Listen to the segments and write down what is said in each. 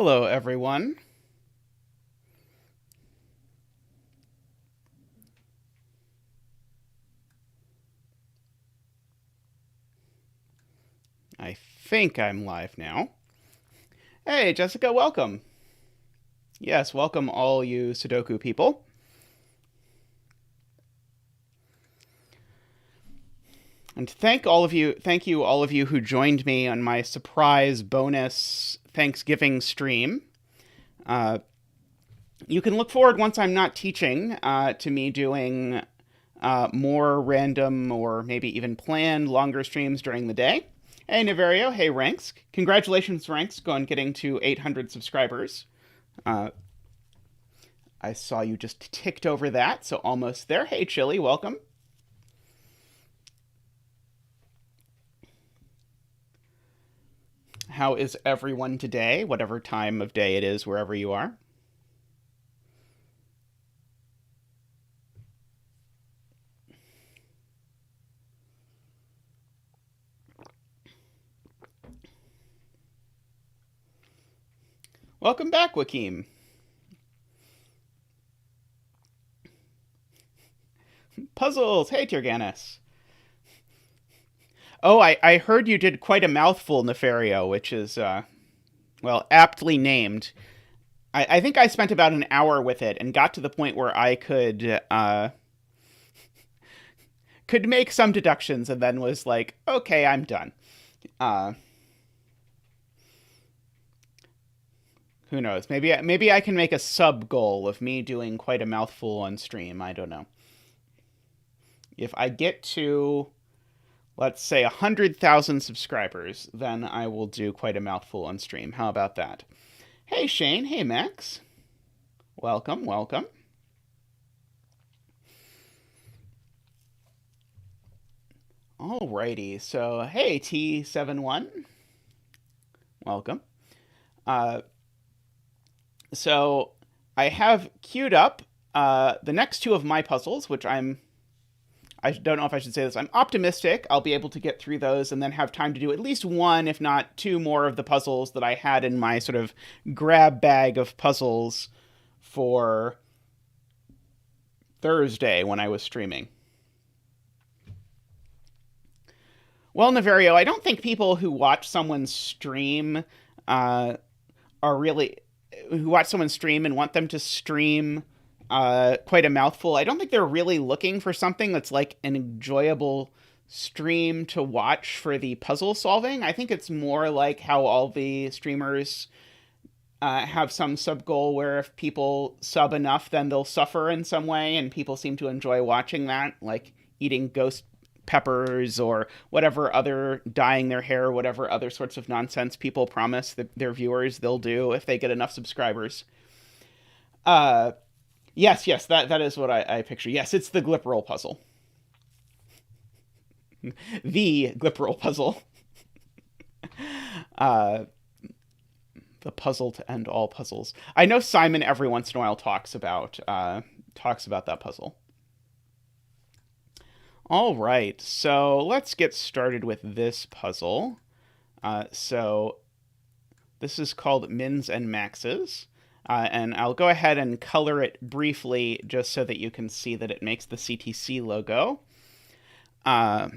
Hello, everyone. I think I'm live now. Hey, Jessica, welcome. Yes, welcome all you Sudoku people. And thank you all of you who joined me on my surprise bonus Thanksgiving stream. Uh, you can look forward once I'm not teaching to me doing more random or maybe even planned longer streams during the day. Hey, Niverio. Hey, Ranks. Congratulations, Ranks, on getting to 800 subscribers. Uh, I saw you just ticked over that, so almost there. Hey, Chili, welcome. How is everyone today, whatever time of day it is, wherever you are? Welcome back, Wakeem. Puzzles. Hey, Tirganis. Oh, I heard you did quite a mouthful, Nefario, which is, well, aptly named. I think I spent about an hour with it and got to the point where I could make some deductions and then was like, okay, I'm done. Uh, who knows? Maybe I can make a sub goal of me doing quite a mouthful on stream. I don't know. If I get to, let's say, 100,000 subscribers, then I will do quite a mouthful on stream. How about that? Hey, Shane. Hey, Max. Welcome, welcome. Alrighty, so hey, T71. Welcome. Uh, so I have queued up the next two of my puzzles, which I don't know if I should say this. I'm optimistic I'll be able to get through those and then have time to do at least one, if not two more of the puzzles that I had in my sort of grab bag of puzzles for Thursday when I was streaming. Well, Niverio, I don't think people who watch someone stream uh, are really who watch someone stream and want them to stream quite a mouthful. I don't think they're really looking for something that's like an enjoyable stream to watch for the puzzle solving. I think it's more like how all the streamers have some sub goal where if people sub enough, then they'll suffer in some way, and people seem to enjoy watching that, like eating ghost peppers or whatever other dyeing their hair, whatever other sorts of nonsense people promise that their viewers they'll do if they get enough subscribers. Uh, yes, that is what I picture. Yes, it's the Glipperl puzzle. The Glipperl puzzle. Uh, the puzzle to end all puzzles. I know Simon every once in a while talks about that puzzle. All right, so let's get started with this puzzle. So this is called Mins and Maxes. And I'll go ahead and color it briefly just so that you can see that it makes the CTC logo. Uh,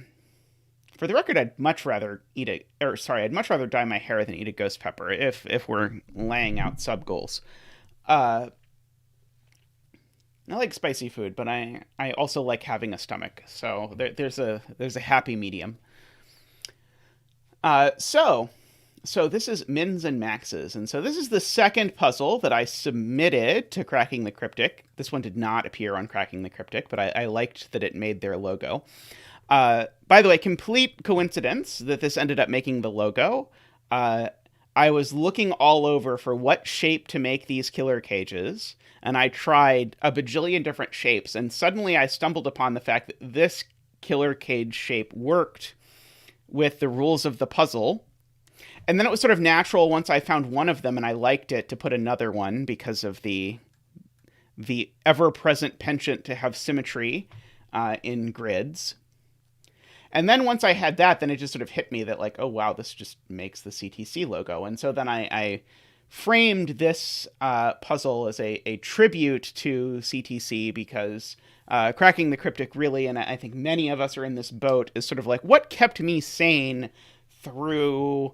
for the record, I'd much rather dye my hair than eat a ghost pepper if we're laying out sub goals. Uh, I like spicy food, but I also like having a stomach. So there's a happy medium. Uh, so so this is Mins and Maxes, and so this is the second puzzle that I submitted to Cracking the Cryptic. This one did not appear on Cracking the Cryptic, but I liked that it made their logo. By the way, complete coincidence that this ended up making the logo. Uh, I was looking all over for what shape to make these killer cages, and I tried a bajillion different shapes, and suddenly I stumbled upon the fact that this killer cage shape worked with the rules of the puzzle. And then it was sort of natural once I found one of them and I liked it to put another one because of the ever present penchant to have symmetry in grids. And then once I had that, then it just sort of hit me that like, oh wow, this just makes the CTC logo. And so then I framed this puzzle as a tribute to CTC because cracking the cryptic really, and I think many of us are in this boat, is sort of like what kept me sane through,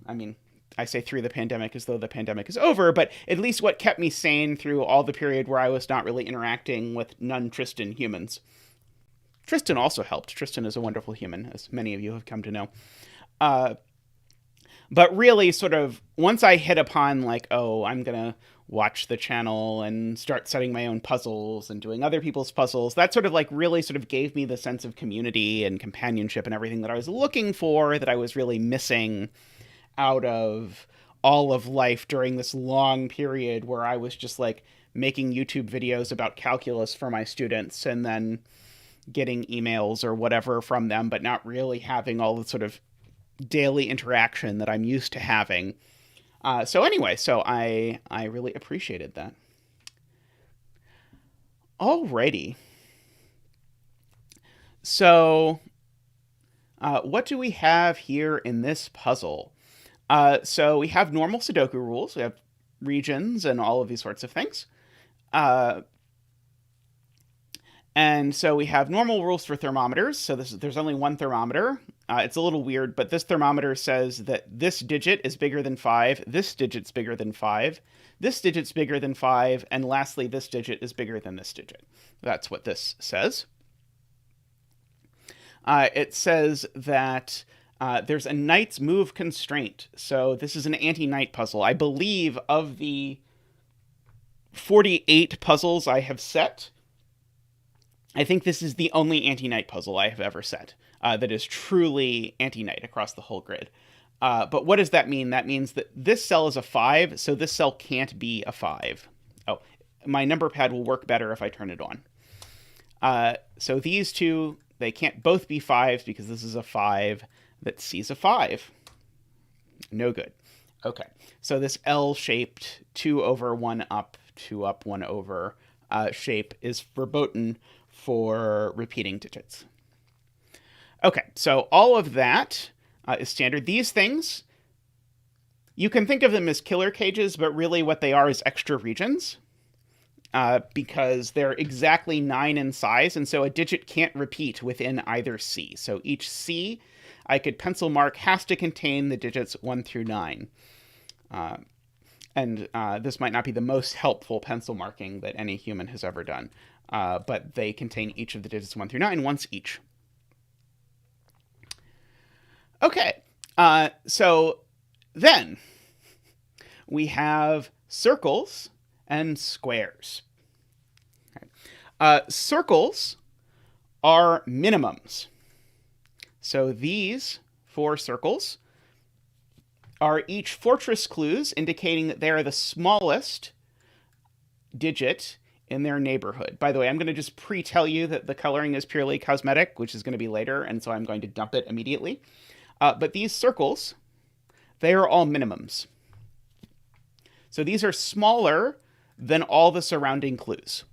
I mean, I say through the pandemic as though the pandemic is over, but at least what kept me sane through all the period where I was not really interacting with non-Tristan humans. Tristan also helped. Tristan is a wonderful human, as many of you have come to know. But really, sort of, once I hit upon, like, oh, I'm going to watch the channel and start setting my own puzzles and doing other people's puzzles, that sort of, like, really sort of gave me the sense of community and companionship and everything that I was looking for, that I was really missing out of all of life during this long period where I was just like making YouTube videos about calculus for my students and then getting emails or whatever from them, but not really having all the sort of daily interaction that I'm used to having. So I really appreciated that. Alrighty. So what do we have here in this puzzle? So we have normal Sudoku rules. We have regions and all of these sorts of things. And so we have normal rules for thermometers. So there's only one thermometer. It's a little weird, but this thermometer says that this digit is bigger than 5, this digit's bigger than 5, this digit's bigger than 5, and lastly, this digit is bigger than this digit. That's what this says. It says that there's a knight's move constraint. So this is an anti-knight puzzle. I believe of the 48 puzzles I have set, I think this is the only anti-knight puzzle I have ever set that is truly anti-knight across the whole grid. But what does that mean? That means that this cell is a 5, so this cell can't be a 5. Oh, my number pad will work better if I turn it on. So these two, they can't both be 5s because this is a 5 that sees a 5. No good. Okay, so this L-shaped 2 over 1 up, 2 up, 1 over shape is verboten for repeating digits. Okay, so all of that is standard. These things, you can think of them as killer cages, but really what they are is extra regions because they're exactly 9 in size, and so a digit can't repeat within either C. So each C I could pencil mark has to contain the digits 1 through 9. And this might not be the most helpful pencil marking that any human has ever done, but they contain each of the digits 1 through 9 once each. Okay, so then we have circles and squares. Circles are minimums. So these 4 circles are each fortress clues indicating that they are the smallest digit in their neighborhood. By the way, I'm going to just pre-tell you that the coloring is purely cosmetic, which is going to be later, and so I'm going to dump it immediately. But these circles, they are all minimums. So these are smaller than all the surrounding clues.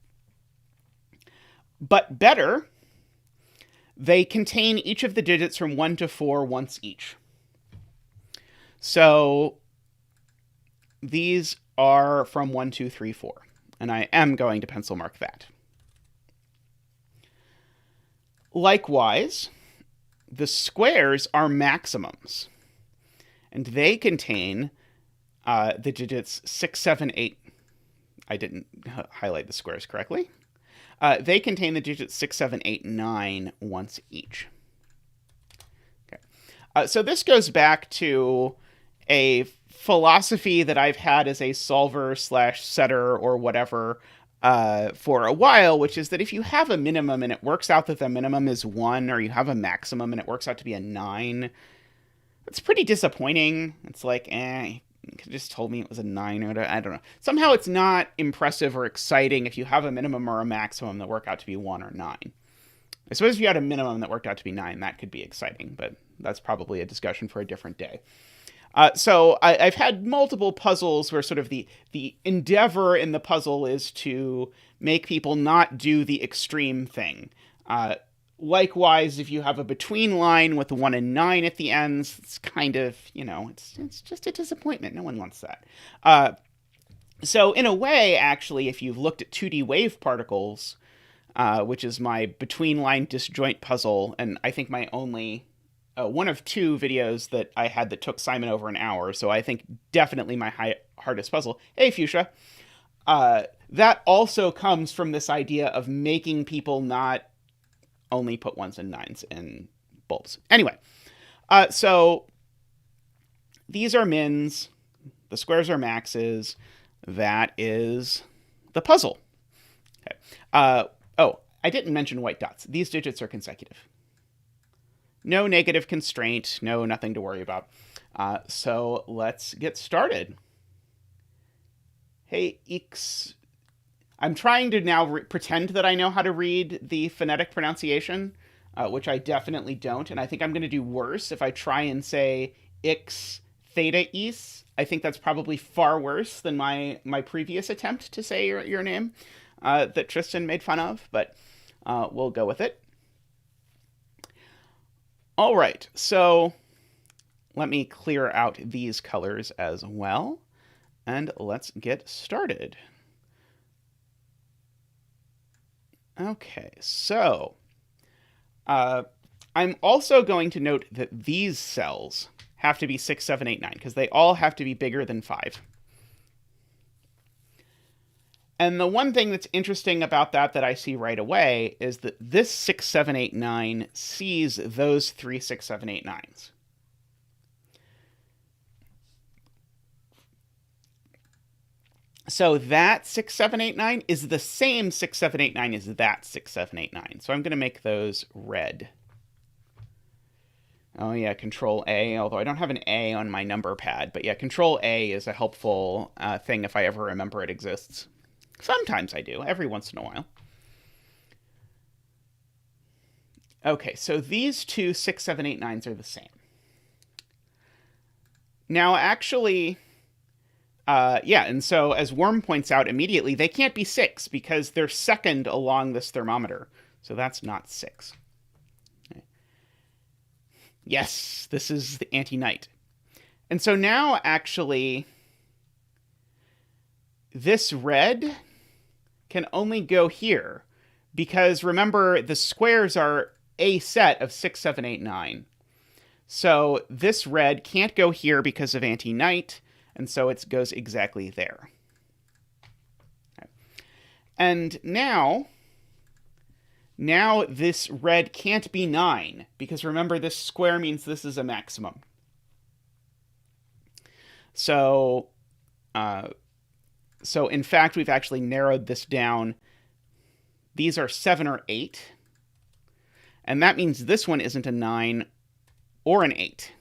But better, they contain each of the digits from 1 to 4 once each. So these are from 1, 2, 3, 4. And I am going to pencil mark that. Likewise, the squares are maximums. And they contain the digits 6, 7, 8. I didn't highlight the squares correctly. They contain the digits 6, 7, 8, 9 once each. Okay. So this goes back to a philosophy that I've had as a solver / setter or whatever for a while, which is that if you have a minimum and it works out that the minimum is 1, or you have a maximum and it works out to be a 9, it's pretty disappointing. It's like, you could have just told me it was a 9, or I don't know. Somehow it's not impressive or exciting if you have a minimum or a maximum that work out to be 1 or 9. I suppose if you had a minimum that worked out to be 9, that could be exciting, but that's probably a discussion for a different day. So I've had multiple puzzles where sort of the endeavor in the puzzle is to make people not do the extreme thing. likewise, if you have a between line with 1 and 9 at the ends, it's kind of, it's just a disappointment. No one wants that. So in a way, actually, if you've looked at 2D wave particles, which is my between line disjoint puzzle, and I think my only one of 2 videos that I had that took Simon over an hour, so I think definitely my hardest puzzle. Hey, Fuchsia. That also comes from this idea of making people not only put 1s and 9s in bulbs. Anyway, so these are mins, the squares are maxes. That is the puzzle. Okay. Oh, I didn't mention white dots. These digits are consecutive. No negative constraint, nothing to worry about. So let's get started. Hey, X. I'm trying to now pretend that I know how to read the phonetic pronunciation, which I definitely don't. And I think I'm going to do worse if I try and say X theta is. I think that's probably far worse than my previous attempt to say your name that Tristan made fun of, but we'll go with it. All right, so let me clear out these colors as well, and let's get started. Okay, so I'm also going to note that these cells have to be 6, 7, 8, 9, because they all have to be bigger than 5. And the one thing that's interesting about that I see right away is that this 6, 7, 8, 9 sees those 3, 6, 7, 8, 9s. So that 6, 7, 8, 9 is the same 6, 7, 8, 9 as that 6, 7, 8, 9. So I'm going to make those red. Oh yeah, Control A, although I don't have an A on my number pad. But yeah, Control A is a helpful thing if I ever remember it exists. Sometimes I do, every once in a while. Okay, so these two 6, 7, 8, 9s are the same. Now, actually, yeah, and so as Worm points out immediately, they can't be 6 because they're second along this thermometer. So that's not 6. Okay. Yes, this is the anti-night. And so now, actually, this red can only go here because, remember, the squares are a set of 6, 7, 8, 9. So this red can't go here because of anti-night, and so it goes exactly there. Okay. And now this red can't be 9, because remember, this square means this is a maximum. So in fact, we've actually narrowed this down. These are 7 or 8. And that means this one isn't a 9 or an 8.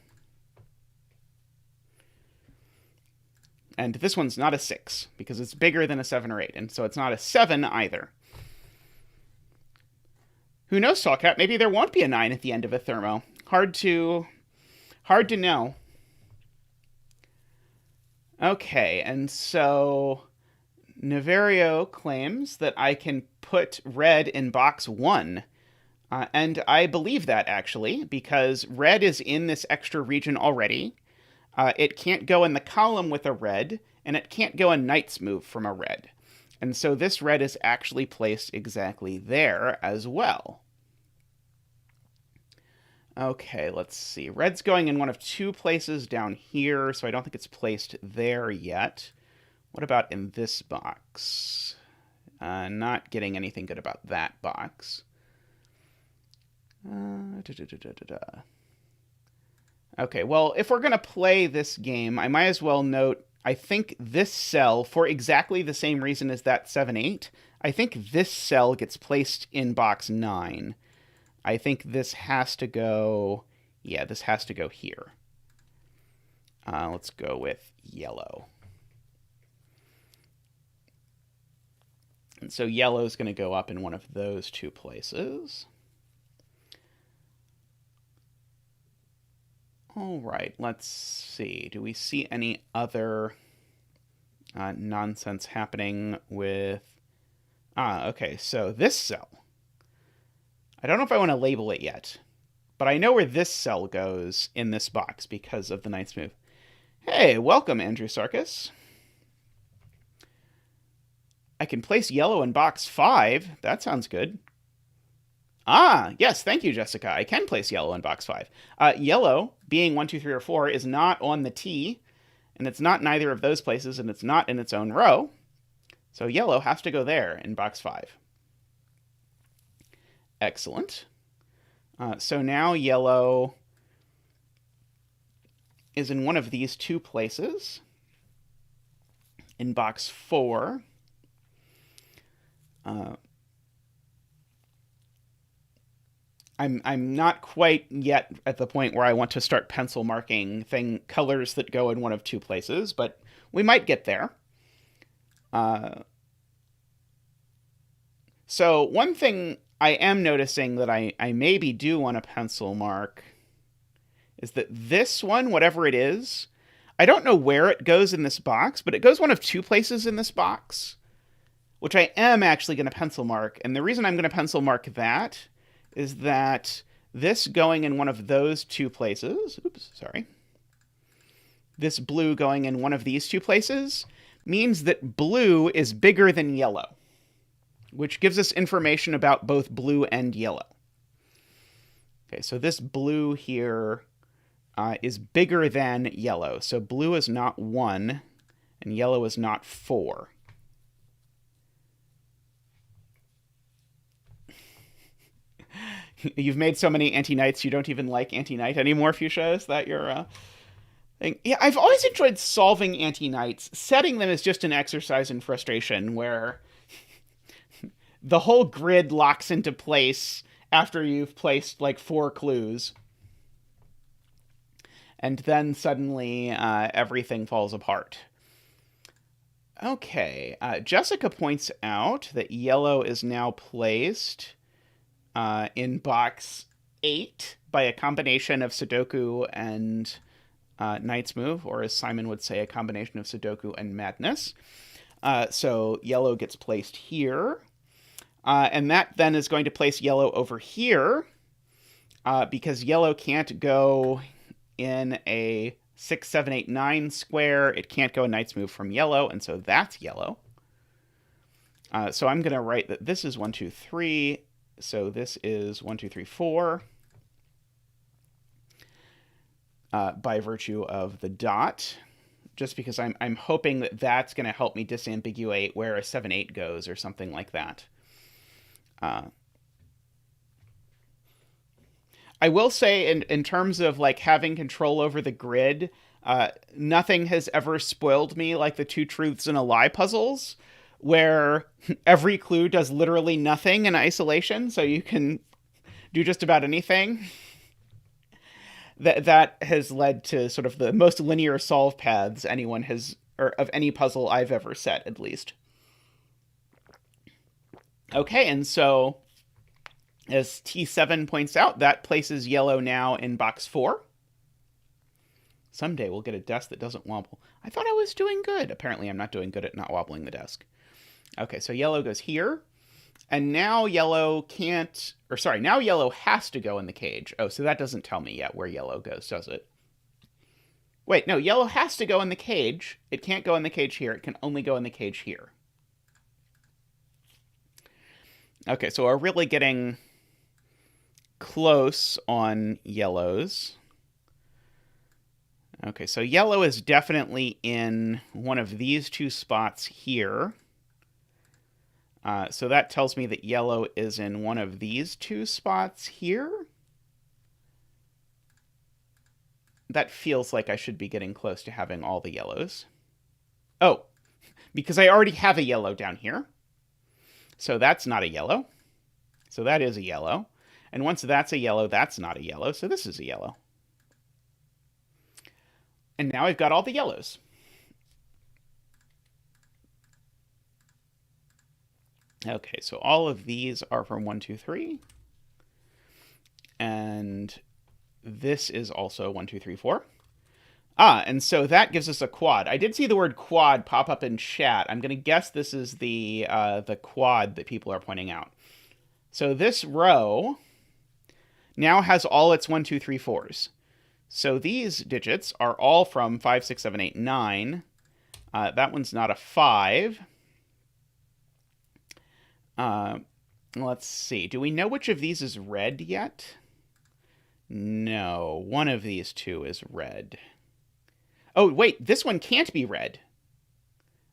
And this one's not a 6, because it's bigger than a 7 or 8. And so it's not a 7 either. Who knows, Tallcat? Maybe there won't be a 9 at the end of a thermo. Hard to know. Okay, and so Niverio claims that I can put red in box 1. And I believe that, actually, because red is in this extra region already. It can't go in the column with a red, and it can't go in Knight's move from a red. And so this red is actually placed exactly there as well. Okay, let's see. Red's going in one of 2 places down here, so I don't think it's placed there yet. What about in this box? Not getting anything good about that box. Okay, well, if we're going to play this game, I might as well note, I think this cell, for exactly the same reason as that 7-8, I think this cell gets placed in box 9. I think this has to go, yeah, this has to go here. Let's go with yellow. And so yellow is going to go up in one of those 2 places. All right, let's see. Do we see any other nonsense happening with... okay, so this cell. I don't know if I want to label it yet, but I know where this cell goes in this box because of the knight's move. Hey, welcome, Andrew Sarkis. I can place yellow in box 5. That sounds good. Ah, yes, thank you, Jessica. I can place yellow in box 5. Yellow, being 1, 2, 3, or 4, is not on the T, and it's not in either of those places, and it's not in its own row. So yellow has to go there in box 5. Excellent. So now yellow is in one of these two places. In box 4. I'm not quite yet at the point where I want to start pencil marking colors that go in one of two places, but we might get there. So one thing I am noticing that I maybe do want to pencil mark is that this one, whatever it is, I don't know where it goes in this box, but it goes one of two places in this box, which I am actually going to pencil mark. And the reason I'm going to pencil mark that is that this going in one of those two places, this blue going in one of these two places means that blue is bigger than yellow, which gives us information about both blue and yellow. Okay, so this blue here is bigger than yellow. So blue is not 1, and yellow is not 4. You've made so many anti-knights, you don't even like anti-knight anymore, Fuchsia? Is that your thing? Yeah, I've always enjoyed solving anti-knights. Setting them is just an exercise in frustration where the whole grid locks into place after you've placed like 4 clues. And then suddenly everything falls apart. Okay, Jessica points out that yellow is now placed in box 8 by a combination of Sudoku and Knight's Move, or as Simon would say, a combination of Sudoku and Madness. So yellow gets placed here. And that then is going to place yellow over here because yellow can't go in a 6, 7, 8, 9 square. It can't go a Knight's Move from yellow, and so that's yellow. So I'm going to write that this is 1, 2, 3. So this is 1, 2, 3, 4 by virtue of the dot, just because I'm hoping that that's going to help me disambiguate where a 7, 8 goes or something like that. I will say in terms of like having control over the grid, nothing has ever spoiled me like the 2 truths and a lie puzzles, where every clue does literally nothing in isolation, so you can do just about anything. That has led to sort of the most linear solve paths anyone has, or of any puzzle I've ever set, at least. Okay, and so as T7 points out, that places yellow now in box 4. Someday we'll get a desk that doesn't wobble. I thought I was doing good. Apparently I'm not doing good at not wobbling the desk. Okay, so yellow goes here. And now yellow can't... Or sorry, now yellow has to go in the cage. Oh, so that doesn't tell me yet where yellow goes, does it? Wait, no, yellow has to go in the cage. It can't go in the cage here. It can only go in the cage here. Okay, so we're really getting close on yellows. Okay, so yellow is definitely in one of these 2 spots here. So that tells me that yellow is in one of these 2 spots here. That feels like I should be getting close to having all the yellows. Oh, because I already have a yellow down here. So that's not a yellow. So that is a yellow. And once that's a yellow, that's not a yellow. So this is a yellow. And now I've got all the yellows. Okay, so all of these are from 1, 2, 3. And this is also 1, 2, 3, 4. Ah, and so that gives us a quad. I did see the word quad pop up in chat. I'm going to guess this is the quad that people are pointing out. So this row now has all its 1, 2, 3, 4s. So these digits are all from 5, 6, 7, 8, 9. That one's not a 5. Let's see. Do we know which of these is red yet? No. One of these two is red. Oh, wait. This one can't be red.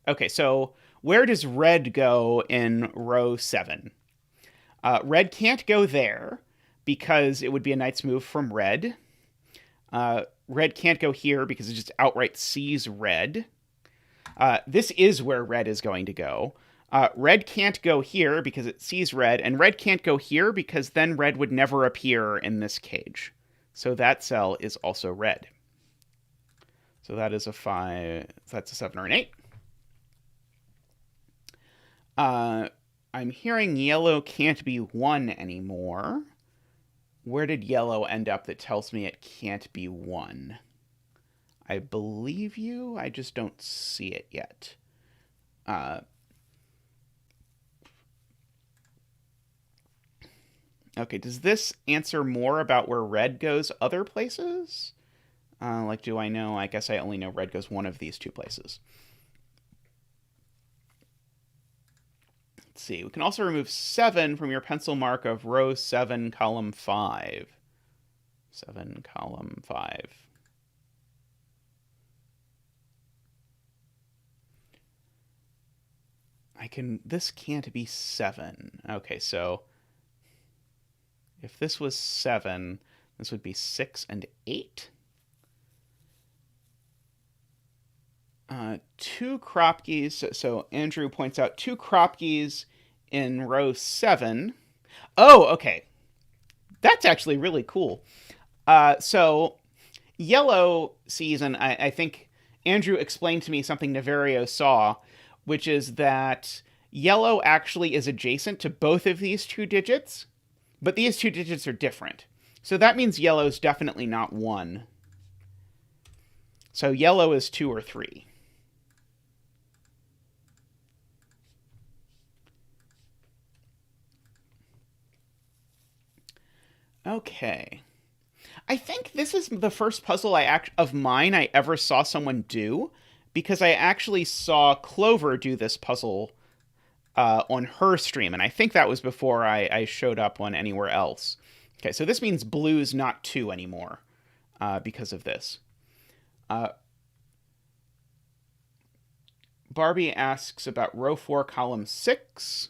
Okay, so where does red go in row 7? Red can't go there because it would be a knight's move from red. Red can't go here because it just outright sees red. This is where red is going to go. Red can't go here because it sees red, and red can't go here because then red would never appear in this cage. So that cell is also red. So that is a 5. That's a 7 or an 8. I'm hearing yellow can't be 1 anymore. Where did yellow end up that tells me it can't be 1? I believe you. I just don't see it yet. Okay, does this answer more about where red goes other places? Like, do I know? I guess I only know red goes one of these two places. Let's see. We can also remove 7 from your pencil mark of row 7, column 5. 7, column 5. This can't be 7. Okay, so if this was 7, this would be 6 and 8. 2 kropkis. So Andrew points out 2 kropkis in row 7. Oh, okay. That's actually really cool. So yellow sees, and I think Andrew explained to me something Niverio saw, which is that yellow actually is adjacent to both of these 2 digits, but these 2 digits are different. So that means yellow is definitely not 1. So yellow is 2 or 3. Okay. I think this is the first puzzle of mine I ever saw someone do, because I actually saw Clover do this puzzle on her stream, and I think that was before I showed up on anywhere else. Okay, so this means blue's not 2 anymore because of this. Barbie asks about row 4, column 6.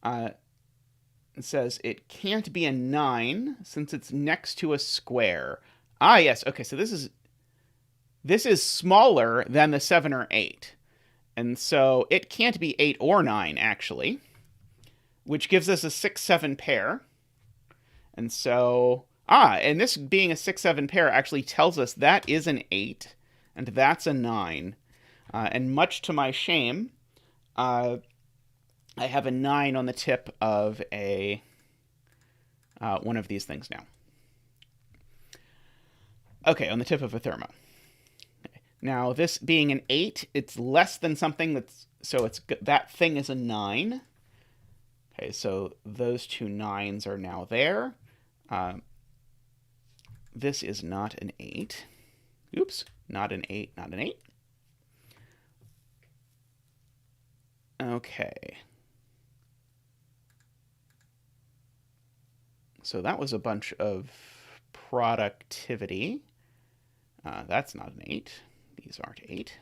It says it can't be a 9 since it's next to a square. Ah, yes. Okay, so this is smaller than the 7 or 8. And so it can't be 8 or 9, actually, which gives us a 6-7 pair. And so, and this being a 6-7 pair actually tells us that is an 8, and that's a 9. And much to my shame, I have a 9 on the tip of a one of these things now. Okay, on the tip of a thermo. Okay. Now, this being an 8, it's less than something that thing is a 9. Okay, so those 2 9s are now there. This is not an 8. Oops, not an 8, not an 8. Okay. So that was a bunch of productivity. That's not an 8. These aren't 8.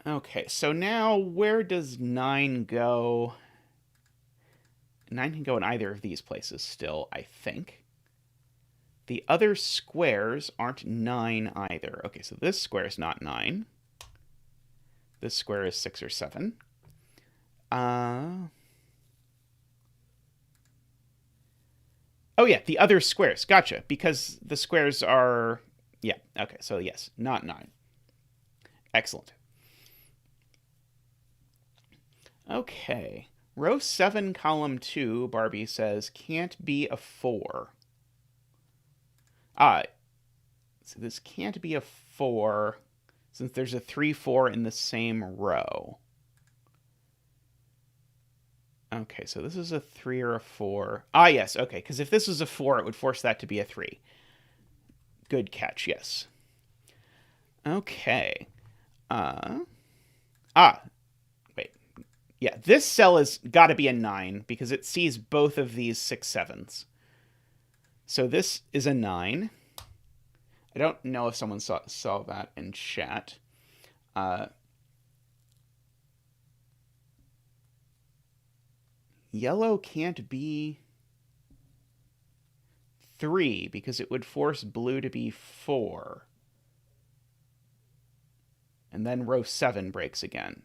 Okay, so now where does 9 go? 9 can go in either of these places still, I think. The other squares aren't 9 either. Okay, so this square is not 9. This square is 6 or 7. Oh, yeah, the other squares. Gotcha. Because the squares are... Yeah, okay, so yes, not 9. Excellent. Okay. Row 7, column 2, Barbie says, can't be a 4. So this can't be a 4... since there's a 3, 4 in the same row. Okay, so this is a 3 or a 4. Ah, yes, okay, because if this was a 4, it would force that to be a 3. Good catch, yes. Okay. Uh, ah, wait. Yeah, this cell has got to be a 9 because it sees both of these 6/7s. So this is a 9. I don't know if someone saw that in chat. Yellow can't be 3 because it would force blue to be 4. And then row 7 breaks again.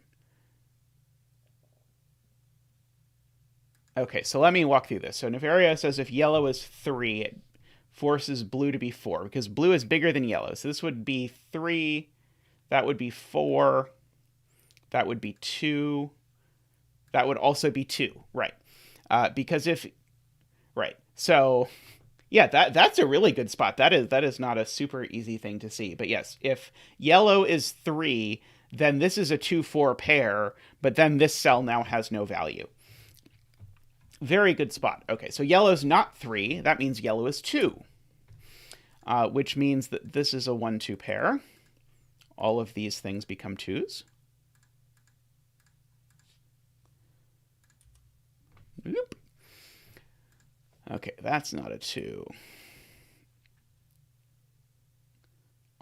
Okay, so let me walk through this. So Niverio says if yellow is 3, it forces blue to be 4 because blue is bigger than yellow. So this would be 3, that would be 4, that would be 2, that would also be 2, right? Because if, right, so yeah, that's a really good spot. That is not a super easy thing to see. But yes, if yellow is 3, then this is a 2-4 pair, but then this cell now has no value. Very good spot. Okay, so yellow's not 3. That means yellow is 2, which means that this is a 1-2 pair. All of these things become 2s. Oop. Okay, that's not a 2.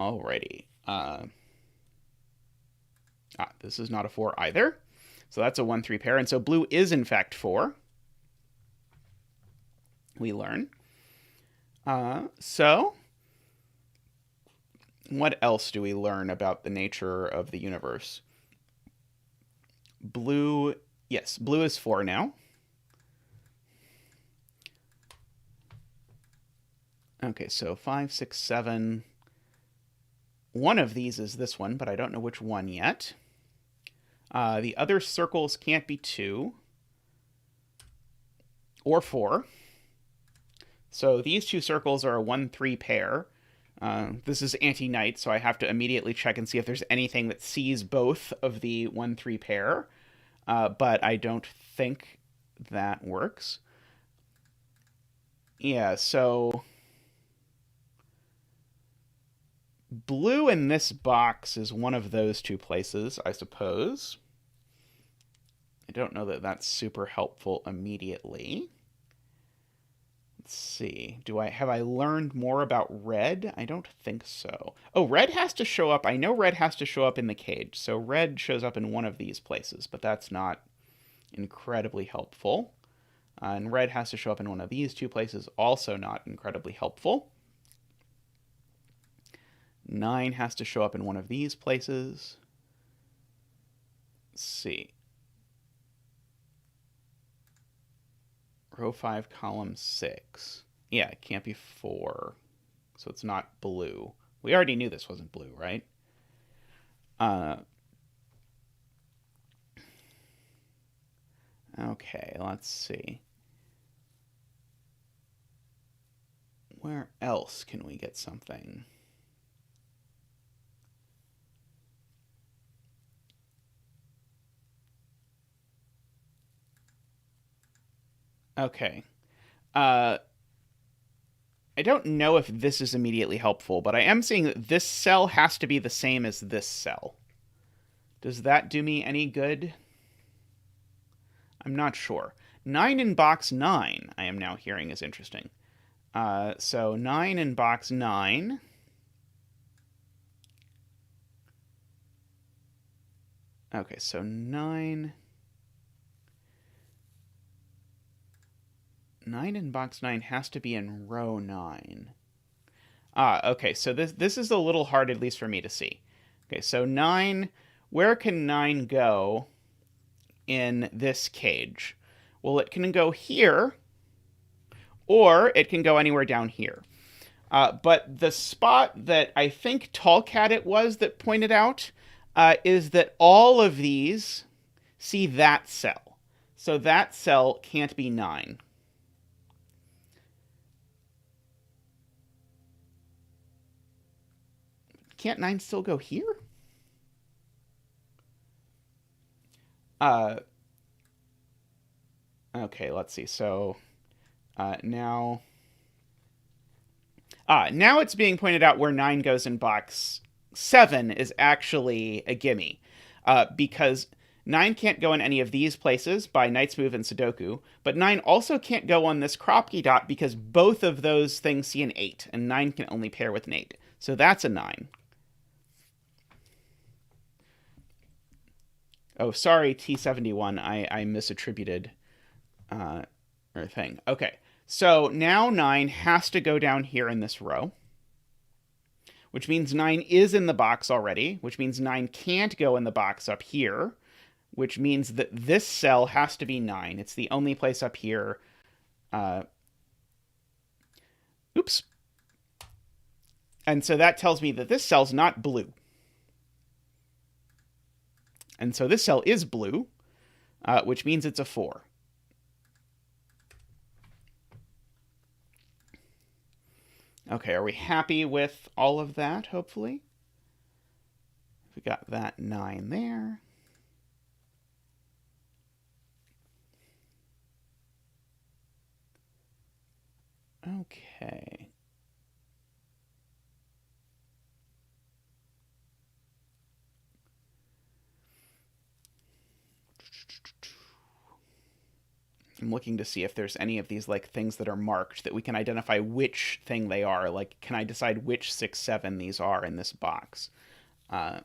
Alrighty. This is not a 4 either. So that's a 1-3 pair. And so blue is, in fact, 4. We learn. So what else do we learn about the nature of the universe? Blue, yes, blue is 4 now. Okay, so 5, 6, 7. One of these is this one, but I don't know which one yet. The other circles can't be 2 or 4. So these two circles are a 1-3 pair. This is anti-night, so I have to immediately check and see if there's anything that sees both of the 1-3 pair. But I don't think that works. Yeah, so blue in this box is one of those two places, I suppose. I don't know that that's super helpful immediately. Let's see. Have I learned more about red? I don't think so. Oh, red has to show up. I know red has to show up in the cage. So red shows up in one of these places, but that's not incredibly helpful. And red has to show up in one of these two places, also not incredibly helpful. 9 has to show up in one of these places. Let's see. Row 5, column 6. Yeah, it can't be 4. So it's not blue. We already knew this wasn't blue, right? Okay, let's see. Where else can we get something? Okay. I don't know if this is immediately helpful, but I am seeing that this cell has to be the same as this cell. Does that do me any good? I'm not sure. 9 in box 9, I am now hearing, is interesting. So 9 in box 9. Okay, so 9 in box 9 has to be in row 9. Okay, so this is a little hard, at least for me to see. Okay, so 9, where can 9 go in this cage? Well, it can go here, or it can go anywhere down here. But the spot that I think Tallcat it was that pointed out is that all of these see that cell. So that cell can't be 9. Can't 9 still go here? Okay, let's see. So now now it's being pointed out where 9 goes in box 7 is actually a gimme. Because 9 can't go in any of these places by Knight's Move and Sudoku, but 9 also can't go on this kropki dot because both of those things see an 8, and 9 can only pair with an 8. So that's a 9. Oh, sorry, T71. I misattributed or thing. Okay, so now 9 has to go down here in this row, which means 9 is in the box already, which means 9 can't go in the box up here, which means that this cell has to be 9. It's the only place up here. Oops. And so that tells me that this cell's not blue. And so this cell is blue, which means it's a 4. Okay, are we happy with all of that, hopefully? We got that 9 there. Okay. I'm looking to see if there's any of these like things that are marked that we can identify which thing they are. Like, can I decide which 6, 7 these are in this box? I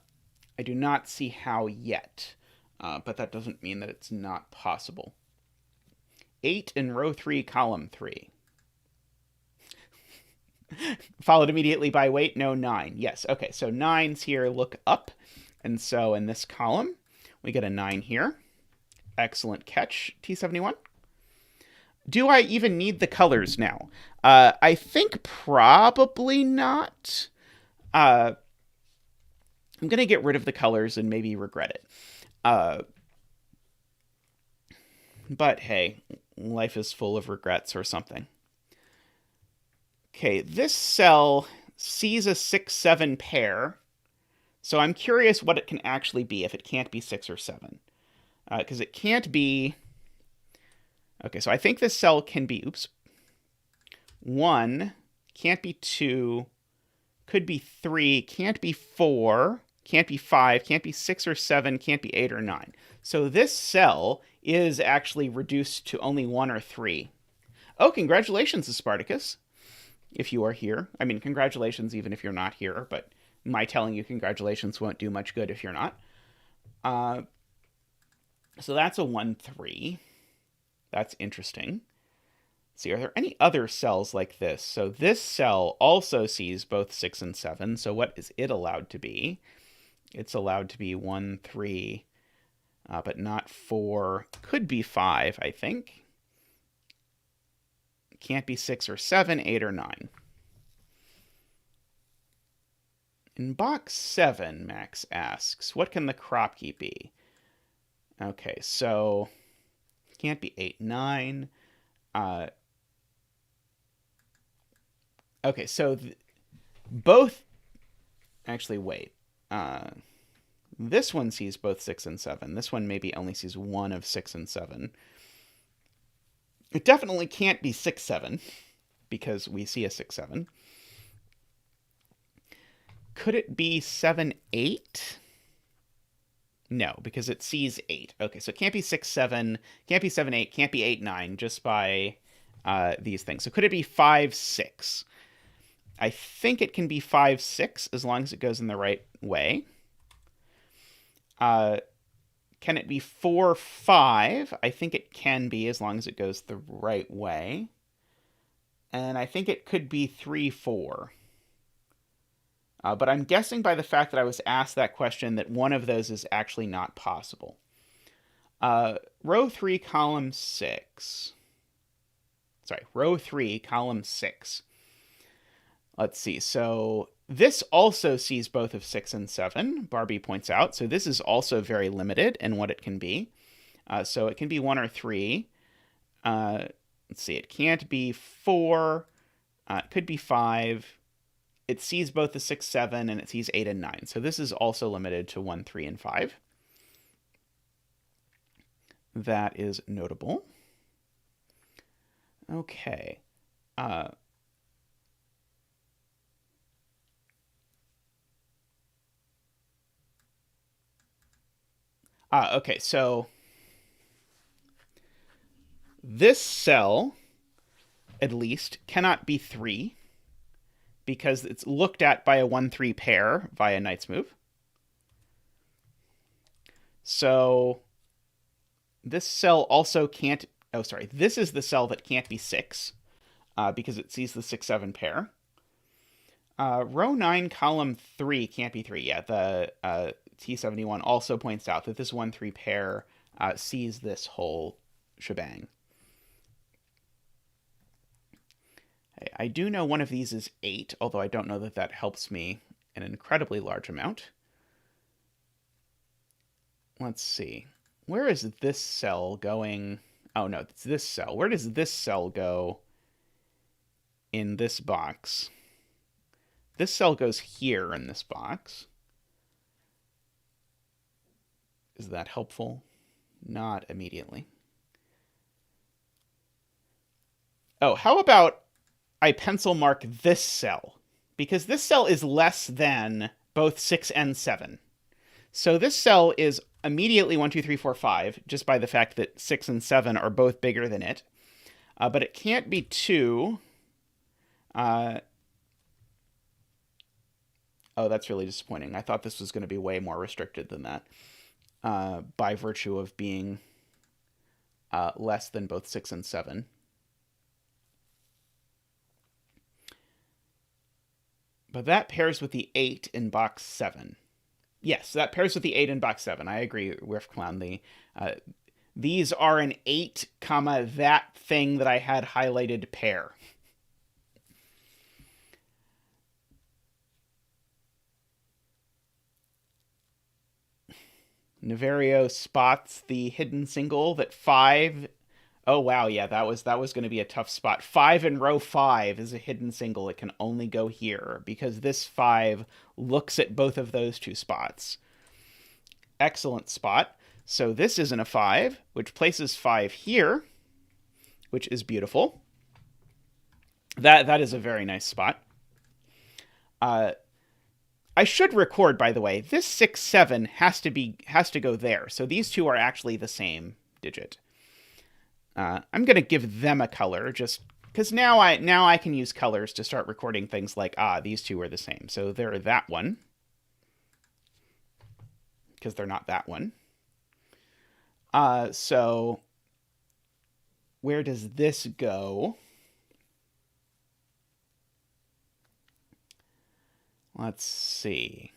do not see how yet, but that doesn't mean that it's not possible. 8 in row 3, column 3. Followed immediately by, wait, no, 9. Yes, okay, so 9's here, look up. And so in this column, we get a 9 here. Excellent catch, T71. Do I even need the colors now? I think probably not. I'm going to get rid of the colors and maybe regret it. But hey, life is full of regrets or something. Okay, this cell sees a 6, 7 pair. So I'm curious what it can actually be if it can't be 6 or 7. Because it can't be... Okay, so I think this cell can be, 1, can't be 2, could be 3, can't be 4, can't be 5, can't be 6 or 7, can't be 8 or 9. So this cell is actually reduced to only 1 or 3. Oh, congratulations, Spartacus, if you are here. I mean, congratulations even if you're not here, but my telling you congratulations won't do much good if you're not. So that's a 1, 3. That's interesting. Let's see, are there any other cells like this? So this cell also sees both 6 and 7. So what is it allowed to be? It's allowed to be 1, 3, but not 4. Could be 5, I think. Can't be 6 or 7, 8 or 9. In box 7, Max asks, what can the kropki be? Okay, so... can't be 8, 9. Okay, so both... Actually, wait. This one sees both 6 and 7. This one maybe only sees one of 6 and 7. It definitely can't be 6, 7, because we see a 6, 7. Could it be 7, 8? No, because it sees 8. Okay, so it can't be 6, 7, can't be 7, 8, can't be 8, 9, just by these things. So could it be 5, 6? I think it can be 5, 6, as long as it goes in the right way. Can it be 4, 5? I think it can be, as long as it goes the right way. And I think it could be 3, 4. But I'm guessing by the fact that I was asked that question that one of those is actually not possible. Row 3, column 6. Sorry, row 3, column 6. Let's see. So this also sees both of 6 and 7, Barbie points out. So this is also very limited in what it can be. So it can be 1 or 3. Let's see. It can't be 4. It could be 5. It sees both the 6, 7, and it sees 8 and 9. So this is also limited to 1, 3, and 5. That is notable. Okay. Uh, okay, so this cell, at least, cannot be 3 because it's looked at by a 1-3 pair via knight's move. So this cell also can't... Oh, sorry. This is the cell that can't be 6 because it sees the 6-7 pair. Row 9, column 3 can't be 3. Yeah, the T71 also points out that this 1-3 pair sees this whole shebang. I do know one of these is 8, although I don't know that that helps me an incredibly large amount. Let's see. Where is this cell going? Oh, no, it's this cell. Where does this cell go in this box? This cell goes here in this box. Is that helpful? Not immediately. Oh, how about I pencil mark this cell? Because this cell is less than both 6 and 7. So this cell is immediately 1, 2, 3, 4, 5, just by the fact that 6 and 7 are both bigger than it. But it can't be 2. Oh, that's really disappointing. I thought this was going to be way more restricted than that by virtue of being less than both 6 and 7. But that pairs with the 8 in box 7. Yes, that pairs with the 8 in box 7. I agree, Riff Clown. These are an 8, comma, that thing that I had highlighted pair. Niverio spots the hidden single that 5... Oh, wow, yeah, that was going to be a tough spot. 5 in row 5 is a hidden single. It can only go here because this 5 looks at both of those two spots. Excellent spot. So this isn't a 5, which places 5 here, which is beautiful. That is a very nice spot. I should record, by the way, this 6, 7 has to go there. So these two are actually the same digit. I'm going to give them a color just because now I can use colors to start recording things like, these two are the same. So they're that one because they're not that one. So where does this go? Let's see.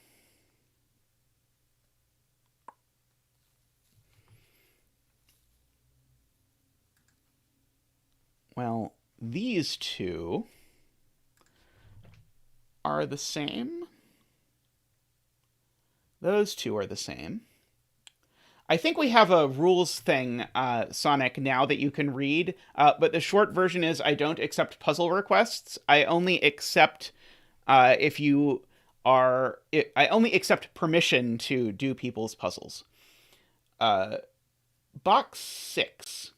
Well, these two are the same. Those two are the same. I think we have a rules thing, Sonic, now that you can read, but the short version is I don't accept puzzle requests. I only accept if you are... I only accept permission to do people's puzzles. Box 6.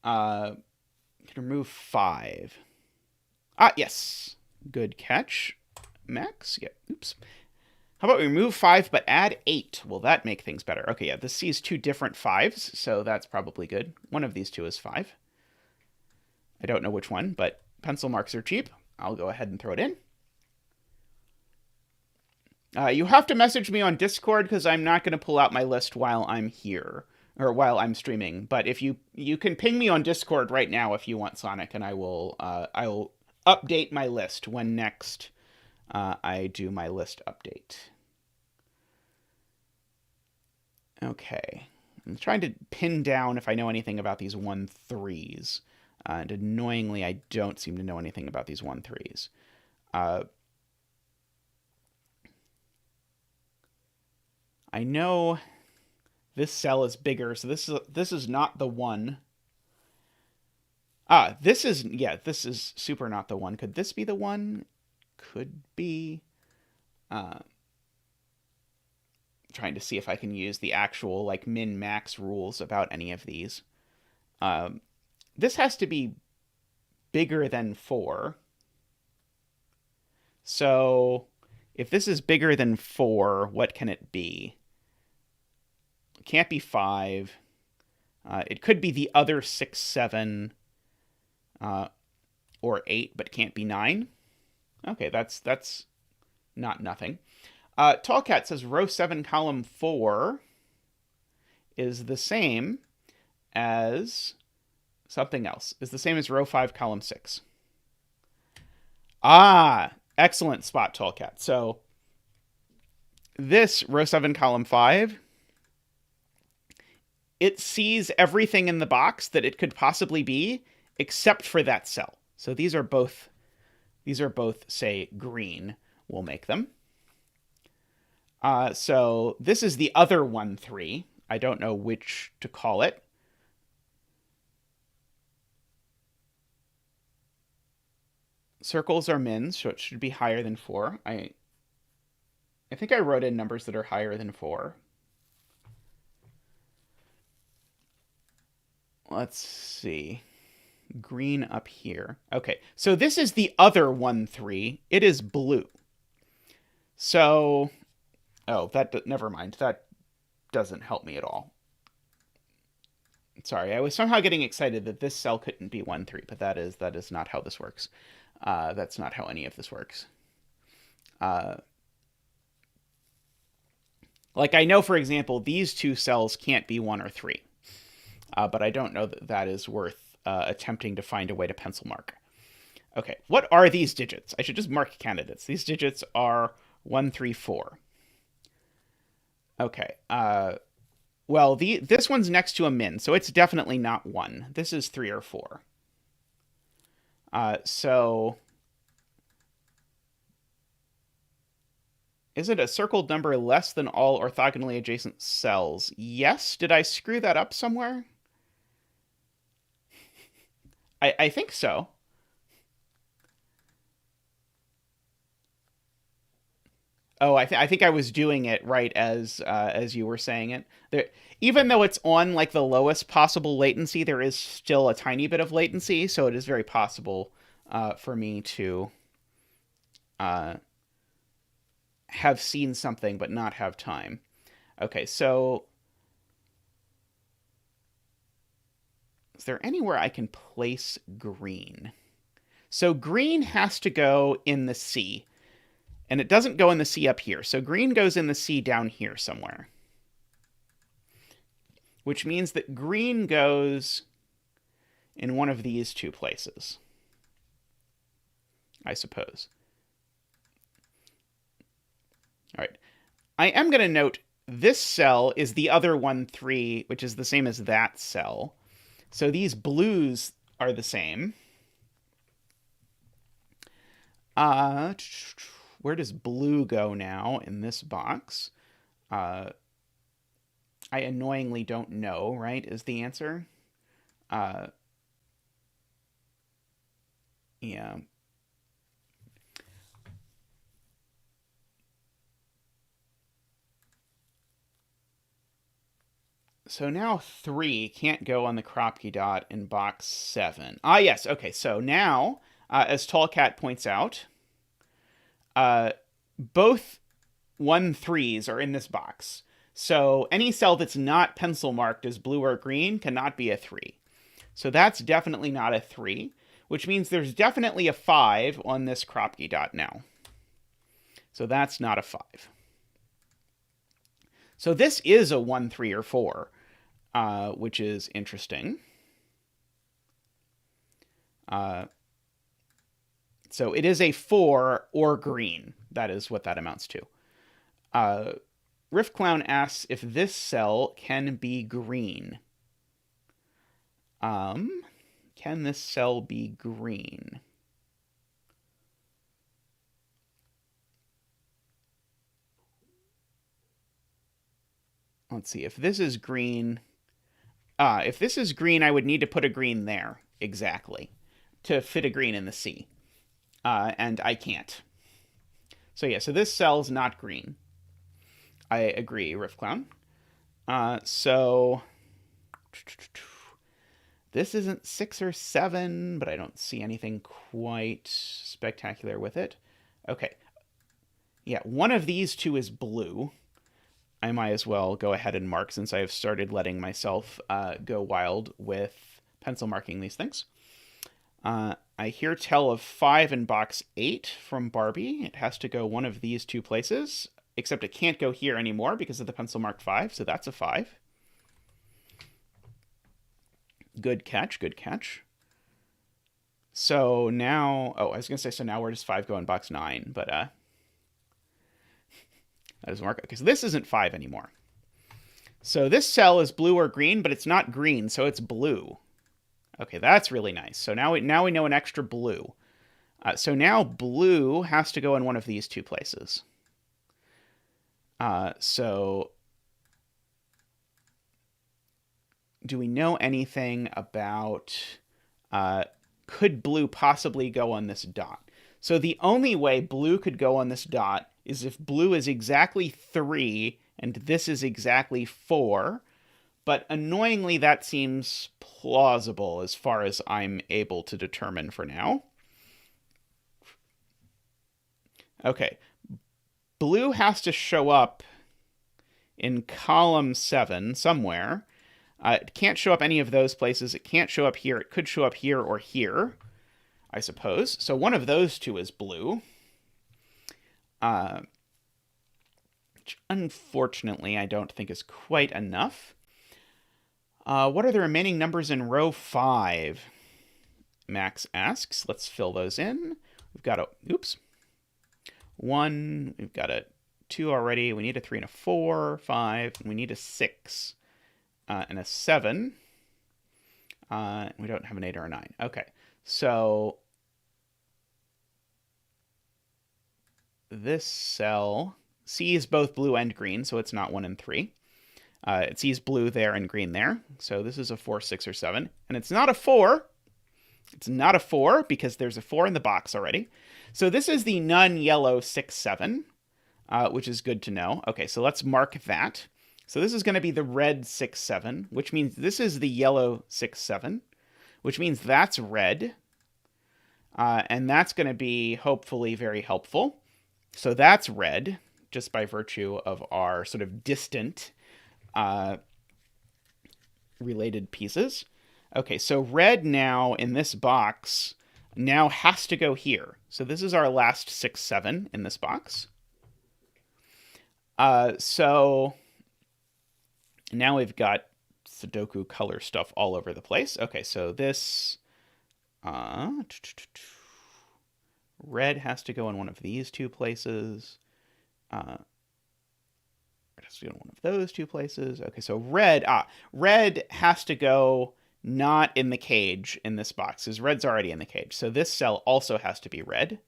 Can remove 5. Yes. Good catch, Max. Yeah, oops. How about we remove 5 but add 8? Will that make things better? Okay, yeah, this sees 2 different 5s, so that's probably good. One of these two is 5. I don't know which one, but pencil marks are cheap. I'll go ahead and throw it in. You have to message me on Discord because I'm not going to pull out my list while I'm here, or while I'm streaming. But if you can ping me on Discord right now if you want, Sonic, and I will update my list when next I do my list update. Okay. I'm trying to pin down if I know anything about these 1-3s. And annoyingly, I don't seem to know anything about these 1-3s. I know this cell is bigger, so this is not the one. This is super not the one. Could this be the one? Could be. Trying to see if I can use the actual like min-max rules about any of these. This has to be bigger than 4. So if this is bigger than 4, what can it be? It can't be 5. It could be the other 6, 7, or 8, but can't be 9. Okay, that's not nothing. Tallcat says row 7, column 4 is the same as something else. Is the same as row 5, column 6. Ah, excellent spot, Tallcat. So this row 7, column 5, it sees everything in the box that it could possibly be except for that cell. So these are both, say, green. We'll make them. So this is the other 1, 3. I don't know which to call it. Circles are mins, so it should be higher than 4. I think I wrote in numbers that are higher than 4. Let's see. Green up here. Okay, so this is the other 1, 3. It is blue. So, never mind. That doesn't help me at all. Sorry, I was somehow getting excited that this cell couldn't be 1, 3, but that is not how this works. That's not how any of this works. Like I know, for example, these two cells can't be 1 or 3. But I don't know that is worth attempting to find a way to pencil mark. Okay, what are these digits? I should just mark candidates. These digits are 1, 3, 4. Okay, well, this one's next to a min, so it's definitely not 1. This is 3 or 4. So is it a circled number less than all orthogonally adjacent cells? Yes. Did I screw that up somewhere? I think so. Oh, I think I was doing it right as you were saying it. There, even though it's on like the lowest possible latency, there is still a tiny bit of latency, so it is very possible for me to have seen something but not have time. Okay, so is there anywhere I can place green? So green has to go in the C. And it doesn't go in the C up here. So green goes in the C down here somewhere. Which means that green goes in one of these two places, I suppose. All right. I am going to note this cell is the other 1, 3, which is the same as that cell. So these blues are the same. Where does blue go now in this box? I annoyingly don't know, right, is the answer. Yeah. So now 3 can't go on the kropki dot in box 7. Ah, yes. Okay, so now, as Tallcat points out, both 1, 3s are in this box. So any cell that's not pencil marked as blue or green cannot be a 3. So that's definitely not a 3, which means there's definitely a 5 on this kropki dot now. So that's not a 5. So this is a 1, 3, or 4. Which is interesting. So it is a 4 or green. That is what that amounts to. Riff Clown asks if this cell can be green. Can this cell be green? Let's see. If this is green... if this is green, I would need to put a green there, exactly, to fit a green in the C. And I can't. So yeah, so this cell's not green. I agree, Riff Clown. So This isn't 6 or 7, but I don't see anything quite spectacular with it. Okay. Yeah, one of these two is blue. I might as well go ahead and mark since I have started letting myself go wild with pencil marking these things. I hear tell of 5 in box 8 from Barbie. It has to go one of these two places, except it can't go here anymore because of the pencil marked 5, so that's a 5. Good catch, good catch. So now, oh, I was going to say, so now where does 5 go in box 9? But that doesn't work. Okay, so this isn't 5 anymore. So this cell is blue or green, but it's not green, so it's blue. Okay, that's really nice. So now we know an extra blue. So now blue has to go in one of these two places. So do we know anything about could blue possibly go on this dot? So the only way blue could go on this dot is if blue is exactly 3 and this is exactly 4. But annoyingly, that seems plausible as far as I'm able to determine for now. Okay. Blue has to show up in column 7 somewhere. It can't show up any of those places. It can't show up here. It could show up here or here, I suppose. So one of those two is blue. Which unfortunately I don't think is quite enough. What are the remaining numbers in row 5? Max asks. Let's fill those in. We've got a, oops, 1. We've got a 2 already. We need a 3 and a 4, 5. And we need a 6 and a 7. We don't have an 8 or a 9. Okay, so this cell, C is both blue and green, so it's not 1 and 3. It sees blue there and green there. So this is a 4, 6, or 7. And it's not a 4. It's not a 4 because there's a 4 in the box already. So this is the non-yellow 6, 7, which is good to know. Okay, so let's mark that. So this is going to be the red 6, 7, which means this is the yellow 6, 7, which means that's red. And that's going to be hopefully very helpful. So that's red, just by virtue of our sort of distant related pieces. Okay, so red now in this box now has to go here. So this is our last 6, 7 in this box. So now we've got Sudoku color stuff all over the place. Okay, so this red has to go in one of these two places. It has to go in one of those two places. Okay, so red has to go not in the cage in this box, because red's already in the cage. So this cell also has to be red.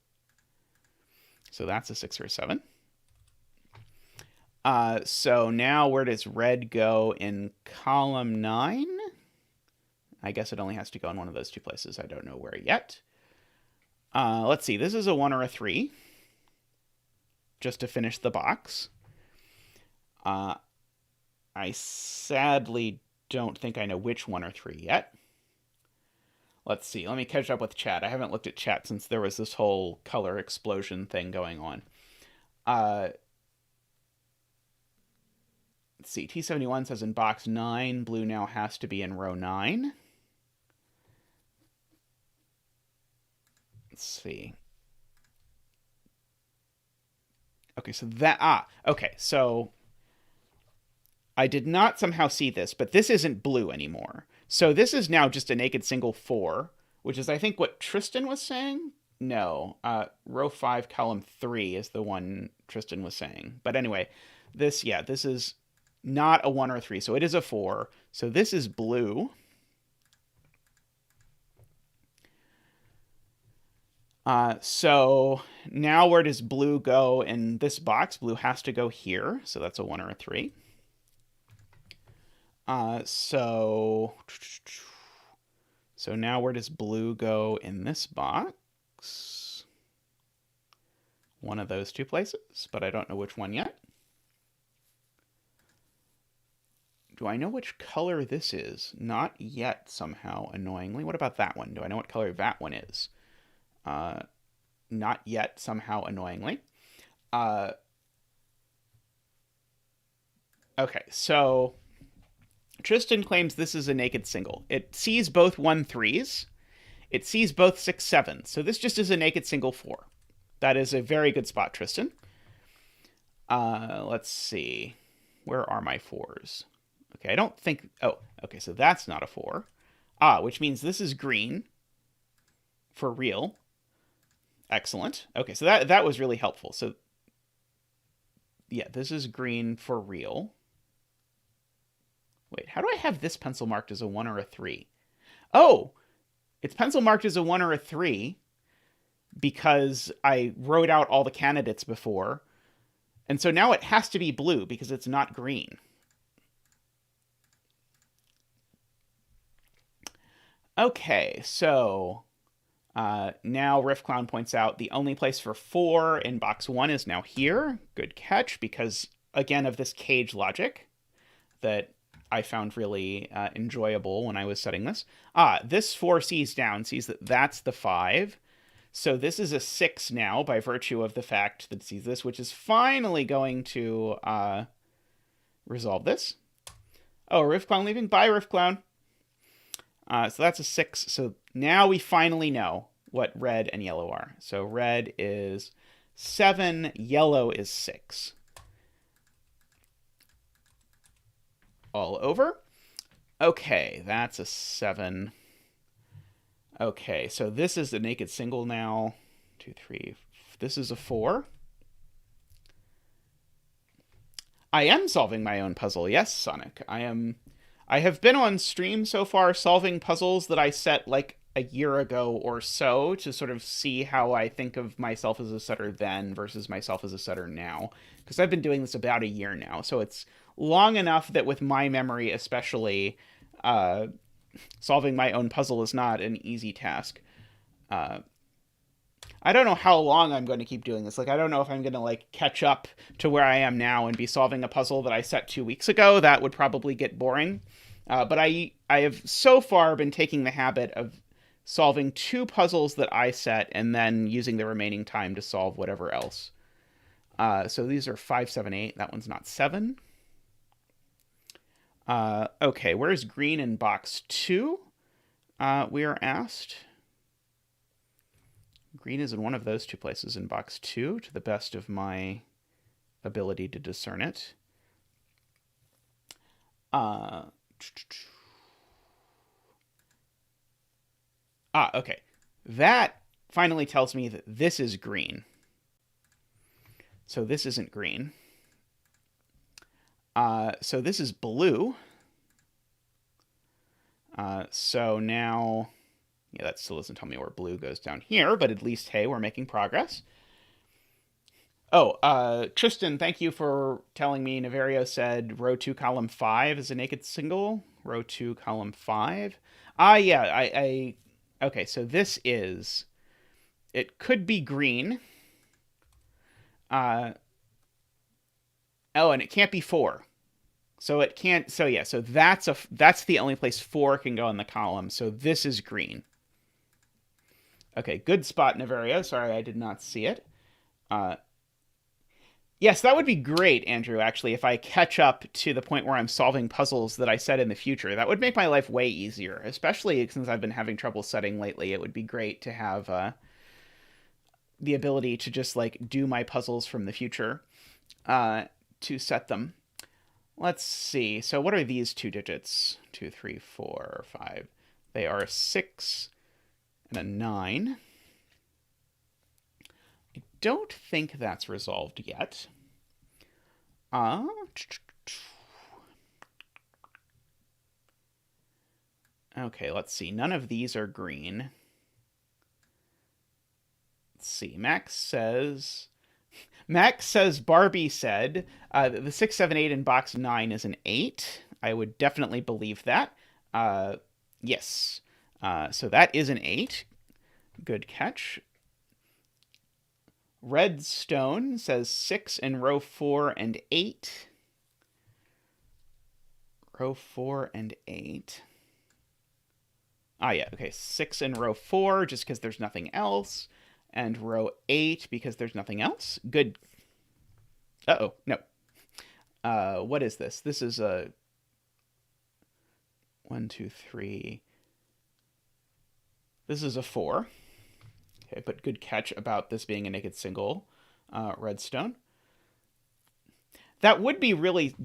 So that's a 6 or a 7. So now where does red go in column 9? I guess it only has to go in one of those two places. I don't know where yet. Let's see. This is a 1 or a 3. Just to finish the box. I sadly don't think I know which 1 or 3 yet. Let's see. Let me catch up with chat. I haven't looked at chat since there was this whole color explosion thing going on. Let's see. T71 says in box 9, blue now has to be in row 9. Let's see. Okay, so that... okay, so I did not somehow see this, but this isn't blue anymore. So this is now just a naked single 4, which is, I think, what Tristan was saying? No. Row 5, column 3 is the one Tristan was saying. But anyway, this is not a 1 or a 3, so it is a 4. So this is blue. So now where does blue go in this box? Blue has to go here, so that's a 1 or a 3. So now where does blue go in this box? One of those two places, but I don't know which one yet. Do I know which color this is? Not yet, somehow, annoyingly. What about that one? Do I know what color that one is? Not yet, somehow, annoyingly. Okay, so Tristan claims this is a naked single. It sees both 1-3s. It sees both 6-7s. So this just is a naked single 4. That is a very good spot, Tristan. Let's see. Where are my 4s? Okay, I don't think... Oh, okay, so that's not a 4. Which means this is green. For real. Excellent. Okay, so that was really helpful. So, yeah, this is green for real. Wait, how do I have this pencil marked as a 1 or a 3? Oh! It's pencil marked as a 1 or a 3 because I wrote out all the candidates before. And so now it has to be blue because it's not green. Okay, so now Riff Clown points out the only place for 4 in box 1 is now here. Good catch, because, again, of this cage logic that I found really enjoyable when I was setting this. This 4 sees down, sees that that's the 5. So this is a 6 now by virtue of the fact that it sees this, which is finally going to resolve this. Oh, Riff Clown leaving. Bye, Riff Clown. So that's a 6. So now we finally know what red and yellow are. So red is 7, yellow is 6. All over. Okay, that's a 7. Okay, so this is the naked single now. 2, 3. This is a 4. I am solving my own puzzle. Yes, Sonic. I have been on stream so far solving puzzles that I set like a year ago or so to sort of see how I think of myself as a setter then versus myself as a setter now. Because I've been doing this about a year now. So it's long enough that with my memory especially, solving my own puzzle is not an easy task. I don't know how long I'm going to keep doing this. Like, I don't know if I'm going to, like, catch up to where I am now and be solving a puzzle that I set 2 weeks ago. That would probably get boring. But I have so far been taking the habit of solving 2 puzzles that I set and then using the remaining time to solve whatever else. So these are 5, 7, 8. That one's not 7. Okay, where's green in box 2? We are asked. Green is in one of those 2 places in box 2, to the best of my ability to discern it. Okay. That finally tells me that this is green. So this isn't green. So this is blue. So now... Yeah, that still doesn't tell me where blue goes down here, but at least, hey, we're making progress. Oh, Tristan, thank you for telling me Niverio said row 2, column 5 is a naked single. Row 2, column 5. Yeah, okay, so this is... It could be green. Oh, and it can't be 4. So it can't... So yeah, so that's the only place 4 can go in the column. So this is green. Okay, good spot, Niverio. Sorry, I did not see it. Yes, that would be great, Andrew, actually, if I catch up to the point where I'm solving puzzles that I set in the future. That would make my life way easier, especially since I've been having trouble setting lately. It would be great to have the ability to just, like, do my puzzles from the future to set them. Let's see. So what are these 2 digits? 2, 3, 4, 5. They are a 6... and a 9. I don't think that's resolved yet. Okay, let's see. None of these are green. Let's see. Max says Barbie said the 6, 7, 8 in box 9 is an 8. I would definitely believe that. Yes. So that is an 8. Good catch. Redstone says 6 in row 4 and 8. row 4 and 8. Ah, yeah, okay, 6 in row 4, just because there's nothing else, and row 8, because there's nothing else. Good. Uh-oh, no. What is this? This is a 1, 2, 3. This is a 4. Okay, but good catch about this being a naked single redstone. That would be really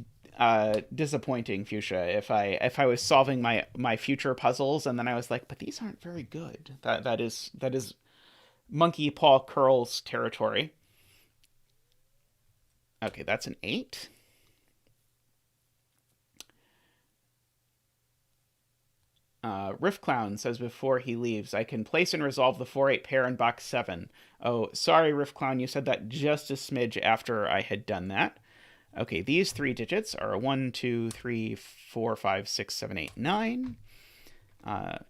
disappointing, Fuchsia, if I was solving my future puzzles and then I was like, but these aren't very good. That is Monkey Paw Curl's territory. Okay, that's an 8. Riff Clown says before he leaves, I can place and resolve the 4-8 pair in box 7. Oh, sorry, Riff Clown, you said that just a smidge after I had done that. Okay, these 3 digits are 1, 2, 3, 4, 5, 6, 7, 8, 9. That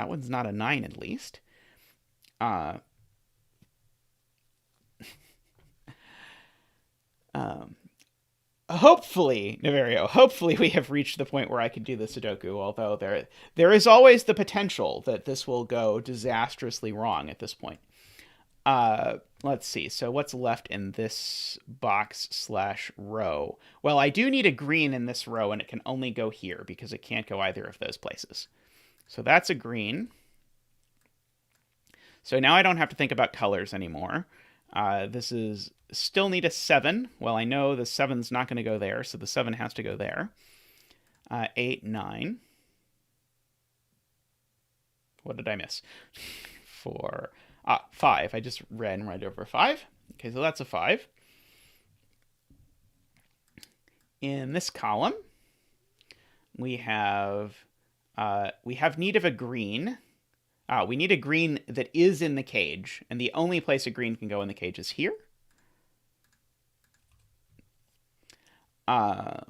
one's not a 9, at least. Hopefully, Niverio, hopefully we have reached the point where I can do the Sudoku, although there is always the potential that this will go disastrously wrong at this point. Let's see. So what's left in this box/row? Well, I do need a green in this row, and it can only go here because it can't go either of those places. So that's a green. So now I don't have to think about colors anymore. This is still need a 7. Well, I know the 7's not going to go there, so the 7 has to go there. 8, 9. What did I miss? 4. 5. I just ran right over 5. Okay, so that's a 5. In this column, we have need of a green. We need a green that is in the cage, and the only place a green can go in the cage is here. 1,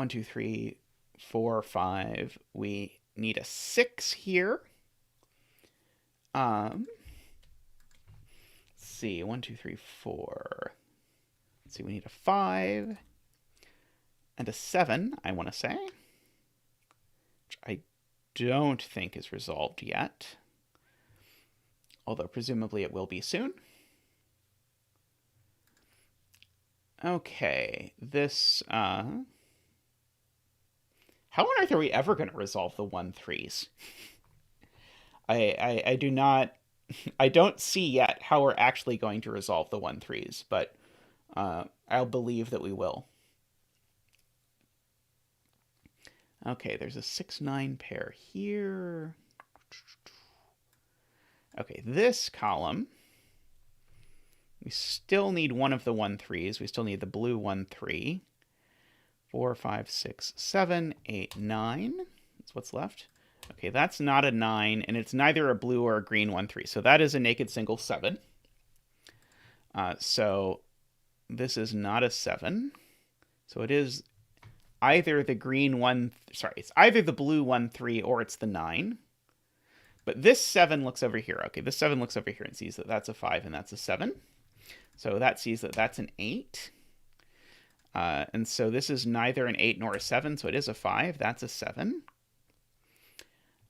2, 3, 4, 5. We need a 6 here. Let's see, 1, 2, 3, 4. Let's see, we need a 5 and a 7, I want to say, which I don't think is resolved yet, although presumably it will be soon. Okay, this, how on earth are we ever going to resolve the 1-3s? I do not, I don't see yet how we're actually going to resolve the 1-3s, but I'll believe that we will. Okay, there's a 6-9 pair here. Okay, this column, we still need one of the 1-3s. We still need the blue 1-3. 4, 5, 6, 7, 8, 9. That's what's left. Okay, that's not a 9, and it's neither a blue or a green 1-3. So that is a naked single 7. So this is not a 7. So it is either the green it's either the blue 1-3 or it's the 9. But this 7 looks over here. Okay, this 7 looks over here and sees that that's a 5 and that's a 7. So that sees that that's an 8. And so this is neither an 8 nor a 7, so it is a 5. That's a 7.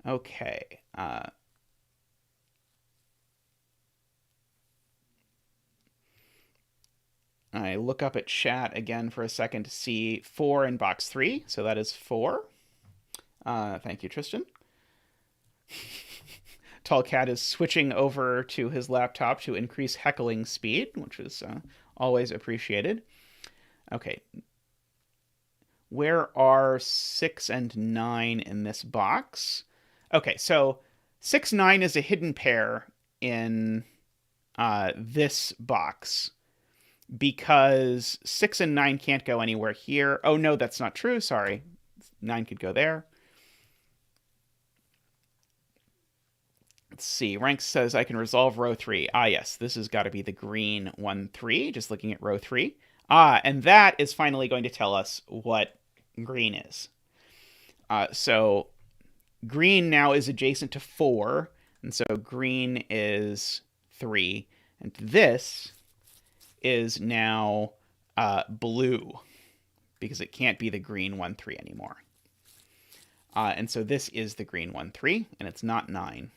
Okay. I look up at chat again for a second to see 4 in box 3, so that is 4. Thank you, Tristan. Tall Cat is switching over to his laptop to increase heckling speed, which is always appreciated. Okay. Where are 6 and 9 in this box? Okay, so 6, 9 is a hidden pair in this box because 6 and 9 can't go anywhere here. Oh, no, that's not true. Sorry. 9 could go there. Let's see. Rank says I can resolve row 3. Ah, yes. This has got to be the green 1-3, just looking at row 3. Ah, and that is finally going to tell us what green is. So green now is adjacent to 4, and so green is 3. And this is now blue. because it can't be the green 1, 3 anymore. And so this is the green 1, 3, and it's not 9.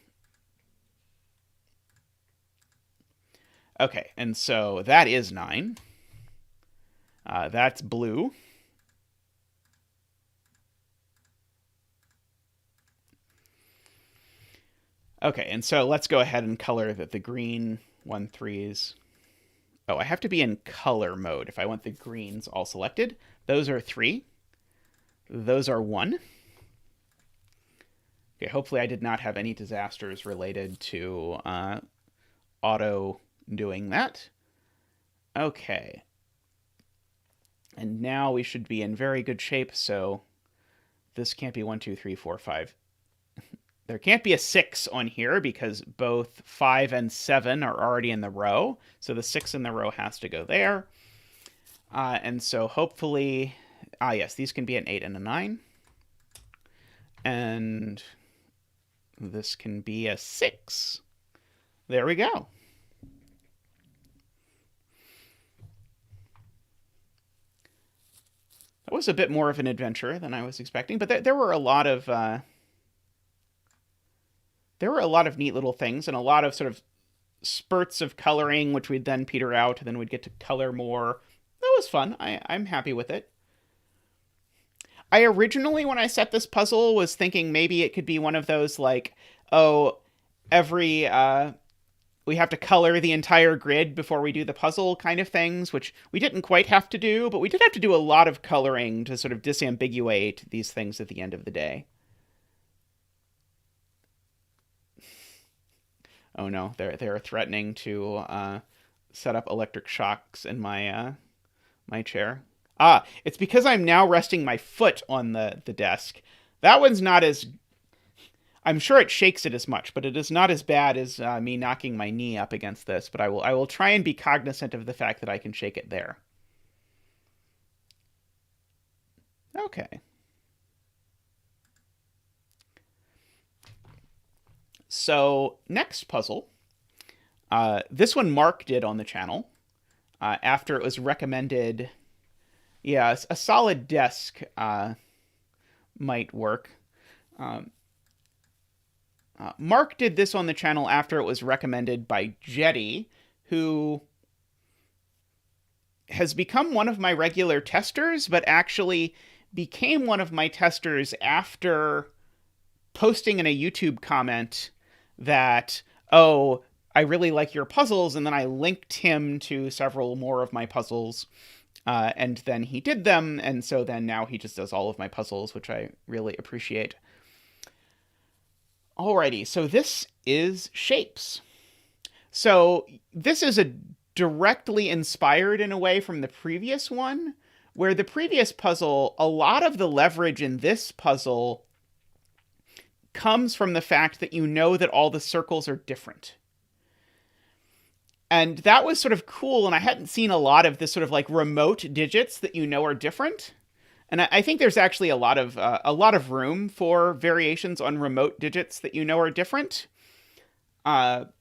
Okay, and so that is 9. That's blue. Okay, and so let's go ahead and color the green 1, 3s. Oh, I have to be in color mode if I want the greens all selected. Those are 3. Those are 1. Okay, hopefully I did not have any disasters related to auto doing that. Okay. And now we should be in very good shape, so this can't be 1, 2, 3, 4, 5. There can't be a 6 on here because both 5 and 7 are already in the row. So the 6 in the row has to go there. And so hopefully, yes, these can be an 8 and a 9. And this can be a 6. There we go. That was a bit more of an adventure than I was expecting, but there were a lot of neat little things and a lot of sort of spurts of coloring, which we'd then peter out, and then we'd get to color more. That was fun. I'm happy with it. I originally, when I set this puzzle, was thinking maybe it could be one of those like, oh, we have to color the entire grid before we do the puzzle kind of things, which we didn't quite have to do, but we did have to do a lot of coloring to sort of disambiguate these things at the end of the day. Oh no, they're threatening to set up electric shocks in my my chair. It's because I'm now resting my foot on the desk. That one's not as... I'm sure it shakes it as much, but it is not as bad as me knocking my knee up against this. But I will try and be cognizant of the fact that I can shake it there. Okay. So next puzzle. This one Mark did on the channel after it was recommended. Yeah, a solid desk might work. Mark did this on the channel after it was recommended by Jetty, who has become one of my regular testers, but actually became one of my testers after posting in a YouTube comment that, oh, I really like your puzzles, and then I linked him to several more of my puzzles, and then he did them, and so then now he just does all of my puzzles, which I really appreciate. Alrighty, so this is shapes. So this is directly inspired in a way from the previous one, where the previous puzzle, a lot of the leverage in this puzzle comes from the fact that you know that all the circles are different. And that was sort of cool, and I hadn't seen a lot of this sort of like remote digits that you know are different. And I think there's actually a lot of room for variations on remote digits that you know are different. But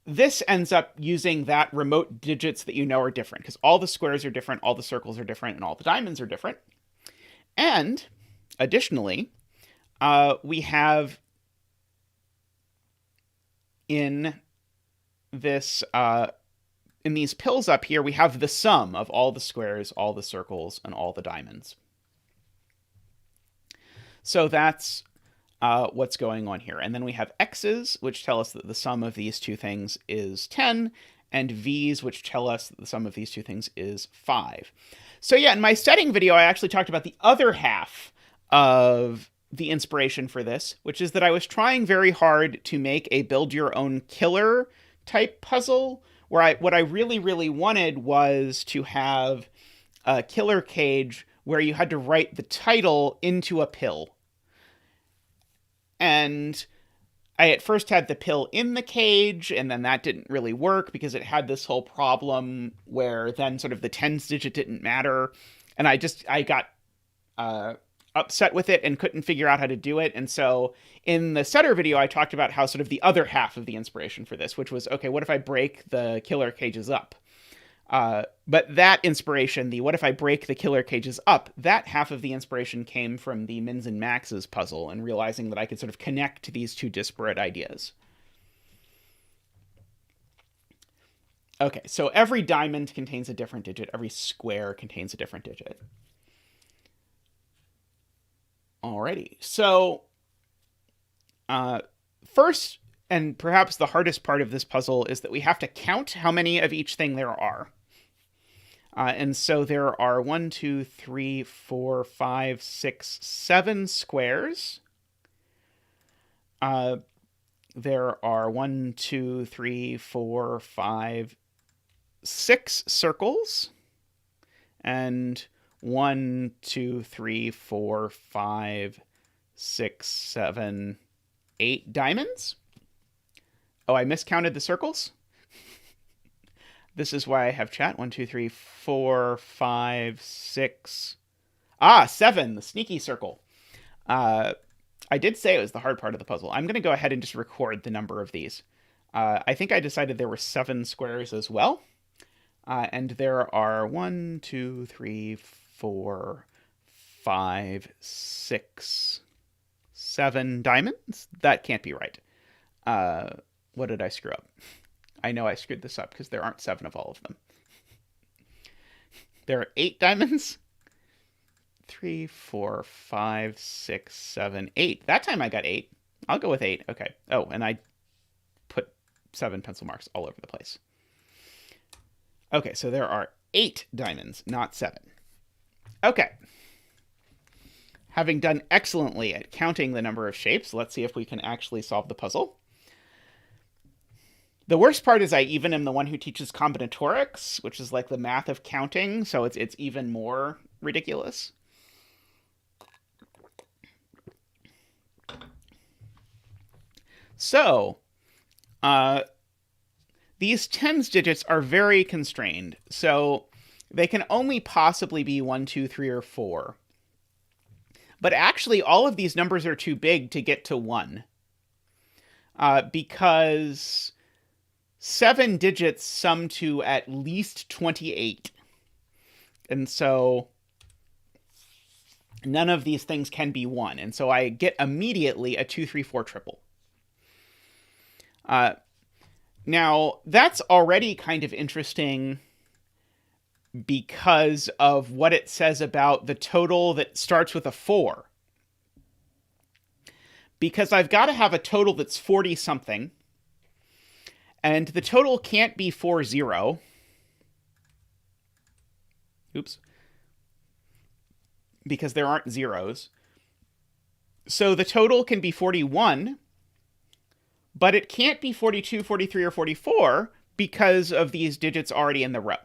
this ends up using that remote digits that you know are different, because all the squares are different, all the circles are different, and all the diamonds are different. And additionally, we have in this in these pills up here, we have the sum of all the squares, all the circles, and all the diamonds. So that's what's going on here. And then we have x's, which tell us that the sum of these two things is 10, and v's, which tell us that the sum of these two things is 5. So yeah, in my setting video, I actually talked about the other half of the inspiration for this, which is that I was trying very hard to make a build-your-own killer type puzzle, where what I really, really wanted was to have a killer cage where you had to write the title into a pill. And I at first had the pill in the cage, and then that didn't really work because it had this whole problem where then sort of the tens digit didn't matter. And I got upset with it and couldn't figure out how to do it. And so in the setter video, I talked about how sort of the other half of the inspiration for this, which was, okay, what if I break the killer cages up? But that inspiration, the what if I break the killer cages up, that half of the inspiration came from the Mins and Maxes puzzle and realizing that I could sort of connect these two disparate ideas. Okay, so every diamond contains a different digit. Every square contains a different digit. Alrighty, so first, and perhaps the hardest part of this puzzle, is that we have to count how many of each thing there are. And so there are 1, 2, 3, 4, 5, 6, 7 squares. There are 1, 2, 3, 4, 5, 6 circles. And 1, 2, 3, 4, 5, 6, 7, 8 diamonds. Oh, I miscounted the circles. This is why I have chat. 1, 2, 3, 4, 5, 6. 7, the sneaky circle. I did say it was the hard part of the puzzle. I'm going to go ahead and just record the number of these. I think I decided there were 7 squares as well. And there are 1, 2, 3, 4, 5, 6, 7 diamonds. That can't be right. What did I screw up? I know I screwed this up because there aren't 7 of all of them. There are 8 diamonds. 3, 4, 5, 6, 7, 8. That time I got 8. I'll go with 8. Okay. Oh, and I put 7 pencil marks all over the place. Okay, so there are 8 diamonds, not 7. Okay. Having done excellently at counting the number of shapes, let's see if we can actually solve the puzzle. The worst part is I even am the one who teaches combinatorics, which is like the math of counting, so it's even more ridiculous. So, these tens digits are very constrained, so they can only possibly be 1, 2, 3, or 4. But actually, all of these numbers are too big to get to 1, because 7 digits sum to at least 28. And so none of these things can be 1. And so I get immediately a 2, 3, 4 triple. Now, that's already kind of interesting because of what it says about the total that starts with a 4. Because I've got to have a total that's 40-something. And the total can't be 40. Oops. Because there aren't zeros. So the total can be 41, but it can't be 42, 43, or 44 because of these digits already in the row.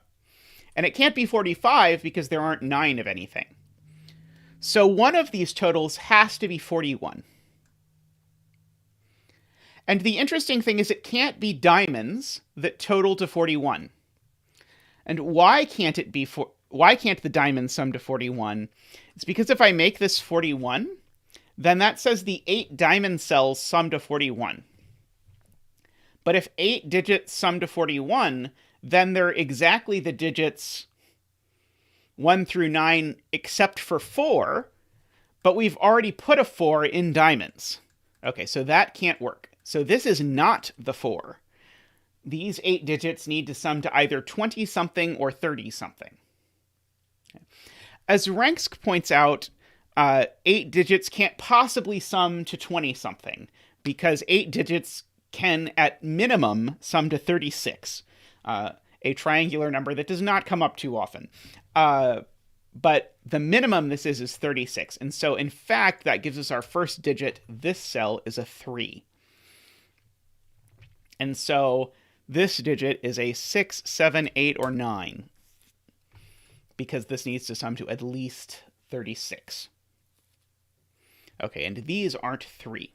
And it can't be 45 because there aren't 9 of anything. So one of these totals has to be 41. And the interesting thing is it can't be diamonds that total to 41. And why can't the diamonds sum to 41? It's because if I make this 41, then that says the 8 diamond cells sum to 41. But if 8 digits sum to 41, then they're exactly the digits 1 through 9 except for 4, but we've already put a 4 in diamonds. Okay, so that can't work. So this is not the 4. These 8 digits need to sum to either 20-something or 30-something. As Ranksk points out, 8 digits can't possibly sum to 20-something, because 8 digits can, at minimum, sum to 36, a triangular number that does not come up too often. But the minimum this is 36. And so, in fact, that gives us our first digit. This cell is a 3. And so this digit is a 6, 7, 8, or 9, because this needs to sum to at least 36. Okay, and these aren't 3.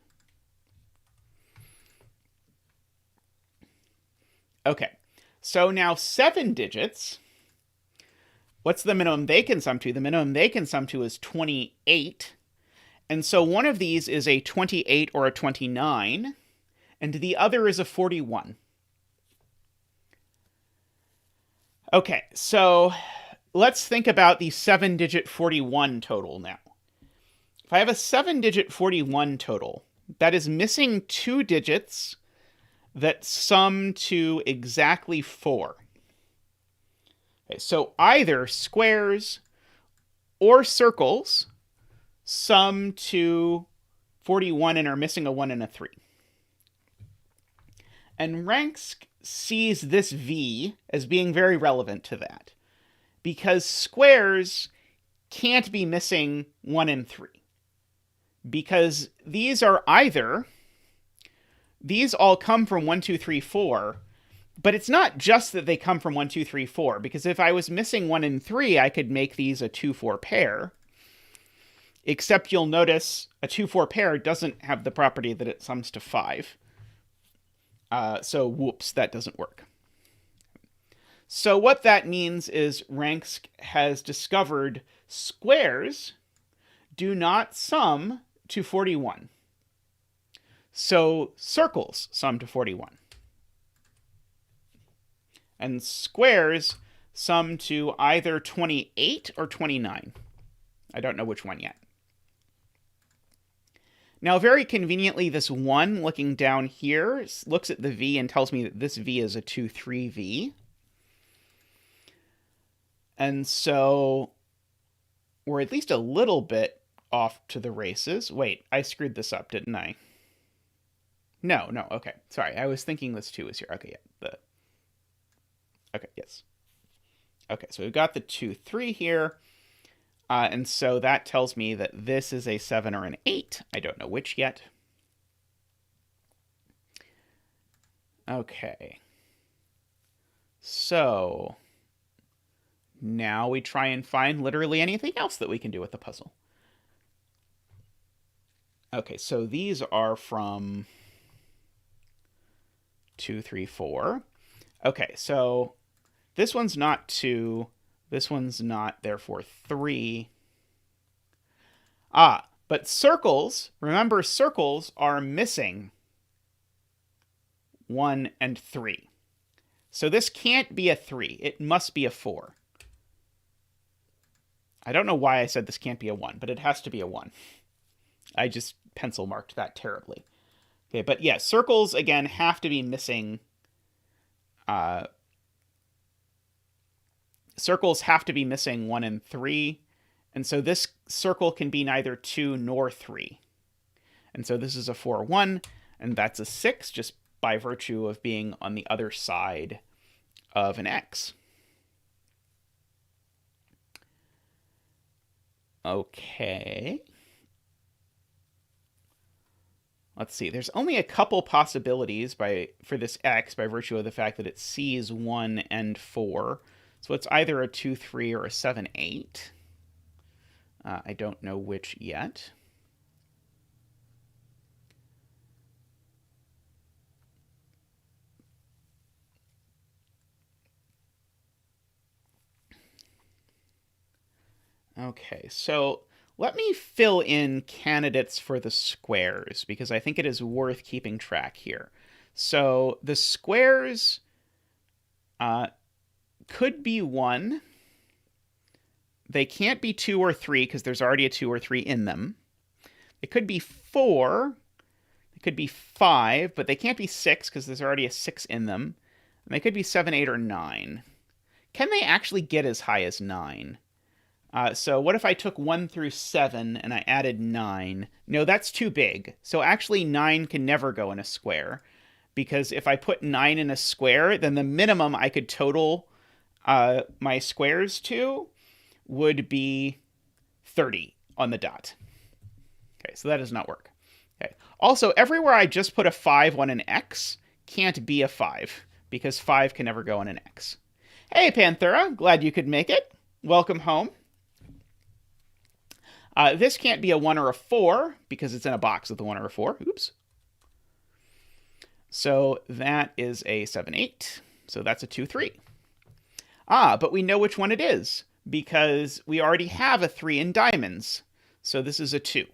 Okay, so now 7 digits, what's the minimum they can sum to? The minimum they can sum to is 28. And so one of these is a 28 or a 29. And the other is a 41. Okay, so let's think about the 7-digit 41 total now. If I have a 7-digit 41 total, that is missing 2 digits that sum to exactly 4. Okay, so either squares or circles sum to 41 and are missing a 1 and a 3. And Ransk sees this V as being very relevant to that, because squares can't be missing 1 and 3. Because these are either, these all come from 1, 2, 3, 4, but it's not just that they come from 1, 2, 3, 4, because if I was missing 1 and 3, I could make these a 2, 4 pair. Except you'll notice a 2, 4 pair doesn't have the property that it sums to 5. So whoops, that doesn't work. So what that means is Ransk has discovered squares do not sum to 41. So circles sum to 41. And squares sum to either 28 or 29. I don't know which one yet. Now, very conveniently, this 1 looking down here looks at the V and tells me that this V is a 2, 3 V. And so we're at least a little bit off to the races. Wait, I screwed this up, didn't I? No, okay. Sorry, I was thinking this 2 was here. Okay, yeah. Okay, yes. Okay, so we've got the 2, 3 here. And so that tells me that this is a 7 or an 8. I don't know which yet. Okay. So now we try and find literally anything else that we can do with the puzzle. Okay, so these are from 2, 3, 4. Okay, so this one's not 2. This one's not, therefore, 3. But circles, remember, circles are missing 1 and 3. So this can't be a 3. It must be a 4. I don't know why I said this can't be a 1, but it has to be a 1. I just pencil marked that terribly. Okay, but yeah, circles, again, have to be missing... circles have to be missing 1 and 3. And so this circle can be neither 2 nor 3. And so this is a 4, 1, and that's a 6, just by virtue of being on the other side of an X. Okay. Let's see. There's only a couple possibilities for this X by virtue of the fact that it sees 1 and 4. So it's either a 2, 3 or a 7, 8. I don't know which yet. Okay, so let me fill in candidates for the squares, because I think it is worth keeping track here. So the squares could be 1. They can't be 2 or 3, because there's already a 2 or 3 in them. It could be 4. It could be 5, but they can't be 6, because there's already a 6 in them. And they could be 7, 8, or 9. Can they actually get as high as 9? So what if I took 1 through 7 and I added 9? No, that's too big. So actually 9 can never go in a square, because if I put 9 in a square, then the minimum I could total my squares to would be 30 on the dot. Okay, so that does not work. Okay. Also, everywhere I just put a 5 on an X can't be a 5, because 5 can never go on an X. Hey, Panthera, glad you could make it. Welcome home. This can't be a 1 or a 4, because it's in a box with a 1 or a 4. Oops. So that is a 7, 8. So that's a 2, 3. But we know which one it is, because we already have a 3 in diamonds. So this is a 2.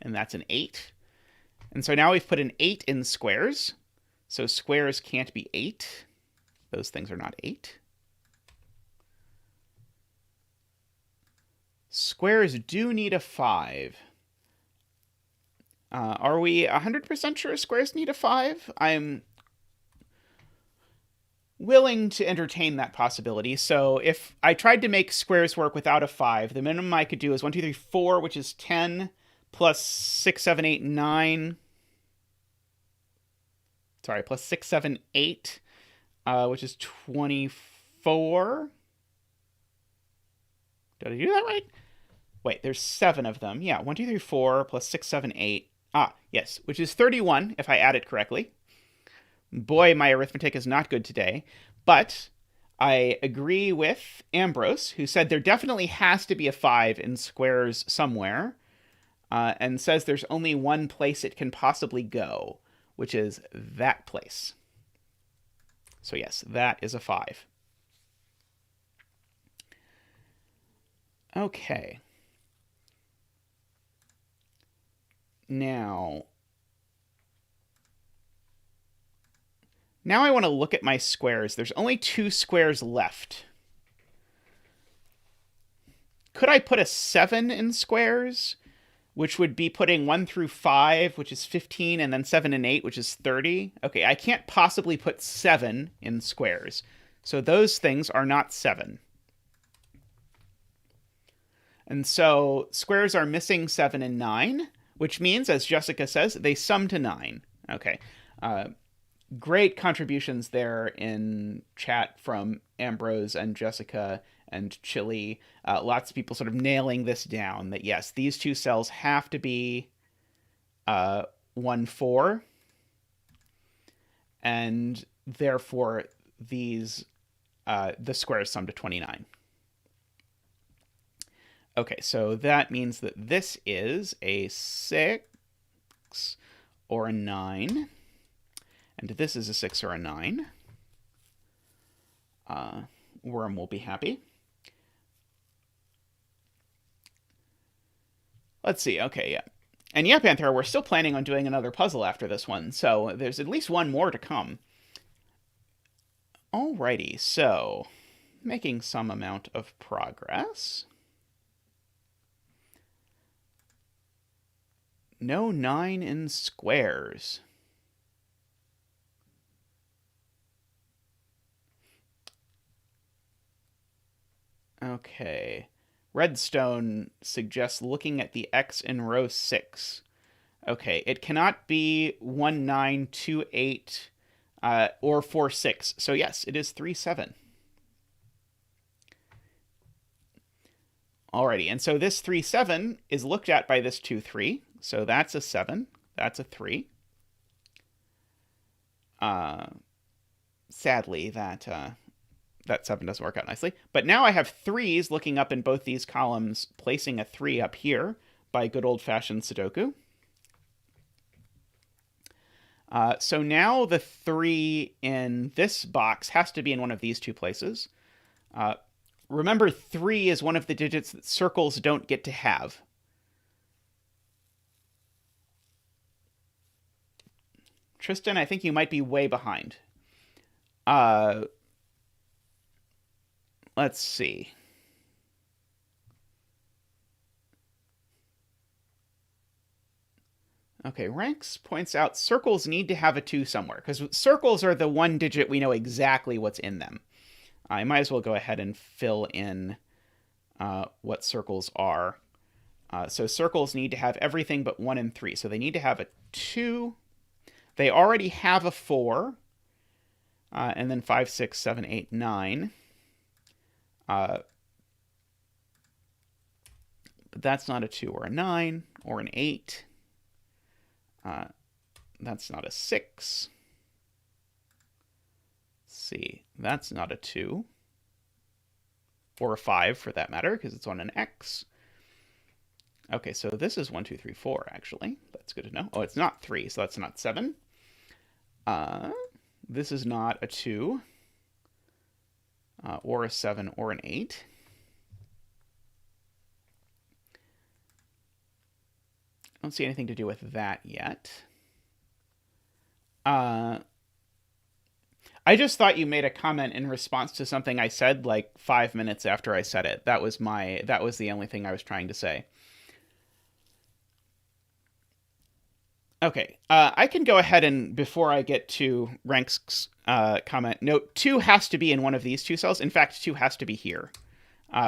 And that's an 8. And so now we've put an 8 in squares. So squares can't be 8. Those things are not 8. Squares do need a 5. Are we 100% sure squares need a 5? I'm willing to entertain that possibility. So if I tried to make squares work without a 5, the minimum I could do is 1, 2, 3, 4, which is 10, plus 6, 7, 8, 9. Sorry, plus 6, 7, 8, which is 24. Did I do that right? Wait, there's 7 of them. Yeah, 1, 2, 3, 4, plus 6, 7, 8. Ah, yes, which is 31, if I add it correctly. Boy, my arithmetic is not good today. But I agree with Ambrose, who said there definitely has to be a 5 in squares somewhere, and says there's only one place it can possibly go, which is that place. So yes, that is a 5. Okay. Now I want to look at my squares. There's only 2 squares left. Could I put a 7 in squares, which would be putting 1 through 5, which is 15, and then 7 and 8, which is 30? Okay, I can't possibly put 7 in squares. So those things are not 7. And so squares are missing 7 and 9, which means, as Jessica says, they sum to 9. Okay. Great contributions there in chat from Ambrose and Jessica and Chili. Lots of people sort of nailing this down, that yes, these two cells have to be 1, 4. And therefore, the squares sum to 29. Okay, so that means that this is a 6 or a 9. And this is a 6 or a 9. Worm will be happy. Let's see. Okay, yeah. And yeah, Panther, we're still planning on doing another puzzle after this one, so there's at least one more to come. Alrighty, so making some amount of progress. No 9 in squares. Okay. Redstone suggests looking at the X in row 6. Okay, it cannot be 1, 9, 2, 8, or 4, 6. So yes, it is 3, 7. Alrighty, and so this 3, 7 is looked at by this 2, 3. So that's a 7. That's a 3. Sadly, that 7 doesn't work out nicely. But now I have 3s looking up in both these columns, placing a 3 up here by good old-fashioned sudoku. So now the 3 in this box has to be in one of these two places. Remember, 3 is one of the digits that circles don't get to have. Tristan, I think you might be way behind. Let's see. Okay, Ranks points out circles need to have a 2 somewhere, because circles are the one digit we know exactly what's in them. I might as well go ahead and fill in what circles are. So circles need to have everything but 1 and 3. So they need to have a 2. They already have a 4. And then 5, 6, 7, 8, 9. But that's not a 2 or a 9 or an 8. That's not a 6. Let's see, that's not a 2. Or a 5 for that matter, because it's on an X. Okay, so this is 1, 2, 3, 4, actually. That's good to know. Oh, it's not 3, so that's not 7. This is not a 2. Or a 7 or an 8. I don't see anything to do with that yet. I just thought you made a comment in response to something I said like 5 minutes after I said it. That was the only thing I was trying to say. Okay, I can go ahead and before I get to Rank's comment, note 2 has to be in one of these two cells. In fact, 2 has to be here,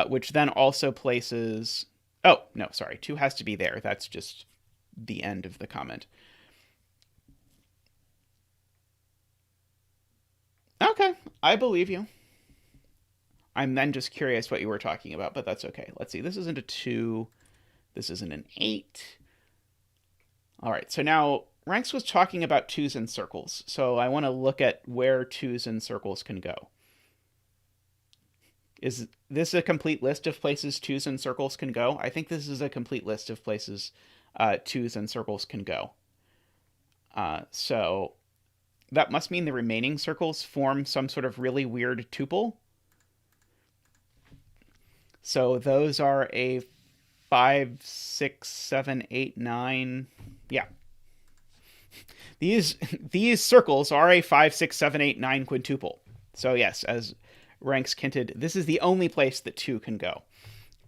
which then also places. Oh no, sorry, 2 has to be there. That's just the end of the comment. Okay, I believe you. I'm then just curious what you were talking about, but that's okay. Let's see. This isn't a 2. This isn't an 8. All right, so now Ranks was talking about 2s and circles, so I want to look at where 2s and circles can go. Is this a complete list of places 2s and circles can go? I think this is a complete list of places 2s and circles can go. So that must mean the remaining circles form some sort of really weird tuple. So those are a 5, 6, 7, 8, 9. Yeah. These circles are a 5, 6, 7, 8, 9 quintuple. So yes, as Ranks hinted, this is the only place that 2 can go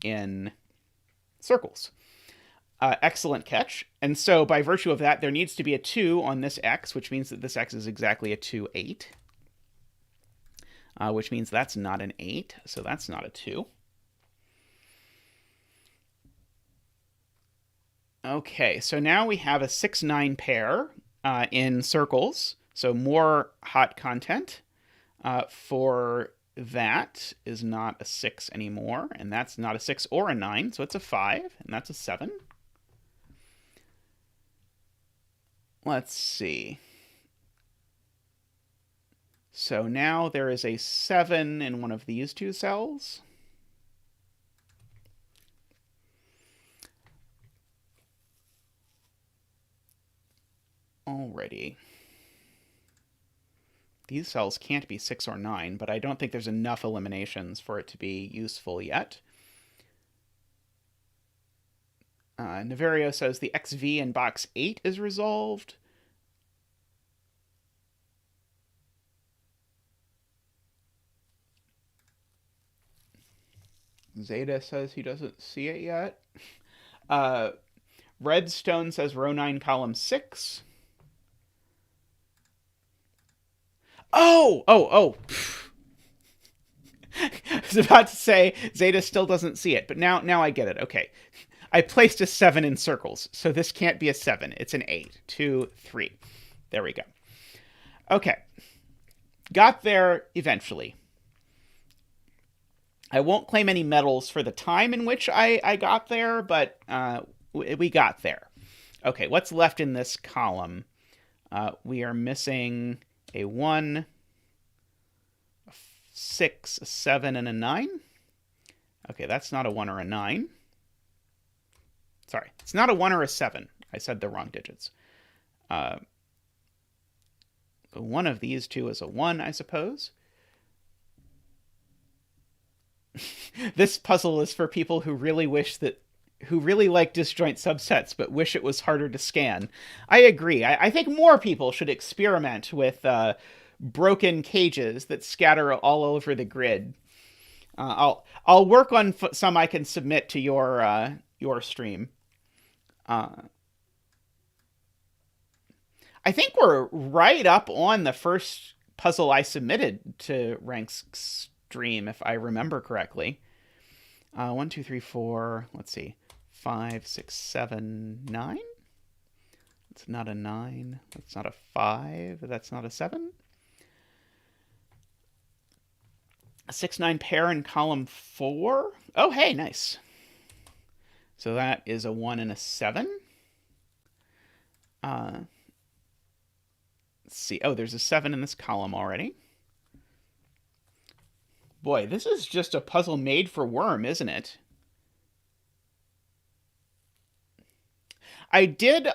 in circles. Excellent catch. And so by virtue of that, there needs to be a 2 on this x, which means that this x is exactly a 2, 8. Which means that's not an 8, so that's not a 2. Okay, so now we have a 6, 9 pair in circles. So more hot content for that is not a 6 anymore, and that's not a 6 or a 9, so it's a 5, and that's a 7. Let's see. So now there is a 7 in one of these two cells. Alrighty. These cells can't be 6 or 9, but I don't think there's enough eliminations for it to be useful yet. Niverio says the XV in box 8 is resolved. Zeta says he doesn't see it yet. Redstone says row 9, column 6. Oh! I was about to say Zeta still doesn't see it, but now I get it. Okay. I placed a 7 in circles, so this can't be a 7. It's an 8. 2, 3. There we go. Okay. Got there eventually. I won't claim any medals for the time in which I got there, but we got there. Okay, what's left in this column? We are missing a 1, a 6, a 7, and a 9. Okay, that's not a 1 or a 9. Sorry, it's not a 1 or a 7. I said the wrong digits. One of these two is a 1, I suppose. This puzzle is for people who really like disjoint subsets but wish it was harder to scan. I agree. I think more people should experiment with broken cages that scatter all over the grid. I'll work on some I can submit to your stream. I think we're right up on the first puzzle I submitted to Rank's stream, if I remember correctly. 1, 2, 3, 4. Let's see. 5, 6, 7, 9. That's not a 9. That's not a 5. That's not a 7. A 6, 9 pair in column 4. Oh, hey, nice. So that is a 1 and a 7. Let's see. Oh, there's a 7 in this column already. Boy, this is just a puzzle made for Worm, isn't it? I did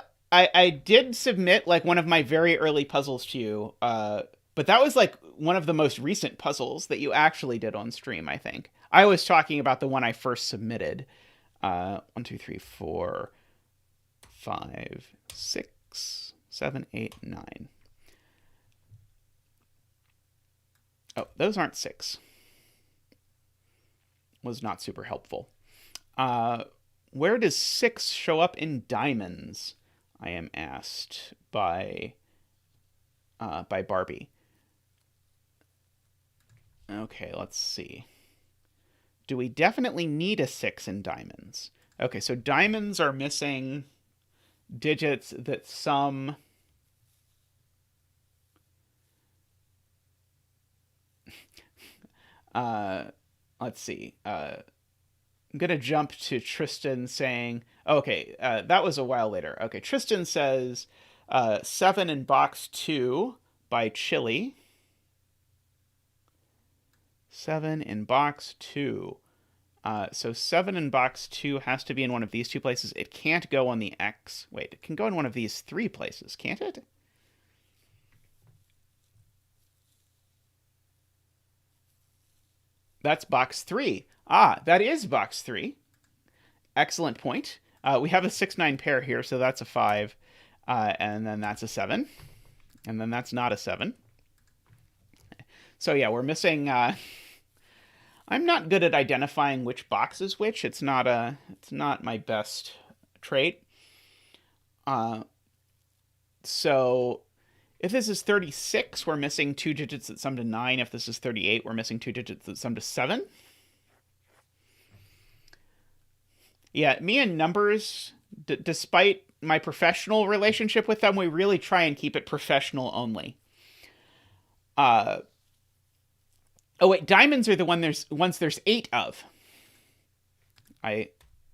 submit like one of my very early puzzles to you, but that was like one of the most recent puzzles that you actually did on stream, I think. I was talking about the one I first submitted. 1, 2, 3, 4, 5, 6, 7, 8, 9. Oh, those aren't 6. Was not super helpful. Where does 6 show up in diamonds? I am asked by Barbie. Okay, let's see. Do we definitely need a 6 in diamonds? Okay, so diamonds are missing digits that sum. Let's see. I'm going to jump to Tristan saying, okay, that was a while later. Okay, Tristan says 7 in box 2 by Chili. 7 in box 2. So 7 in box 2 has to be in one of these 2 places. It can't go on the X. Wait, it can go in one of these 3 places, can't it? That's box 3. Ah, that is box 3. Excellent point. We have a 6-9 pair here, so that's a 5. And then that's a 7. And then that's not a 7. So yeah, we're missing. I'm not good at identifying which box is which. It's not my best trait. So if this is 36, we're missing 2 digits that sum to 9. If this is 38, we're missing 2 digits that sum to 7. Yeah, me and numbers, despite my professional relationship with them, we really try and keep it professional only. Oh wait, diamonds are the ones there's 8 of.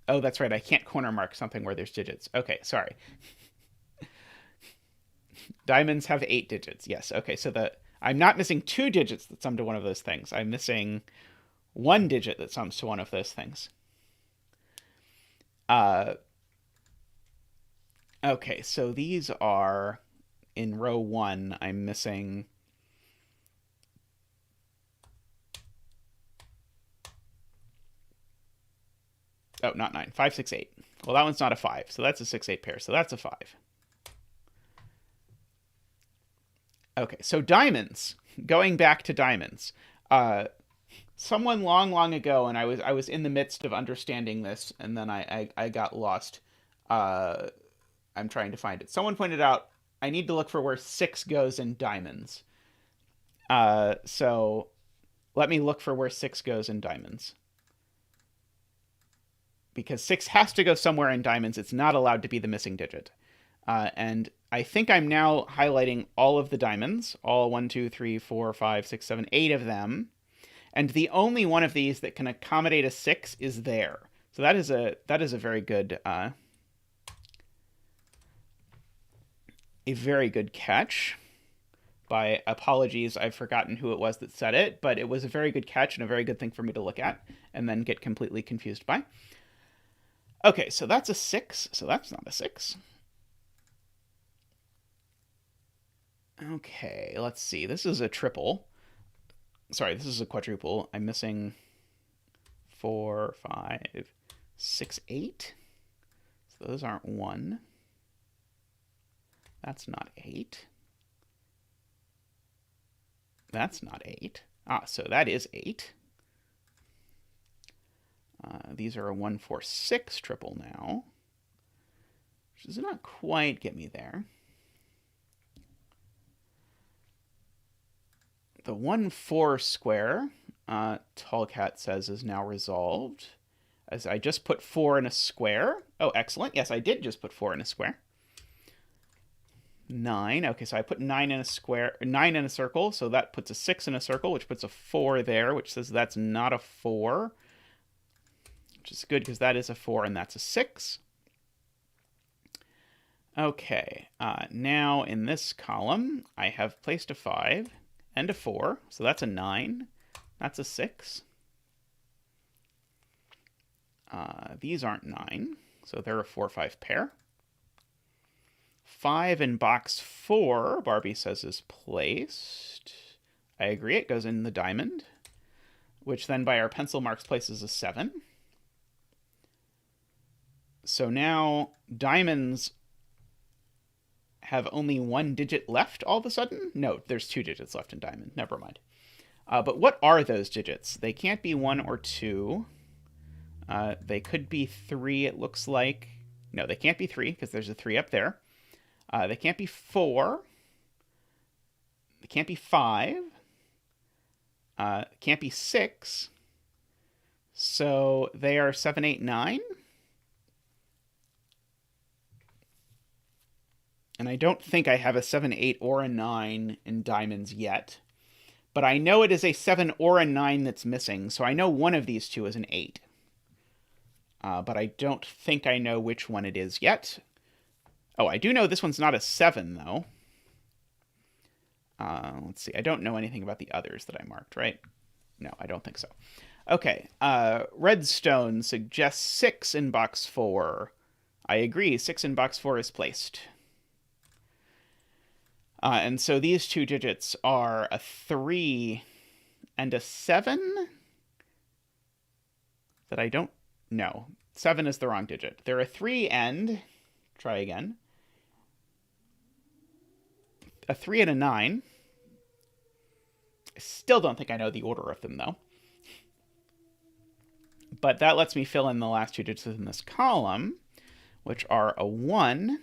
Oh, that's right. I can't corner mark something where there's digits. Okay, sorry. Diamonds have 8 digits. Yes. Okay, so I'm not missing 2 digits that sum to one of those things. I'm missing 1 digit that sums to one of those things. Okay, so these are in row 1. I'm missing. Oh, not 9. 5, 6, 8. Well, that one's not a 5, so that's a 6, 8 pair. So that's a 5. Okay, so diamonds. Going back to diamonds. Someone long ago, and I was in the midst of understanding this, and then I got lost. I'm trying to find it. Someone pointed out I need to look for where 6 goes in diamonds. So let me look for where 6 goes in diamonds. Because 6 has to go somewhere in diamonds. It's not allowed to be the missing digit. And I think I'm now highlighting all of the diamonds, all 1, 2, 3, 4, 5, 6, 7, 8 of them. And the only one of these that can accommodate a 6 is there. So that is a very good catch. By apologies, I've forgotten who it was that said it, but it was a very good catch and a very good thing for me to look at and then get completely confused by. Okay, so that's a 6, so that's not a 6. Okay, let's see. This is a triple. Sorry, this is a quadruple. I'm missing 4, 5, 6, 8. So those aren't 1. That's not 8. That's not 8. Ah, so that is 8. These are a 1, 4, 6 triple now, which does not quite get me there. The 1, 4 square, Tall Cat says, is now resolved, as I just put 4 in a square. Oh, excellent. Yes, I did just put 4 in a square. 9. Okay, so I put 9 in a square, 9 in a circle, so that puts a 6 in a circle, which puts a 4 there, which says that's not a 4, which is good because that is a 4 and that's a 6. Okay, now in this column, I have placed a 5 and a 4, so that's a 9. That's a 6. These aren't 9, so they're a 4, 5 pair. 5 in box 4, Barbie says, is placed. I agree, it goes in the diamond, which then by our pencil marks places a 7. So now diamonds have only 1 digit left all of a sudden? No, there's 2 digits left in diamond. Never mind. But what are those digits? They can't be 1 or 2. They could be 3, it looks like. No, they can't be 3 because there's a 3 up there. They can't be 4. They can't be 5. Can't be 6. So they are 7, 8, 9. And I don't think I have a 7, 8, or a 9 in diamonds yet. But I know it is a 7 or a 9 that's missing, so I know one of these two is an 8. But I don't think I know which one it is yet. Oh, I do know this one's not a 7, though. Let's see. I don't know anything about the others that I marked, right? No, I don't think so. Okay. Redstone suggests 6 in box 4. I agree. 6 in box 4 is placed. And so these two digits are a 3 and a 7 that I don't know. 7 is the wrong digit. They're a 3 and, try again, a 3 and a 9. I still don't think I know the order of them, though. But that lets me fill in the last two digits in this column, which are a 1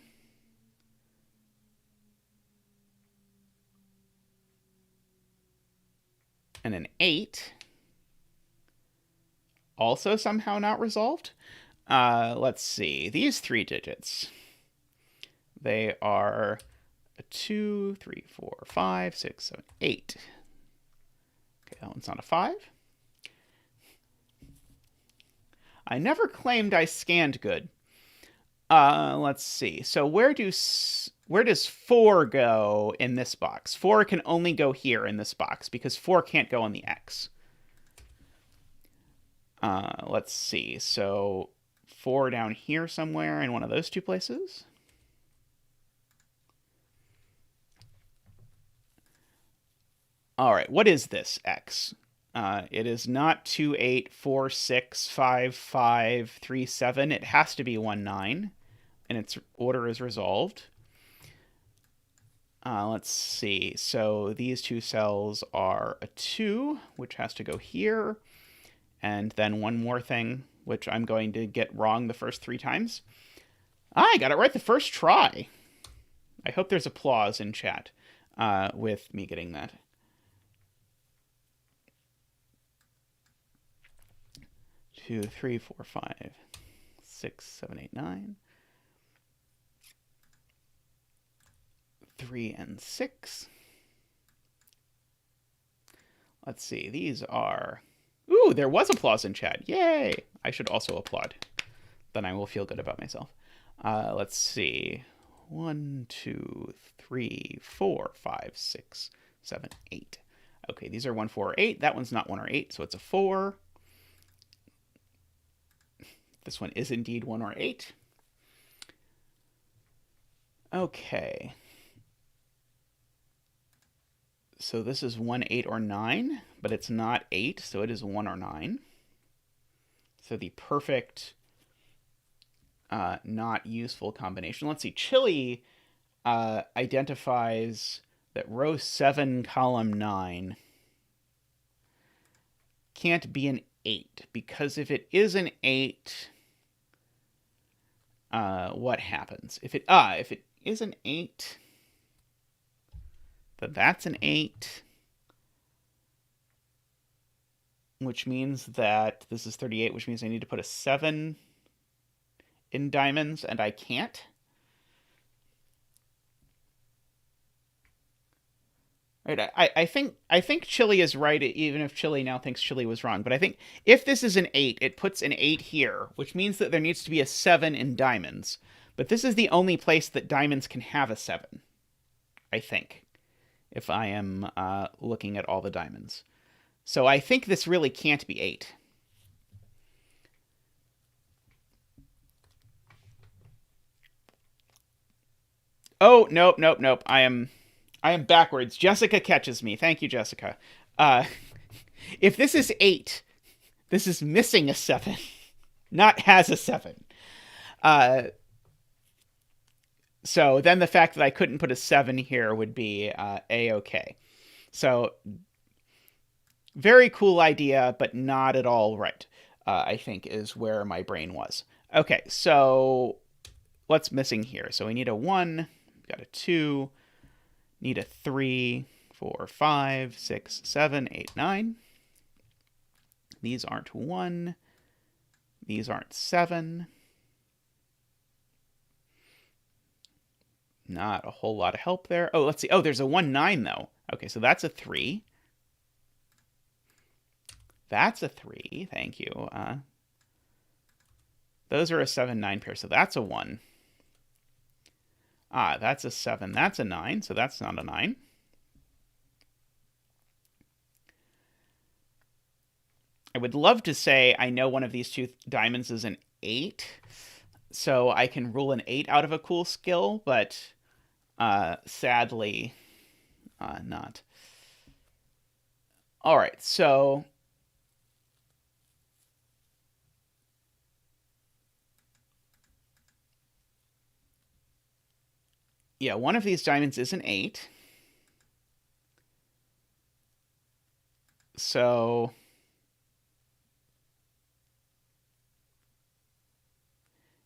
and an 8. Also somehow not resolved. Let's see. These three digits. They are a 2, 3, 4, 5, 6, 7, 8. Okay, that one's not a 5. I never claimed I scanned good. Let's see. So where does 4 go in this box? 4 can only go here in this box because 4 can't go on the X. Let's see. So 4 down here somewhere in one of those two places. All right, what is this X? It is not 2, 8, 4, 6, 5, 5, 3, 7. It has to be 1, 9, and its order is resolved. Let's see. So these two cells are a 2, which has to go here, and then one more thing, which I'm going to get wrong the first 3 times. I got it right the first try. I hope there's applause in chat with me getting that. 2, 3, 4, 5, 6, 7, 8, 9. 3 and 6. Let's see. These are... Ooh, there was applause in chat. Yay! I should also applaud. Then I will feel good about myself. Let's see. 1, 2, 3, 4, 5, 6, 7, 8. Okay, these are 1, 4, or 8. That one's not 1 or 8, so it's a 4. This one is indeed 1 or 8. Okay. So this is 1, 8, or 9, but it's not 8, so it is 1 or 9. So the perfect, not useful combination. Let's see. Chili identifies that row 7, column 9 can't be an 8, because if it is an 8, what happens? If it is an 8, then that's an 8, which means that this is 38, which means I need to put a 7 in diamonds, and I can't. Right, I think Chili is right, even if Chili now thinks Chili was wrong. But I think if this is an 8, it puts an 8 here, which means that there needs to be a 7 in diamonds. But this is the only place that diamonds can have a 7, I think, if I am looking at all the diamonds. So I think this really can't be 8. Oh, nope. I am backwards. Jessica catches me. Thank you, Jessica. If this is 8, this is missing a 7, not has a 7. So then the fact that I couldn't put a 7 here would be A-okay. So Very cool idea, but not at all right, I think is where my brain was. Okay, so what's missing here? So we need a 1, got a 2, need a 3, 4, 5, 6, 7, 8, 9. These aren't 1. These aren't 7. Not a whole lot of help there. Oh, let's see. Oh, there's a 1, 9, though. Okay, so that's a 3. That's a 3. Thank you. Those are a 7, 9 pair, so that's a 1. That's a 7. That's a 9, so that's not a 9. I would love to say I know one of these two diamonds is an 8, so I can rule an 8 out of a cool skill, but sadly, not. All right, so yeah, one of these diamonds is an 8. So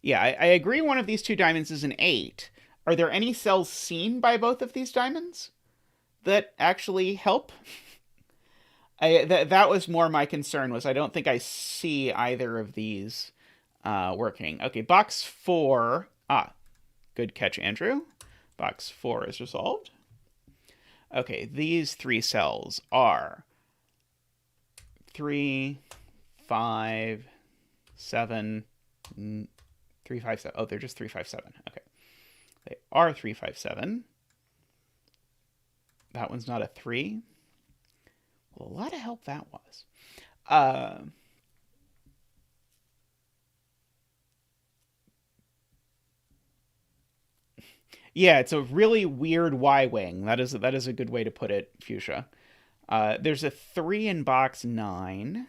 yeah, I agree one of these two diamonds is an 8. Are there any cells seen by both of these diamonds that actually help? That was more my concern, was I don't think I see either of these working. Okay, box 4. Good catch, Andrew. Box 4 is resolved. Okay, these 3 cells are 3, 5, 7, 3, 5, 7. Oh, they're just 3, 5, 7. Okay. They are 3, 5, 7. That one's not a 3. Well, a lot of help that was. Yeah, it's a really weird Y-wing. That is a good way to put it, Fuchsia. There's a 3 in box 9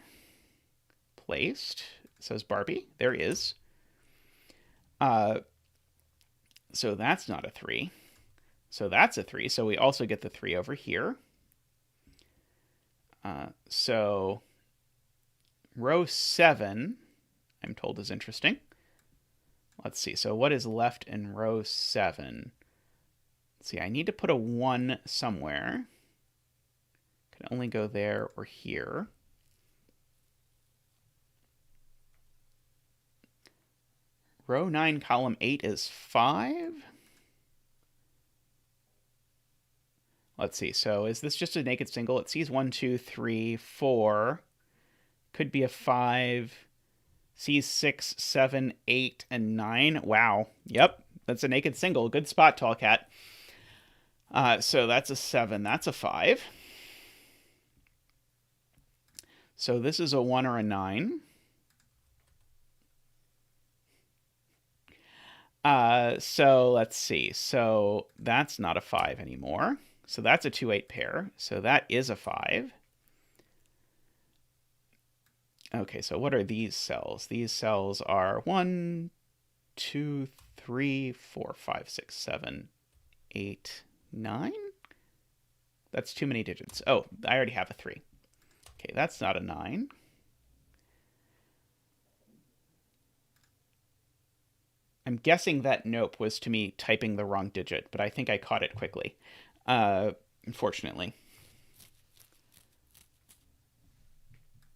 placed. It says Barbie. There is. So that's not a 3. So that's a 3. So we also get the 3 over here. So row 7, I'm told, is interesting. Let's see. So what is left in row 7? Let's see. I need to put a 1 somewhere. Can only go there or here. Row 9, column 8 is 5. Let's see. So is this just a naked single? It sees 1, 2, 3, 4. Could be a 5. Sees 6, 7, 8, and 9. Wow. Yep. That's a naked single. Good spot, Tall Cat. So that's a 7. That's a 5. So this is a 1 or a 9. So let's see. So that's not a 5 anymore. So that's a 2, 8 pair. So that is a 5. Okay, so what are these cells? These cells are 1, 2, 3, 4, 5, 6, 7, 8, 9? That's too many digits. Oh, I already have a 3. Okay, that's not a 9. I'm guessing that nope was to me typing the wrong digit, but I think I caught it quickly, unfortunately.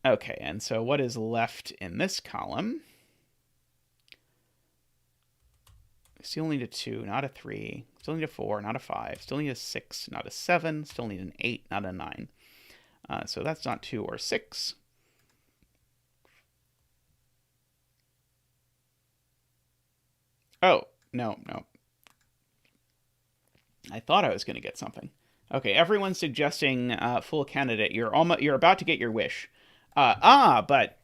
Okay, and so what is left in this column? Still need a 2, not a 3. Still need a 4, not a 5. Still need a 6, not a 7. Still need an 8, not a 9. So that's not 2 or 6. Oh, no. I thought I was going to get something. Okay, everyone's suggesting full candidate. You're about to get your wish. But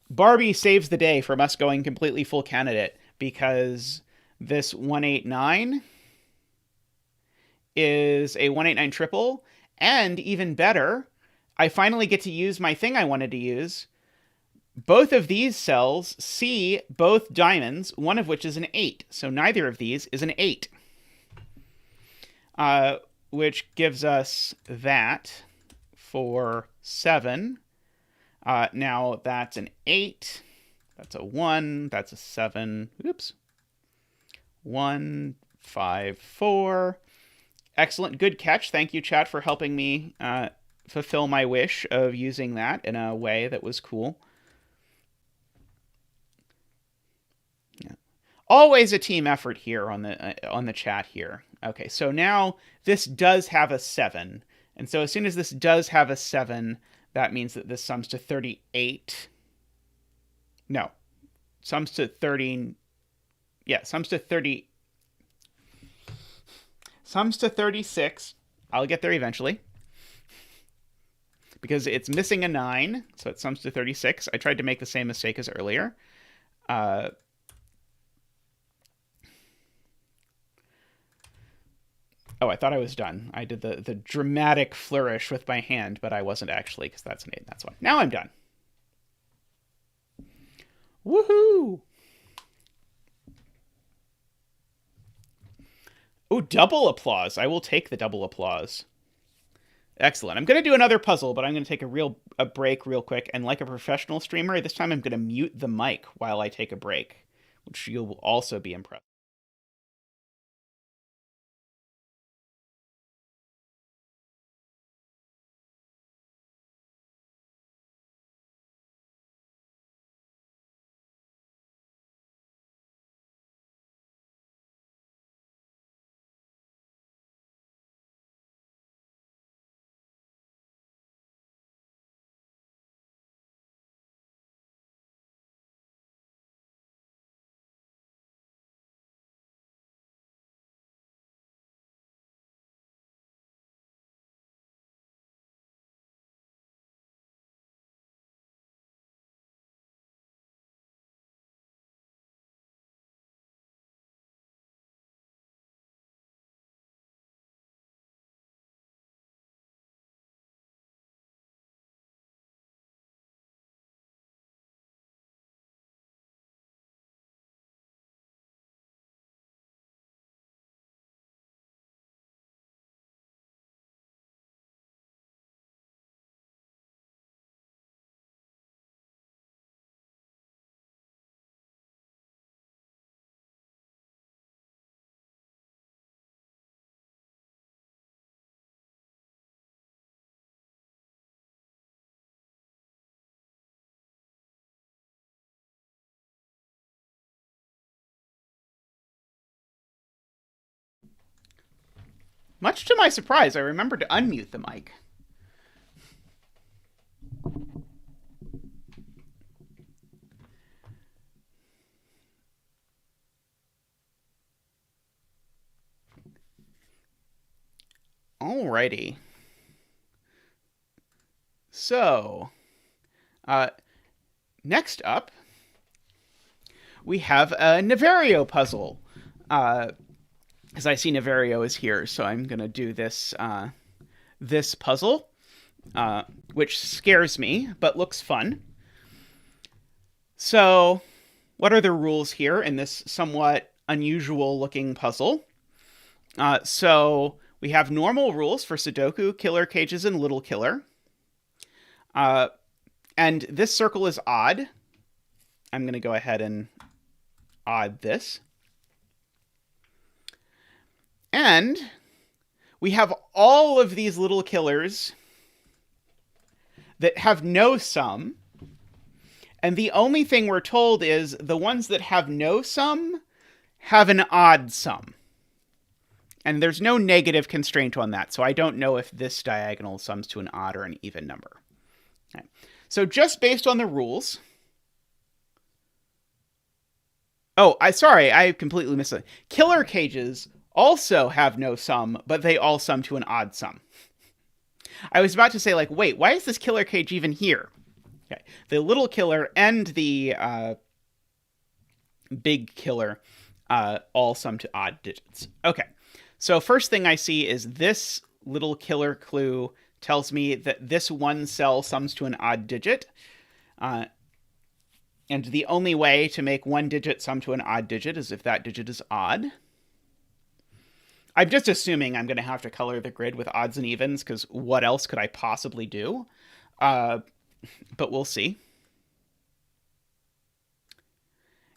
Barbie saves the day from us going completely full candidate, because this 189 is a 189 triple, and even better, I finally get to use my thing I wanted to use. Both of these cells see both diamonds, one of which is an 8, so neither of these is an 8. Which gives us that for 7. Now that's an 8. That's a 1. That's a 7. Oops. 1, 5, 4. Excellent. Good catch. Thank you, chat, for helping me fulfill my wish of using that in a way that was cool. Yeah. Always a team effort here on the chat here. Okay, so now this does have a 7. And so as soon as this does have a 7, that means that this sums to 38. No. Sums to 30. Yeah, sums to 30. Sums to 36. I'll get there eventually. Because it's missing a 9, so it sums to 36. I tried to make the same mistake as earlier. Oh, I thought I was done. I did the dramatic flourish with my hand, but I wasn't actually, because that's an 8. That's why. Now I'm done. Woohoo! Oh, double applause. I will take the double applause. Excellent. I'm going to do another puzzle, but I'm going to take a break real quick. And like a professional streamer, this time I'm going to mute the mic while I take a break, which you'll also be impressed. Much to my surprise, I remembered to unmute the mic. Alrighty. So, next up, we have a Niverio puzzle. Because I see Niverio is here, so I'm going to do this this puzzle, which scares me, but looks fun. So, what are the rules here in this somewhat unusual-looking puzzle? So, we have normal rules for Sudoku, Killer Cages, and Little Killer. And this circle is odd. I'm going to go ahead and odd this. And we have all of these little killers that have no sum. And the only thing we're told is the ones that have no sum have an odd sum. And there's no negative constraint on that, so I don't know if this diagonal sums to an odd or an even number. Okay. So just based on the rules... Oh, sorry, I completely missed it. Killer cages also have no sum, but they all sum to an odd sum. I was about to say, like, wait, why is this killer cage even here? Okay. The little killer and the big killer all sum to odd digits. Okay. So first thing I see is this little killer clue tells me that this one cell sums to an odd digit. And the only way to make one digit sum to an odd digit is if that digit is odd. I'm just assuming I'm going to have to color the grid with odds and evens, because what else could I possibly do? But we'll see.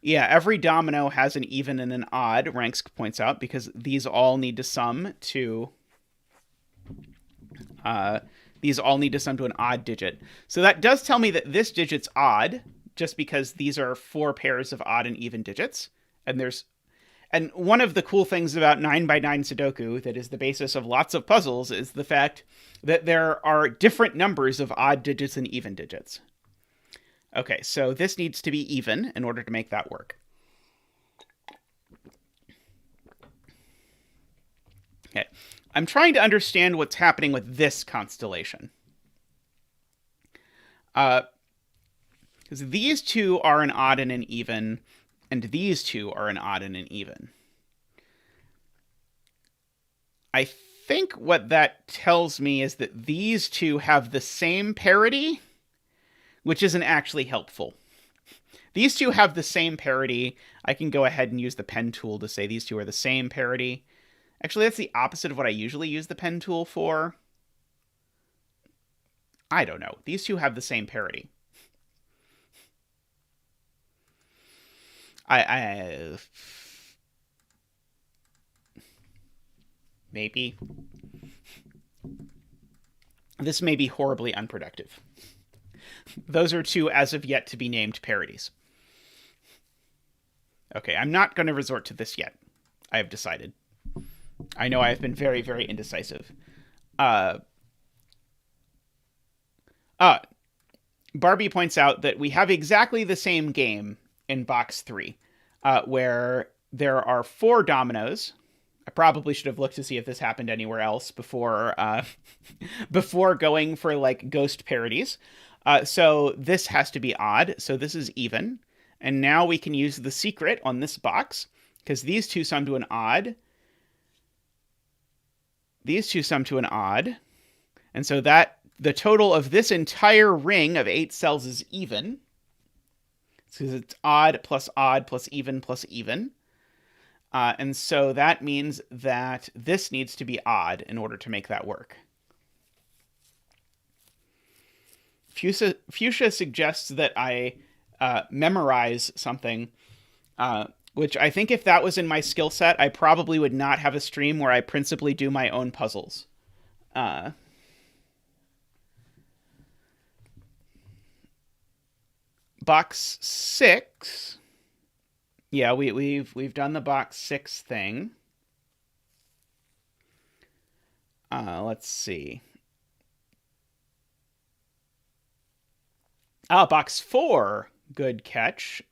Yeah, every domino has an even and an odd, Ranks points out, because these all need to sum to an odd digit. So that does tell me that this digit's odd, just because these are 4 pairs of odd and even digits. And one of the cool things about 9x9 Sudoku, that is the basis of lots of puzzles, is the fact that there are different numbers of odd digits and even digits. Okay, so this needs to be even in order to make that work. Okay, I'm trying to understand what's happening with this constellation. Because these two are an odd and an even, and these two are an odd and an even. I think what that tells me is that these two have the same parity, which isn't actually helpful. These two have the same parity. I can go ahead and use the pen tool to say these two are the same parity. Actually, that's the opposite of what I usually use the pen tool for. I don't know. These two have the same parity. Maybe. This may be horribly unproductive. Those are two as of yet to be named parities. Okay, I'm not going to resort to this yet. I have decided. I know I have been very, very indecisive. Barbie points out that we have exactly the same game in box 3, where there are 4 dominoes. I probably should have looked to see if this happened anywhere else before before going for like ghost parodies. So this has to be odd. So this is even. And now we can use the secret on this box, because these two sum to an odd. These two sum to an odd. And so that the total of this entire ring of 8 cells is even. Because it's odd plus even plus even. And so that means that this needs to be odd in order to make that work. Fuchsia suggests that I memorize something, which I think if that was in my skill set, I probably would not have a stream where I principally do my own puzzles. Box 6. Yeah, we've done the box 6 thing. Let's see. Box 4. Good catch.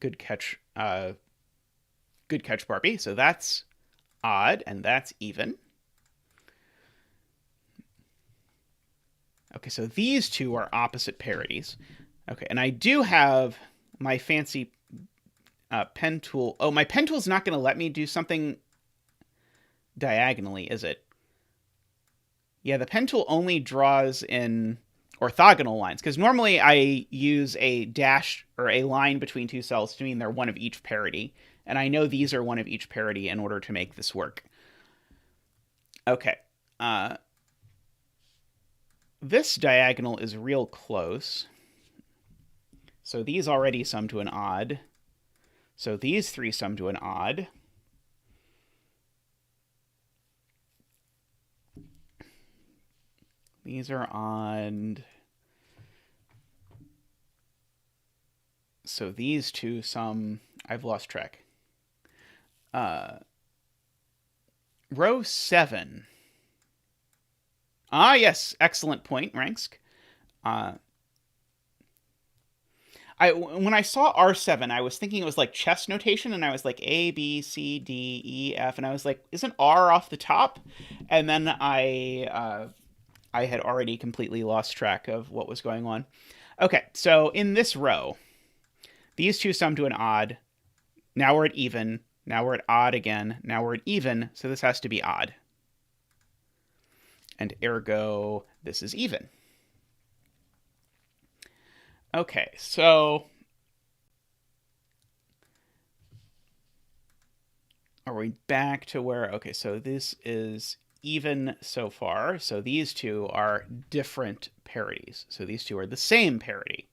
Good catch. Good catch, Barbie. So that's odd, and that's even. Okay, so these two are opposite parities. Okay, and I do have my fancy pen tool. Oh, my pen tool's not going to let me do something diagonally, is it? Yeah, the pen tool only draws in orthogonal lines, because normally I use a dash or a line between 2 cells to mean they're one of each parity, and I know these are one of each parity in order to make this work. Okay. This diagonal is real close. So these already sum to an odd. So these 3 sum to an odd. These are odd. So these 2 sum... I've lost track. Row 7. Yes. Excellent point, Ranks. When I saw R7, I was thinking it was like chess notation, and I was like A, B, C, D, E, F, and I was like, isn't R off the top? And then I had already completely lost track of what was going on. Okay, so in this row, these 2 sum to an odd. Now we're at even. Now we're at odd again. Now we're at even, so this has to be odd. And ergo, this is even. Okay, so are we back to where... Okay, so this is even so far. So these two are different parities. So these two are the same parity.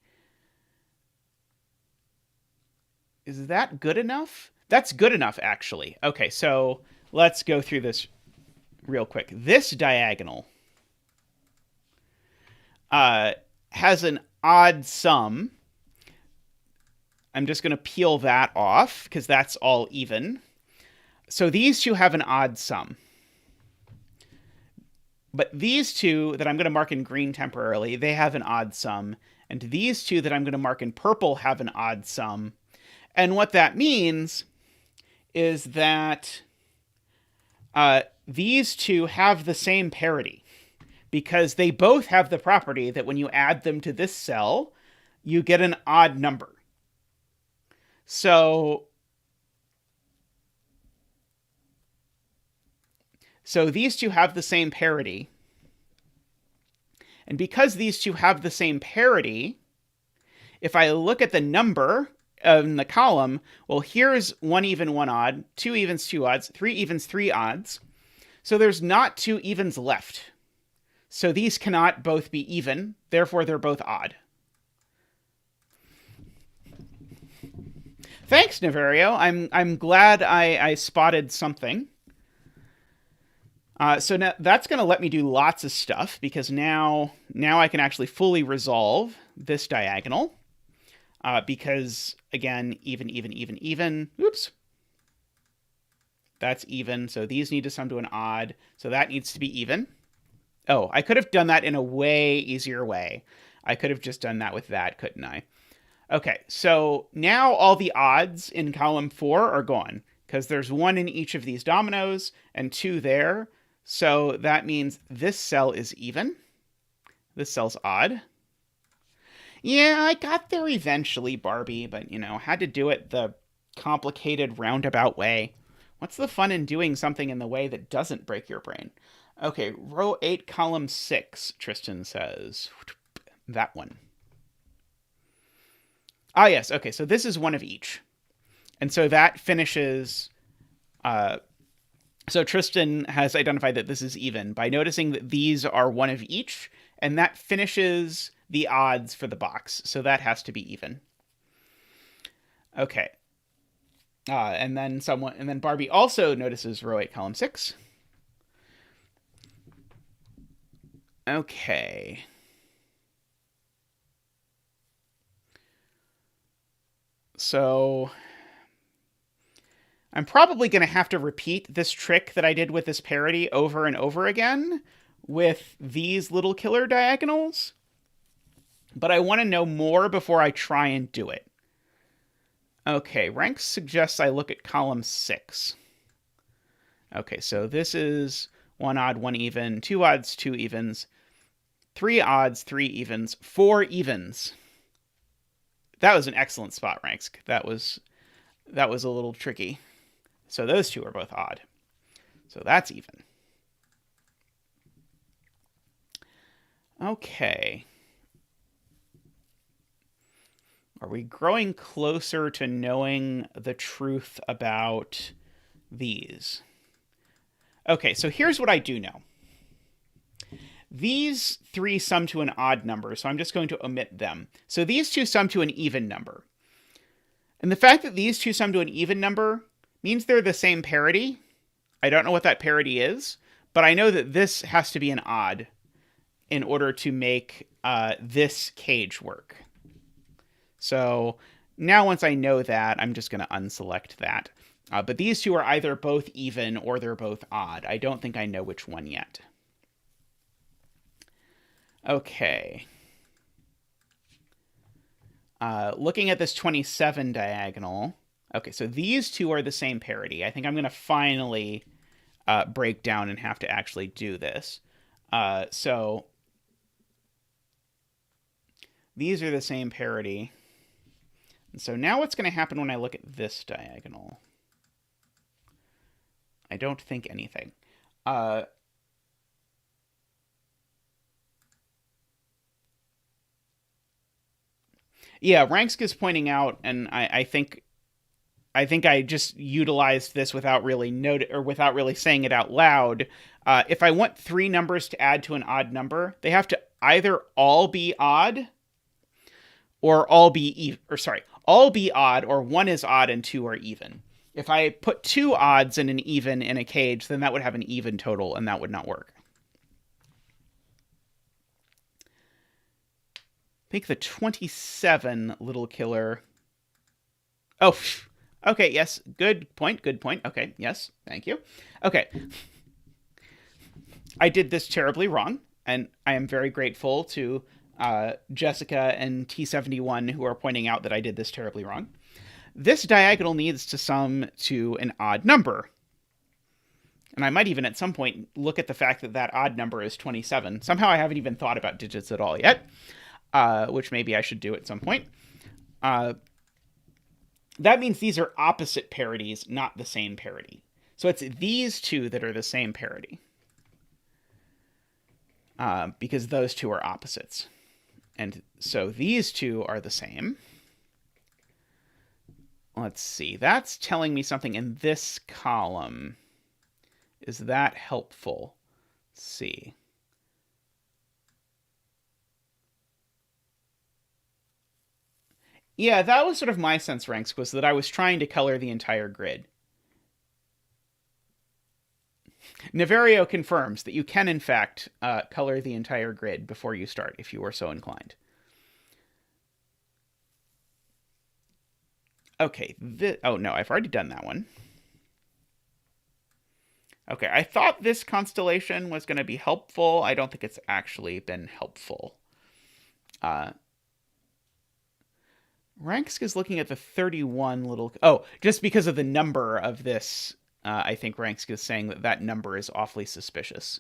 Is that good enough? That's good enough, actually. Okay, so let's go through this real quick. This diagonal has an odd sum. I'm just going to peel that off because that's all even. So these two have an odd sum. But these two that I'm going to mark in green temporarily, they have an odd sum. And these two that I'm going to mark in purple have an odd sum. And what that means is that these two have the same parity, because they both have the property that when you add them to this cell, you get an odd number. So these two have the same parity. And because these two have the same parity, if I look at the number in the column, well, here's 1 even, 1 odd, 2 evens, 2 odds, 3 evens, 3 odds. So there's not 2 evens left. So these cannot both be even, therefore they're both odd. Thanks, Niverio. I'm glad I spotted something. So now that's going to let me do lots of stuff, because now I can actually fully resolve this diagonal. Because, again, even. Oops. That's even. So these need to sum to an odd. So that needs to be even. Oh, I could have done that in a way easier way. I could have just done that with that, couldn't I? Okay, so now all the odds in column 4 are gone, because there's 1 in each of these dominoes and 2 there. So that means this cell is even. This cell's odd. Yeah, I got there eventually, Barbie, but, had to do it the complicated roundabout way. What's the fun in doing something in the way that doesn't break your brain? Okay, row 8, column 6, Tristan says. That one. Ah, yes, okay, so this is 1 of each. And so that finishes... So Tristan has identified that this is even by noticing that these are 1 of each, and that finishes the odds for the box. So that has to be even. Okay. And then Barbie also notices row 8, column 6. Okay. So I'm probably going to have to repeat this trick that I did with this parity over and over again with these little killer diagonals. But I want to know more before I try and do it. Okay, Ranks suggests I look at column 6. Okay, so this is 1 odd, 1 even, 2 odds, 2 evens, 3 odds, 3 evens, 4 evens. That was an excellent spot, Ranks. That was a little tricky. So those two are both odd. So that's even. Okay. Are we growing closer to knowing the truth about these? Okay, so here's what I do know. These 3 sum to an odd number, so I'm just going to omit them. So these 2 sum to an even number. And the fact that these 2 sum to an even number means they're the same parity. I don't know what that parity is, but I know that this has to be an odd in order to make this cage work. So now once I know that, I'm just going to unselect that. But these 2 are either both even or they're both odd. I don't think I know which one yet. Okay. Looking at this 27 diagonal. Okay, so these 2 are the same parity. I think I'm going to finally break down and have to actually do this. So these are the same parity. And so now what's going to happen when I look at this diagonal? I don't think anything. Yeah, Ranksk is pointing out, and I think I think I just utilized this without really without really saying it out loud. If I want three numbers to add to an odd number, they have to either all be odd or all be odd, or one is odd and two are even. If I put two odds and an even in a cage, then that would have an even total, and that would not work. Make the 27 little killer. Oh, okay, yes. Good point. Okay, yes. Thank you. Okay. I did this terribly wrong, and I am very grateful to Jessica and T71 who are pointing out that I did this terribly wrong. This diagonal needs to sum to an odd number. And I might even at some point look at the fact that that odd number is 27. Somehow I haven't even thought about digits at all yet, which maybe I should do at some point. That means these are opposite parities, not the same parity. So it's these two that are the same parity. Because those two are opposites. And so these two are the same. Let's see. That's telling me something in this column. Is that helpful? Let's see. Yeah, that was sort of my sense, Ranks, was that I was trying to color the entire grid. Niverio confirms that you can, in fact, color the entire grid before you start, if you are so inclined. Okay, oh no, I've already done that one. Okay, I thought this constellation was going to be helpful. I don't think it's actually been helpful. Ranksk is looking at the 31 little... Oh, just because of the number of this, I think Ranksk is saying that that number is awfully suspicious.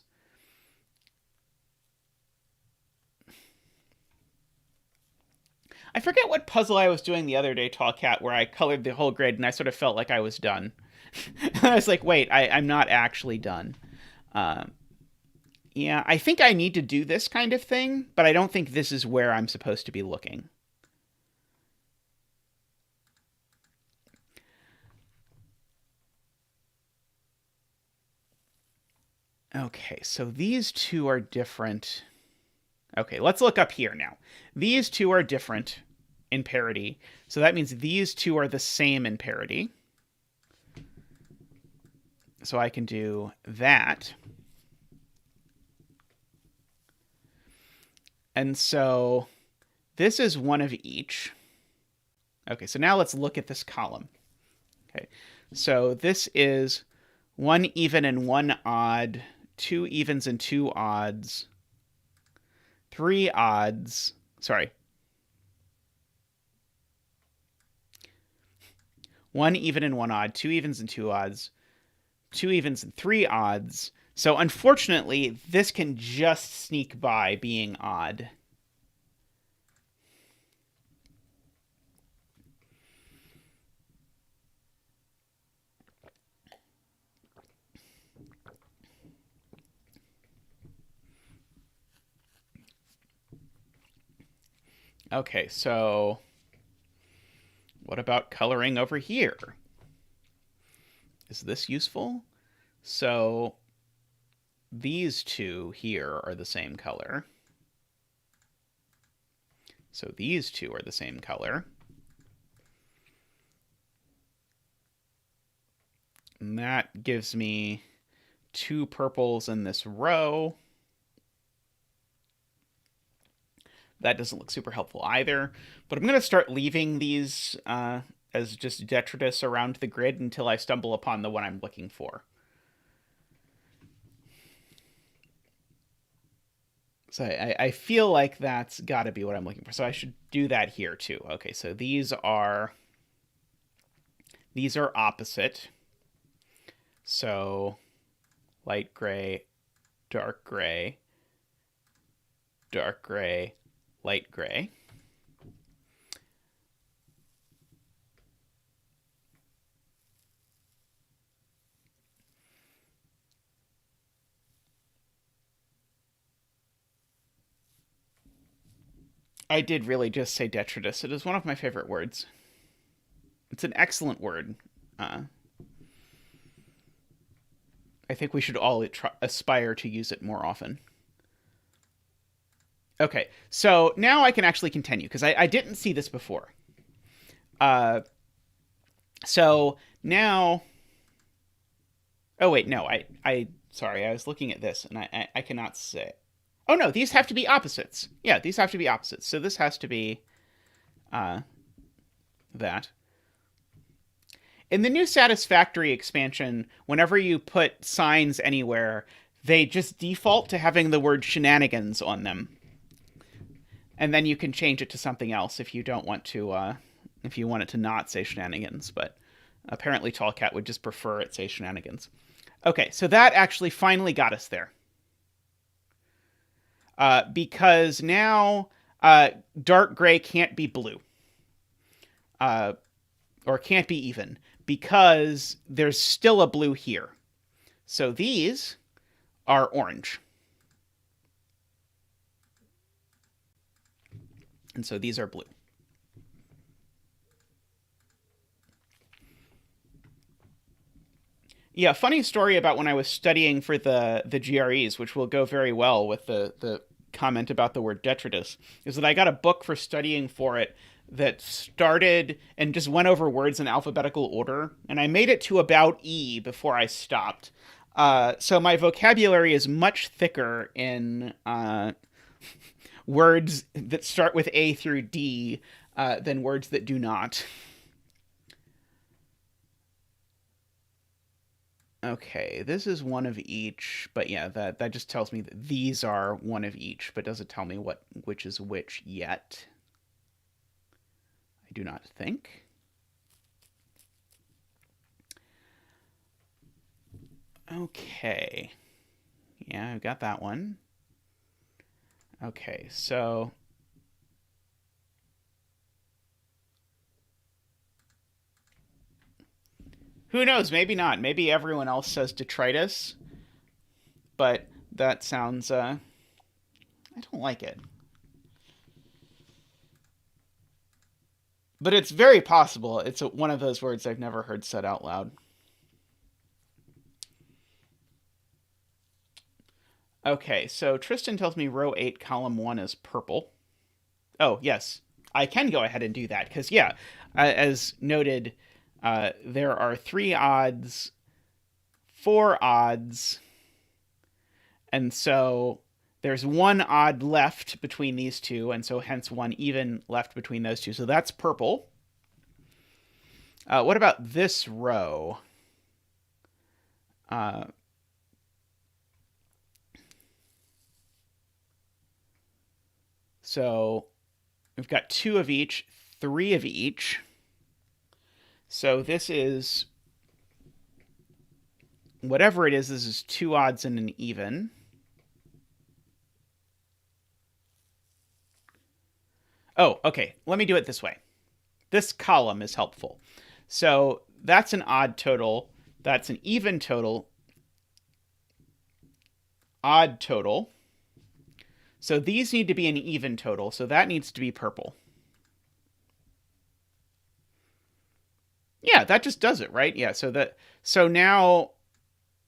I forget what puzzle I was doing the other day, Tall Cat, where I colored the whole grid and I sort of felt like I was done. I was like, wait, I'm not actually done. Yeah, I think I need to do this kind of thing, but I don't think this is where I'm supposed to be looking. Okay, so these two are different. Okay, let's look up here now. These two are different in parity, so that means these two are the same in parity. So I can do that. And so this is one of each. Okay, so now let's look at this column. Okay, so this is one even and one odd, two evens and two odds, three odds. Sorry. One even and one odd, two evens and two odds, two evens and three odds. So unfortunately, this can just sneak by being odd. Okay, so what about coloring over here? Is this useful? So these two here are the same color. So these two are the same color. And that gives me two purples in this row. That doesn't look super helpful either. But I'm going to start leaving these as just detritus around the grid until I stumble upon the one I'm looking for. So I feel like that's got to be what I'm looking for. So I should do that here too. Okay, so these are opposite. So light gray, dark gray, dark gray, light gray. I did really just say detritus. It is one of my favorite words. It's an excellent word. Uh, I think we should all aspire to use it more often. Okay, so now I can actually continue because I didn't see this before. Uh, so now, oh wait, no, sorry, I was looking at this and I cannot say. Oh no, these have to be opposites. Yeah, these have to be opposites. So this has to be uh, that. In the new Satisfactory expansion, whenever you put signs anywhere, they just default to having the word shenanigans on them. And then you can change it to something else if you don't want to, if you want it to not say shenanigans. But apparently Tallcat would just prefer it say shenanigans. Okay, so that actually finally got us there. Because now dark gray can't be blue. Or can't be even, because there's still a blue here. So these are orange. And so these are blue. Yeah, funny story about when I was studying for the GREs, which will go very well with the comment about the word detritus, is that I got a book for studying for it that started and just went over words in alphabetical order, and I made it to about E before I stopped. So my vocabulary is much thicker in words that start with A through D than words that do not. Okay, this is one of each, but yeah, that just tells me that these are one of each, but doesn't tell me which is which yet. I do not think. Okay. Yeah, I've got that one. Okay, so who knows? Maybe not. Maybe everyone else says detritus, but that sounds I don't like it. But it's very possible. It's one of those words I've never heard said out loud. Okay, so Tristan tells me row 8, column 1 is purple. Oh, yes. I can go ahead and do that because, yeah, as noted, there are 3 odds, 4 odds, and so there's 1 odd left between these two, and so hence 1 even left between those two. So that's purple. What about this row? So we've got 2 of each, 3 of each. So this is, whatever it is, this is 2 odds and an even. Oh, okay. Let me do it this way. This column is helpful. So that's an odd total. That's an even total. Odd total. So these need to be an even total. So that needs to be purple. Yeah, that just does it, right? Yeah, so now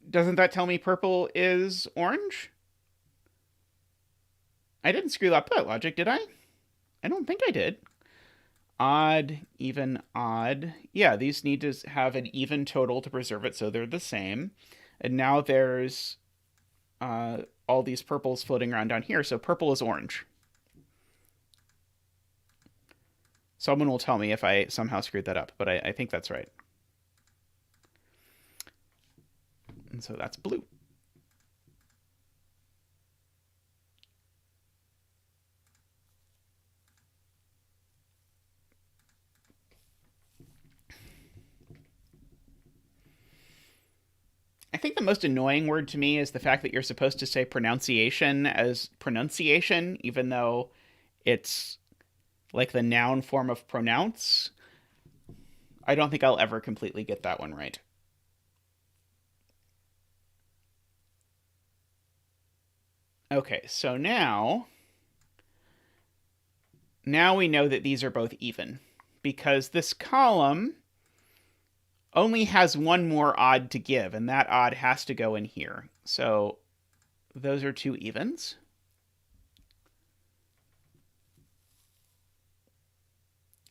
doesn't that tell me purple is orange? I didn't screw up that logic, did I? I don't think I did. Odd, even, odd. Yeah, these need to have an even total to preserve it, so they're the same. And now there's all these purples floating around down here, so purple is orange. Someone will tell me if I somehow screwed that up, but I think that's right. And so that's blue. I think the most annoying word to me is the fact that you're supposed to say pronunciation as pronunciation, even though it's like the noun form of pronounce. I don't think I'll ever completely get that one right. Okay, so now we know that these are both even because this column only has one more odd to give, and that odd has to go in here. So those are two evens.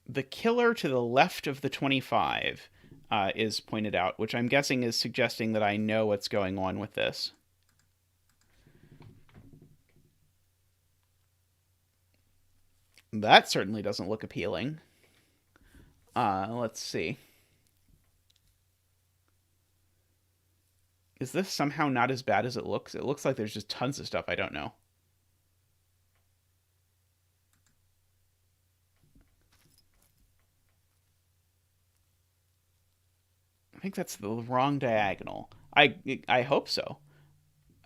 The killer to the left of the 25 is pointed out, which I'm guessing is suggesting that I know what's going on with this. That certainly doesn't look appealing. Let's see. Is this somehow not as bad as it looks? It looks like there's just tons of stuff I don't know. I think that's the wrong diagonal. I hope so.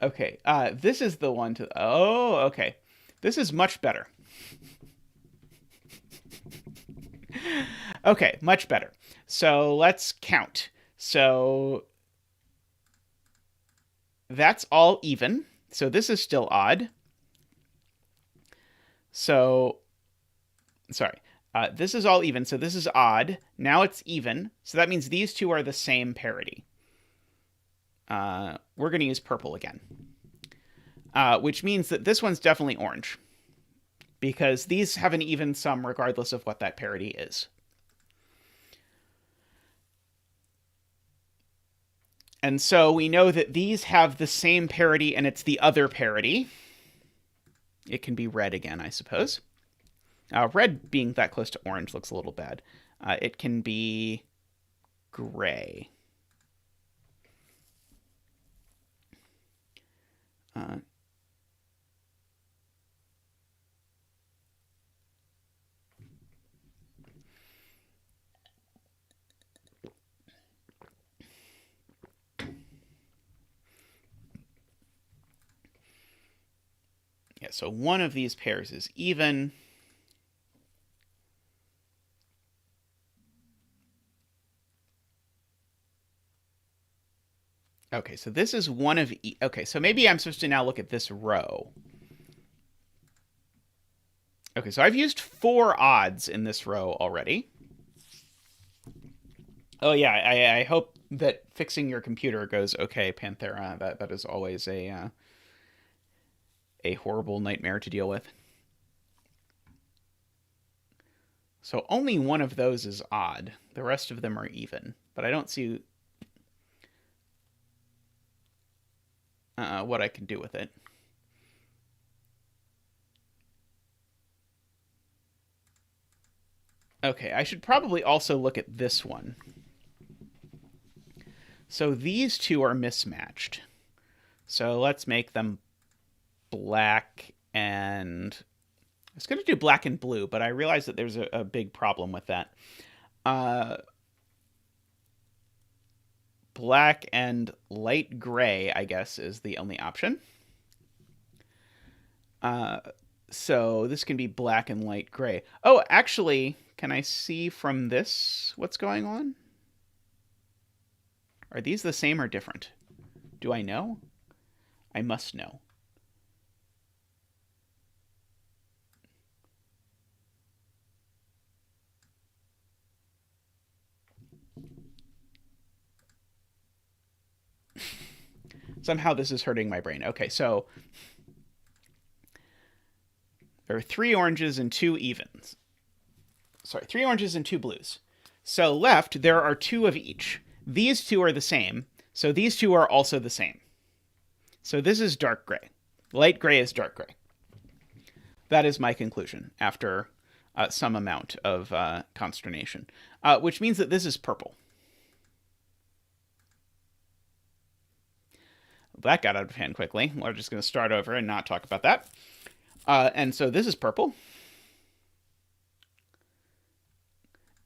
Okay, this is the one to... Oh, okay. This is much better. Okay, much better. So let's count. So that's all even. So this is still odd. So, sorry. This is all even, so this is odd. Now it's even, so that means these two are the same parity. We're going to use purple again, which means that this one's definitely orange, because these have an even sum regardless of what that parity is. And so we know that these have the same parity, and it's the other parity. It can be red again, I suppose. Red being that close to orange looks a little bad. It can be gray. Yeah, so one of these pairs is even. Okay, so this is one of... Okay, so maybe I'm supposed to now look at this row. Okay, so I've used 4 odds in this row already. Oh yeah, I hope that fixing your computer goes okay, Panthera. That is always a horrible nightmare to deal with. So only one of those is odd. The rest of them are even. But I don't see what I can do with it. Okay, I should probably also look at this one. So these two are mismatched. So let's make them black and... I was going to do black and blue, but I realized that there's a big problem with that. Black and light gray, I guess, is the only option. So this can be black and light gray. Oh, actually, can I see from this what's going on? Are these the same or different? Do I know? I must know. Somehow this is hurting my brain. Okay, so there are 3 oranges and 2 evens. Sorry, 3 oranges and 2 blues. So left, there are 2 of each. These 2 are the same, so these 2 are also the same. So this is dark gray. Light gray is dark gray. That is my conclusion after some amount of consternation, which means that this is purple. That got out of hand quickly. We're just going to start over and not talk about that. And so this is purple.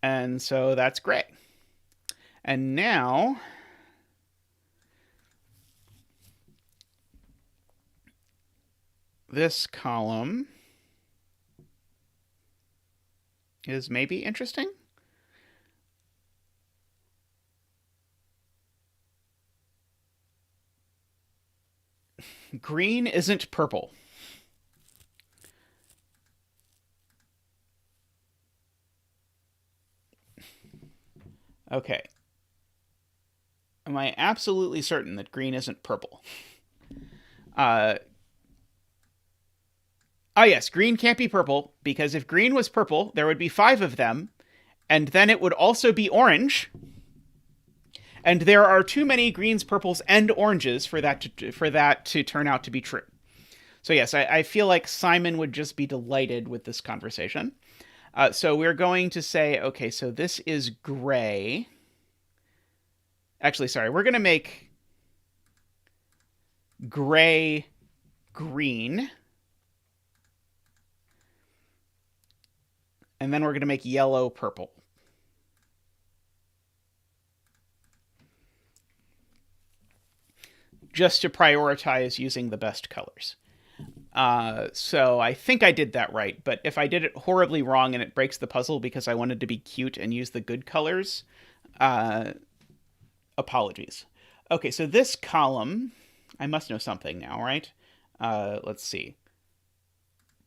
And so that's gray. And now this column is maybe interesting. Green isn't purple. Okay. Am I absolutely certain that green isn't purple? Uh, oh, yes, green can't be purple, because if green was purple, there would be 5 of them, and then it would also be orange. And there are too many greens, purples, and oranges for that to turn out to be true. So yes, I feel like Simon would just be delighted with this conversation. So we're going to say, okay, so this is gray. Actually, sorry, we're going to make gray green. And then we're going to make yellow purple. Just to prioritize using the best colors. So I think I did that right, but if I did it horribly wrong and it breaks the puzzle because I wanted to be cute and use the good colors, apologies. Okay, so this column, I must know something now, right? Let's see.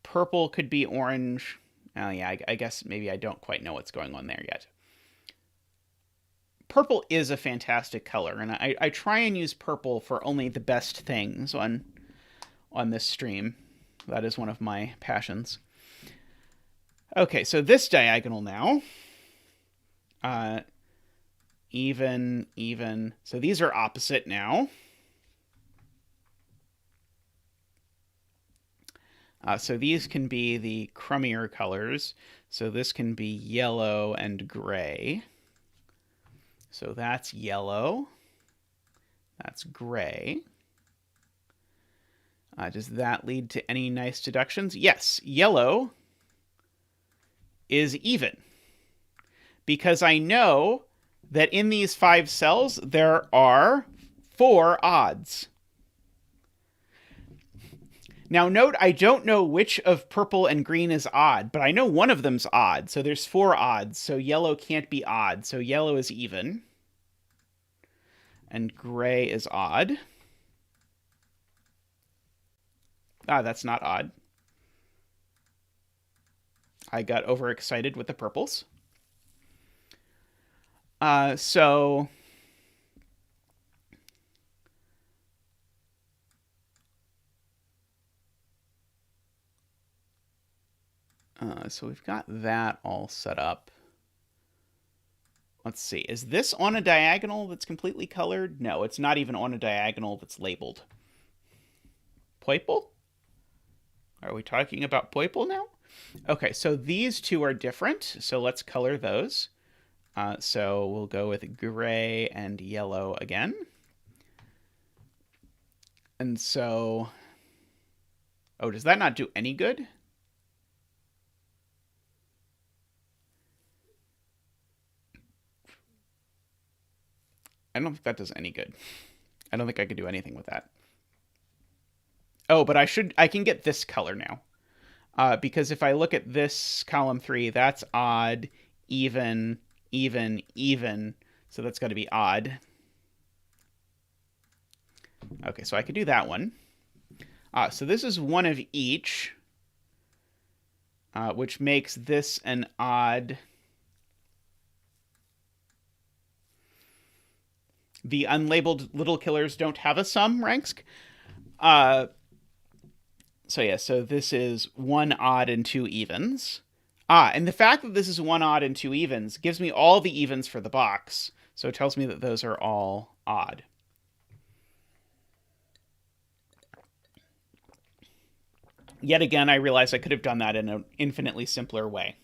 Purple could be orange. Oh yeah, I guess maybe I don't quite know what's going on there yet. Purple is a fantastic color, and I try and use purple for only the best things on this stream. That is one of my passions. Okay, so this diagonal now. Even, even. So these are opposite now. So these can be the crummier colors. So this can be yellow and gray. So that's yellow. That's gray. Does that lead to any nice deductions? Yes, yellow is even. Because I know that in these 5 cells, there are 4 odds. Now note, I don't know which of purple and green is odd, but I know one of them's odd. So there's 4 odds, so yellow can't be odd. So yellow is even. And gray is odd. That's not odd. I got overexcited with the purples. So we've got that all set up. Let's see. Is this on a diagonal that's completely colored? No, it's not even on a diagonal that's labeled. Purple? Are we talking about purple now? Okay, so these 2 are different, so let's color those. So we'll go with gray and yellow again. And so... Oh, does that not do any good? I don't think that does any good. I don't think I could do anything with that. Oh, but I can get this color now. Because if I look at this column 3, that's odd, even, even, even. So that's got to be odd. Okay, so I could do that one. So this is one of each, which makes this an odd. The unlabeled little killers don't have a sum, Ranksk. So yeah, so this is 1 odd and 2 evens. And the fact that this is 1 odd and 2 evens gives me all the evens for the box. So it tells me that those are all odd. Yet again, I realize I could have done that in an infinitely simpler way.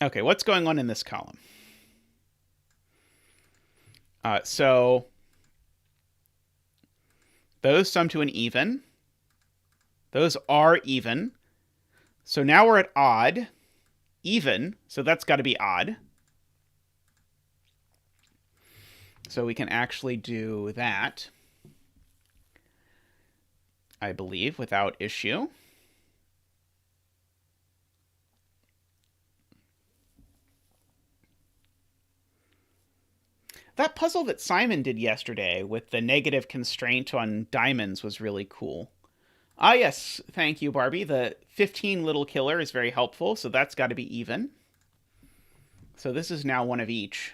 Okay, what's going on in this column? So those sum to an even. Those are even. So now we're at odd. Even, so that's got to be odd. So we can actually do that, I believe, without issue. That puzzle that Simon did yesterday with the negative constraint on diamonds was really cool. Ah, yes, thank you, Barbie. The 15 little killer is very helpful, so that's got to be even. So this is now one of each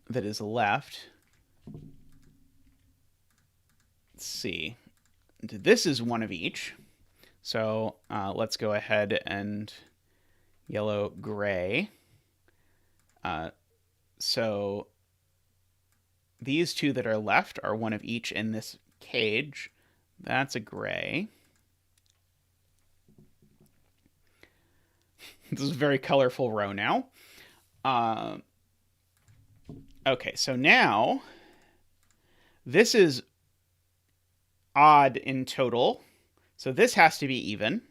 that is left. Let's see. This is one of each. So let's go ahead and yellow, gray. So these two that are left are one of each in this cage. That's a gray. This is a very colorful row now. Okay, so now this is odd in total. So this has to be even.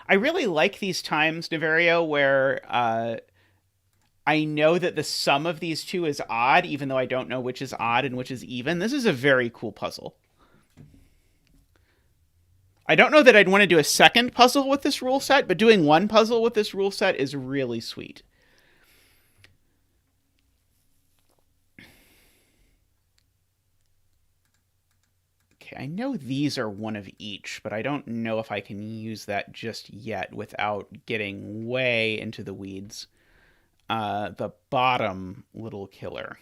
I really like these times, Niverio, where I know that the sum of these two is odd, even though I don't know which is odd and which is even. This is a very cool puzzle. I don't know that I'd want to do a second puzzle with this rule set, but doing one puzzle with this rule set is really sweet. Okay, I know these are one of each, but I don't know if I can use that just yet without getting way into the weeds. The bottom little killer.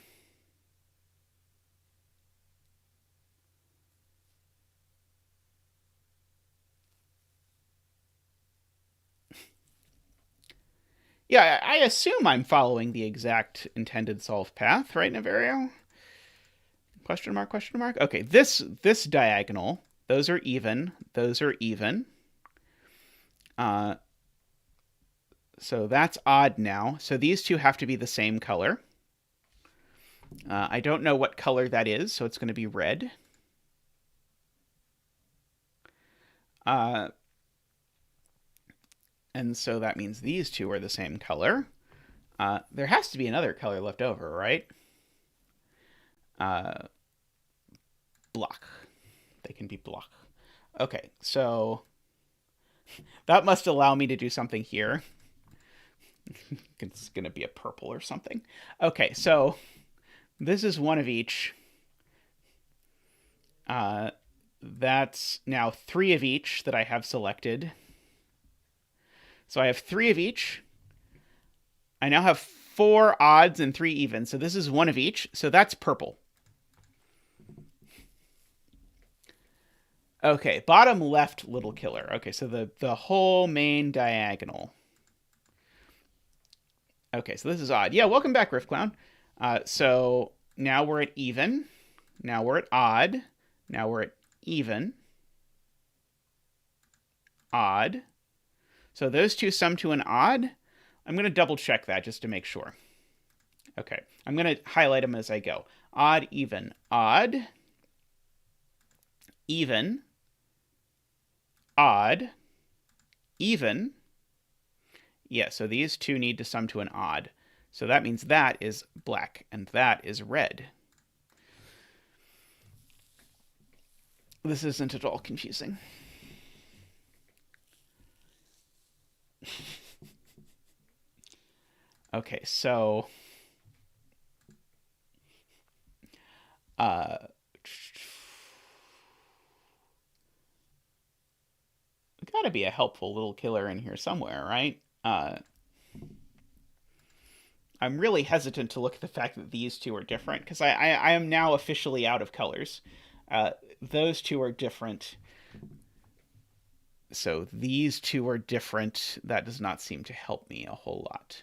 Yeah, I assume I'm following the exact intended solve path, right, Niverio? Question mark, question mark. Okay, this diagonal, those are even. Those are even. So that's odd now. So these two have to be the same color. I don't know what color that is, so it's going to be red. And so that means these two are the same color. There has to be another color left over, right? Block. They can be block. Okay, so that must allow me to do something here. It's going to be a purple or something. Okay, so this is one of each. That's now 3 of each that I have selected. So I have 3 of each. I now have 4 odds and 3 evens. So this is one of each. So that's purple. Okay, bottom left little killer. Okay, so the whole main diagonal. Okay, so this is odd. Yeah, welcome back, Riff Clown. So now we're at even. Now we're at odd. Now we're at even. Odd. So those two sum to an odd. I'm going to double check that just to make sure. Okay, I'm going to highlight them as I go. Odd, even, odd, even, odd, even. Yeah, so these two need to sum to an odd. So that means that is black and that is red. This isn't at all confusing. Okay, so gotta be a helpful little killer in here somewhere, right? I'm really hesitant to look at the fact that these two are different because I am now officially out of colors. Those two are different. So these two are different. That does not seem to help me a whole lot.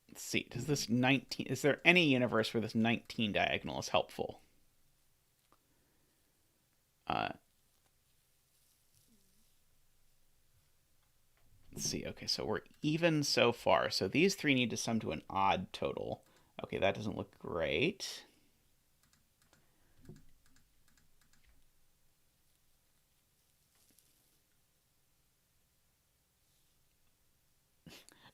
Let's see. Does this 19... Is there any universe where this 19 diagonal is helpful? Let's see. Okay, so we're even so far. So these 3 need to sum to an odd total. Okay, that doesn't look great.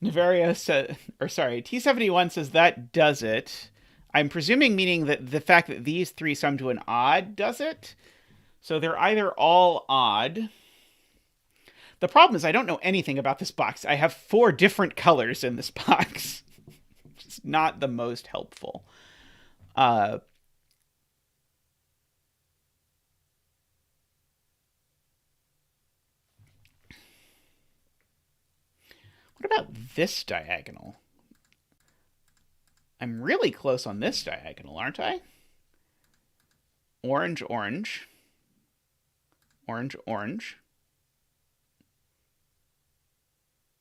Niverio said, or sorry, T71 says that does it. I'm presuming meaning that the fact that these 3 sum to an odd does it. So they're either all odd. The problem is I don't know anything about this box. I have 4 different colors in this box. It's not the most helpful. Uh, what about this diagonal? I'm really close on this diagonal, aren't I? Orange, orange. Orange, orange.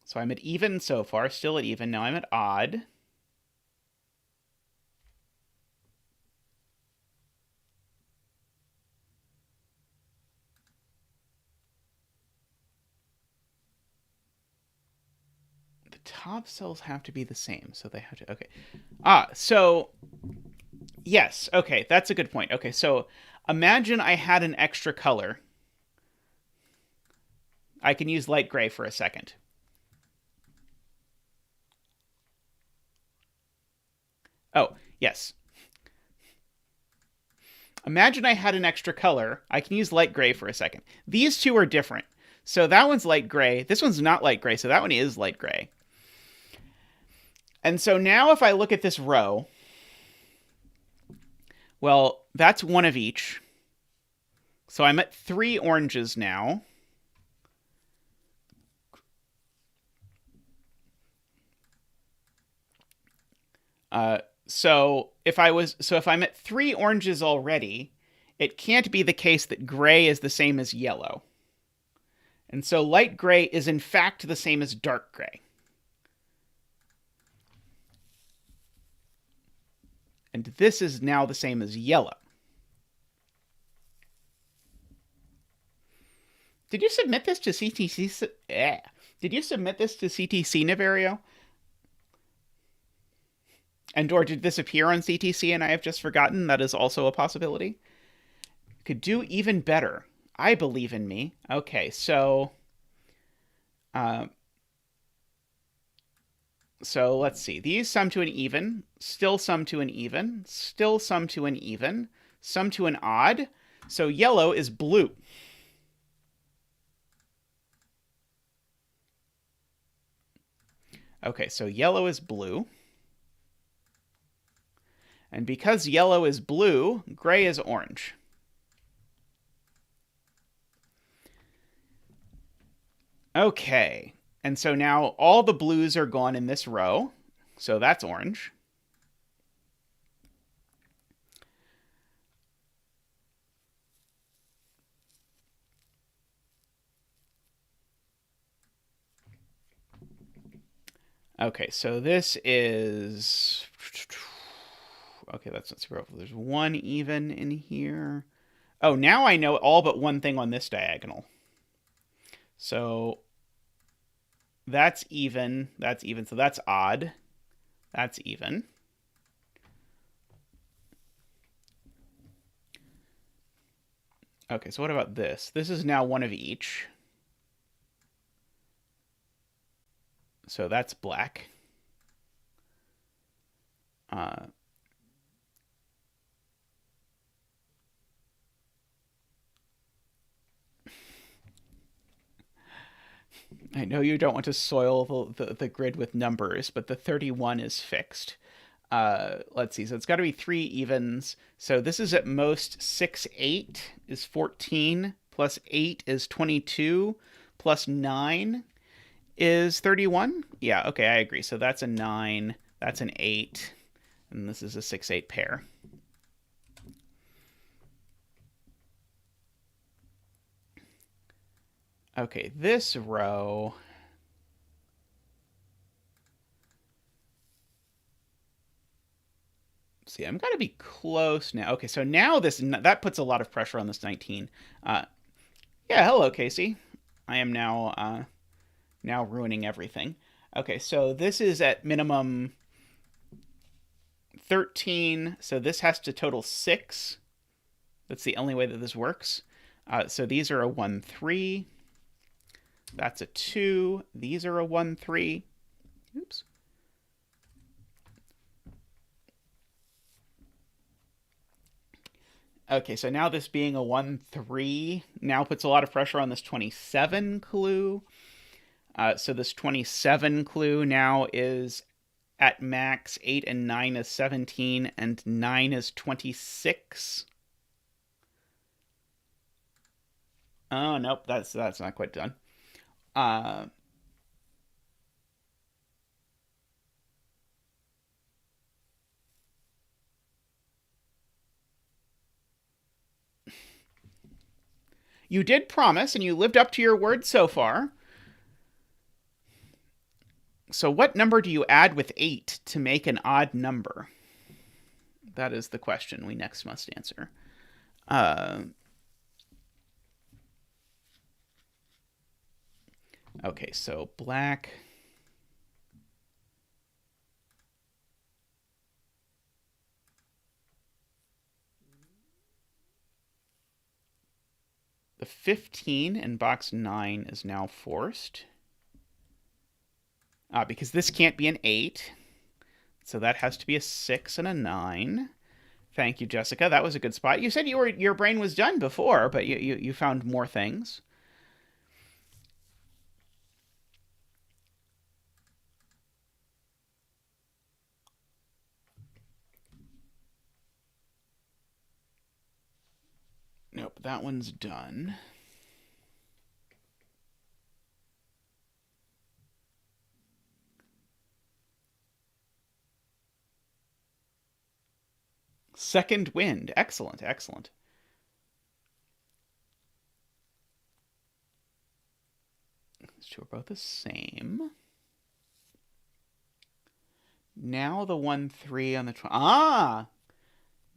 So I'm at even so far, still at even. Now I'm at odd. The top cells have to be the same, so they have to, okay. So, yes, okay, that's a good point. Okay, so imagine I had an extra color. I can use light gray for a second. Oh, yes. Imagine I had an extra color. I can use light gray for a second. These two are different. So that one's light gray. This one's not light gray, so that one is light gray. And so now if I look at this row, well, that's one of each. So I'm at 3 oranges now. So if I'm at 3 oranges already, it can't be the case that gray is the same as yellow. And so light gray is in fact the same as dark gray. And this is now the same as yellow. Did you submit this to CTC? Did you submit this to CTC, Niverio? And or did this appear on CTC and I have just forgotten? That is also a possibility. Could do even better. I believe in me. Okay, so let's see. These sum to an even, still sum to an even, still sum to an even, sum to an odd. So yellow is blue. Okay, so yellow is blue. And because yellow is blue, gray is orange. Okay, and so now all the blues are gone in this row. So that's orange. Okay, so this is... Okay, that's not super helpful. There's 1 even in here. Oh, now I know all but one thing on this diagonal. So that's even, so that's odd. That's even. Okay, so what about this? This is now one of each. So that's black. I know you don't want to soil the grid with numbers, but the 31 is fixed. Let's see. So it's got to be 3 evens. So this is at most 6, 8 is 14, plus 8 is 22, plus 9 is 31. Yeah, okay, I agree. So that's a 9, that's an 8, and this is a 6, 8 pair. Okay, this row... See, I'm going to be close now. Okay, so now that puts a lot of pressure on this 19. Yeah, hello, Casey. I am now ruining everything. Okay, so this is at minimum 13, so this has to total 6. That's the only way that this works. So these are a 1, 3. That's a 2. These are a 1, 3. Oops. Okay, so now this being a 1, 3 now puts a lot of pressure on this 27 clue. So this 27 clue now is at max. 8 and 9 is 17, and 9 is 26. Oh, nope, that's not quite done. Uh, you did promise, and you lived up to your word so far. So what number do you add with 8 to make an odd number? That is the question we next must answer. Okay, so black. The 15 in box 9 is now forced. Because this can't be an 8. So that has to be a 6 and a 9. Thank you, Jessica. That was a good spot. You said your brain was done before, but you found more things. Nope, that one's done. Second wind. Excellent, excellent. These two are both the same. Now the 1, 3 on the...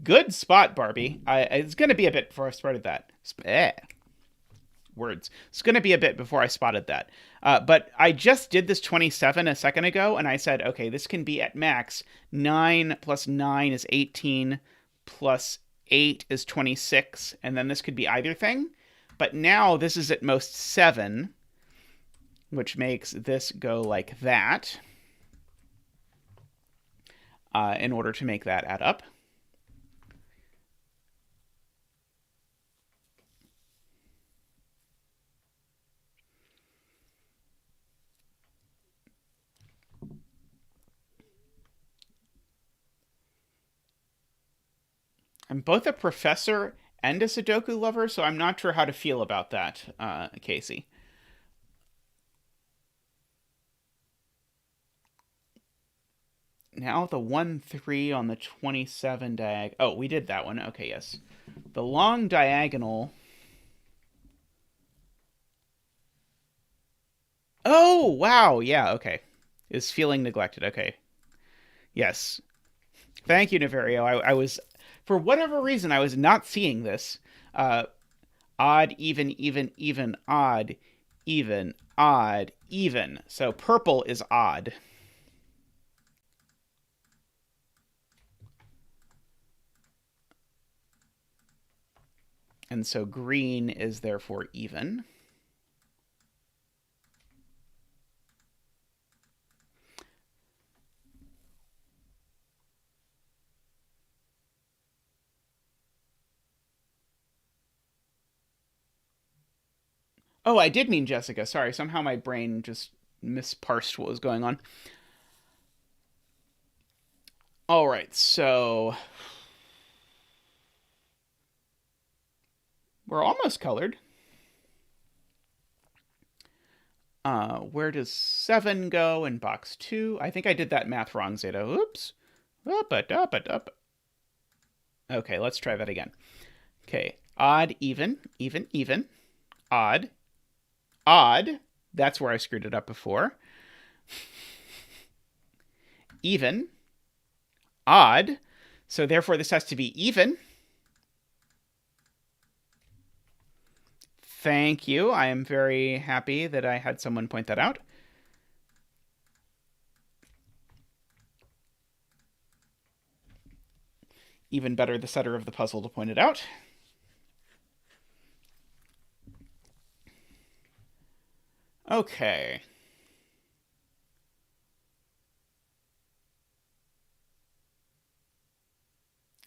Good spot, Barbie. It's going to be a bit before I spotted that. Words. It's going to be a bit before I spotted that. But I just did this 27 a second ago, and I said, okay, this can be at max. 9 plus 9 is 18, plus 8 is 26, and then this could be either thing. But now this is at most 7, which makes this go like that. In order to make that add up. I'm both a professor and a Sudoku lover, so I'm not sure how to feel about that, Casey. Now the 1, 3 on the 27 diag... Oh, we did that one. Okay, yes. The long diagonal... Oh, wow. Yeah, okay. Is feeling neglected. Okay. Yes. Thank you, Niverio. I was... For whatever reason, I was not seeing this. Odd, even, odd, even, odd, even. So purple is odd. And so green is therefore even. Oh, I did mean Jessica. Sorry, somehow my brain just misparsed what was going on. All right, so we're almost colored. Where does 7 go in box 2? I think I did that math wrong, Zeta. Oops. Up. Okay, let's try that again. Okay, odd, even, odd, odd. That's where I screwed it up before. Even, odd. So therefore this has to be even. Thank you. I am very happy that I had someone point that out. Even better, the setter of the puzzle to point it out. Okay.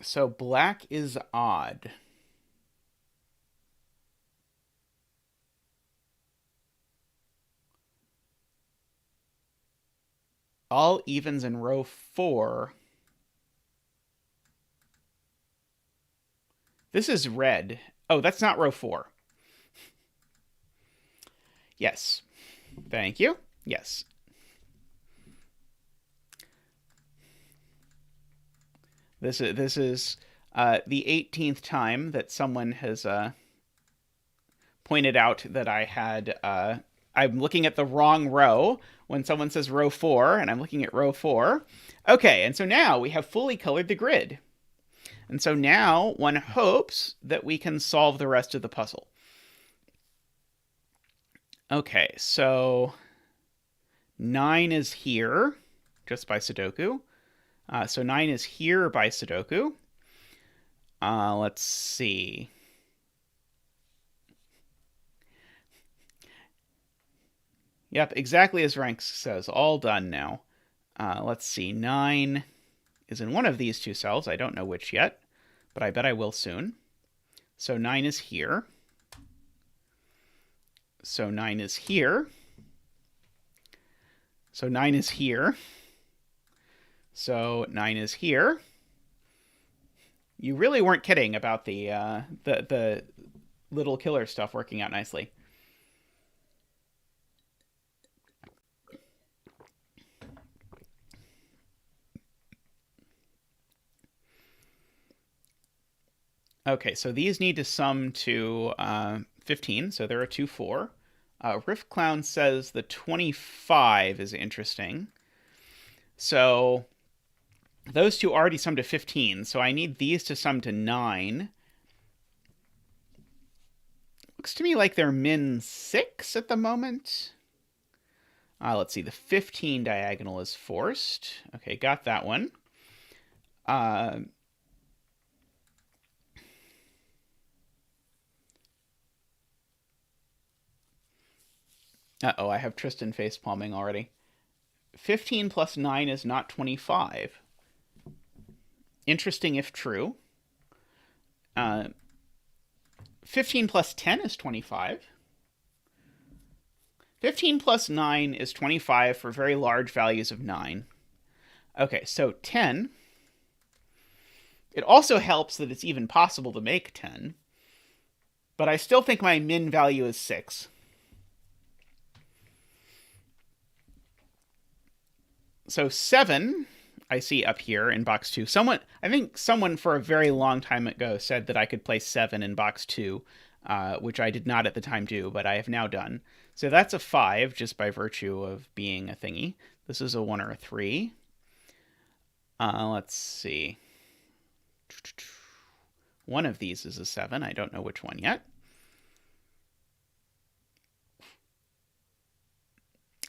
So black is odd. all evens in row 4. This is red. Oh, that's not row 4. Yes. Thank you. Yes. This is the 18th time that someone has pointed out that I'm looking at the wrong row when someone says row 4, and I'm looking at row 4. Okay, and so now we have fully colored the grid. And so now one hopes that we can solve the rest of the puzzle. Okay, so 9 is here just by Sudoku. So 9 is here by Sudoku. Let's see. Yep, exactly as Ranks says. All done now. Let's see. 9 is in one of these two cells. I don't know which yet, but I bet I will soon. So 9 is here. So 9 is here. So 9 is here. So 9 is here. You really weren't kidding about the little killer stuff working out nicely. Okay, so these need to sum to 15, so there are 2, 4. Riff Clown says the 25 is interesting. So those two already sum to 15, so I need these to sum to 9. Looks to me like they're min 6 at the moment. Let's see, the 15 diagonal is forced. Okay, got that one. Uh-oh, I have Tristan facepalming already. 15 plus 9 is not 25. Interesting if true. 15 plus 10 is 25. 15 plus 9 is 25 for very large values of 9. Okay, so 10. It also helps that it's even possible to make 10. But I still think my min value is 6. So 7, I see up here in box 2. I think someone for a very long time ago said that I could place 7 in box 2, which I did not at the time do, but I have now done. So that's a 5 just by virtue of being a thingy. This is a 1 or a 3. Let's see. One of these is a 7. I don't know which one yet.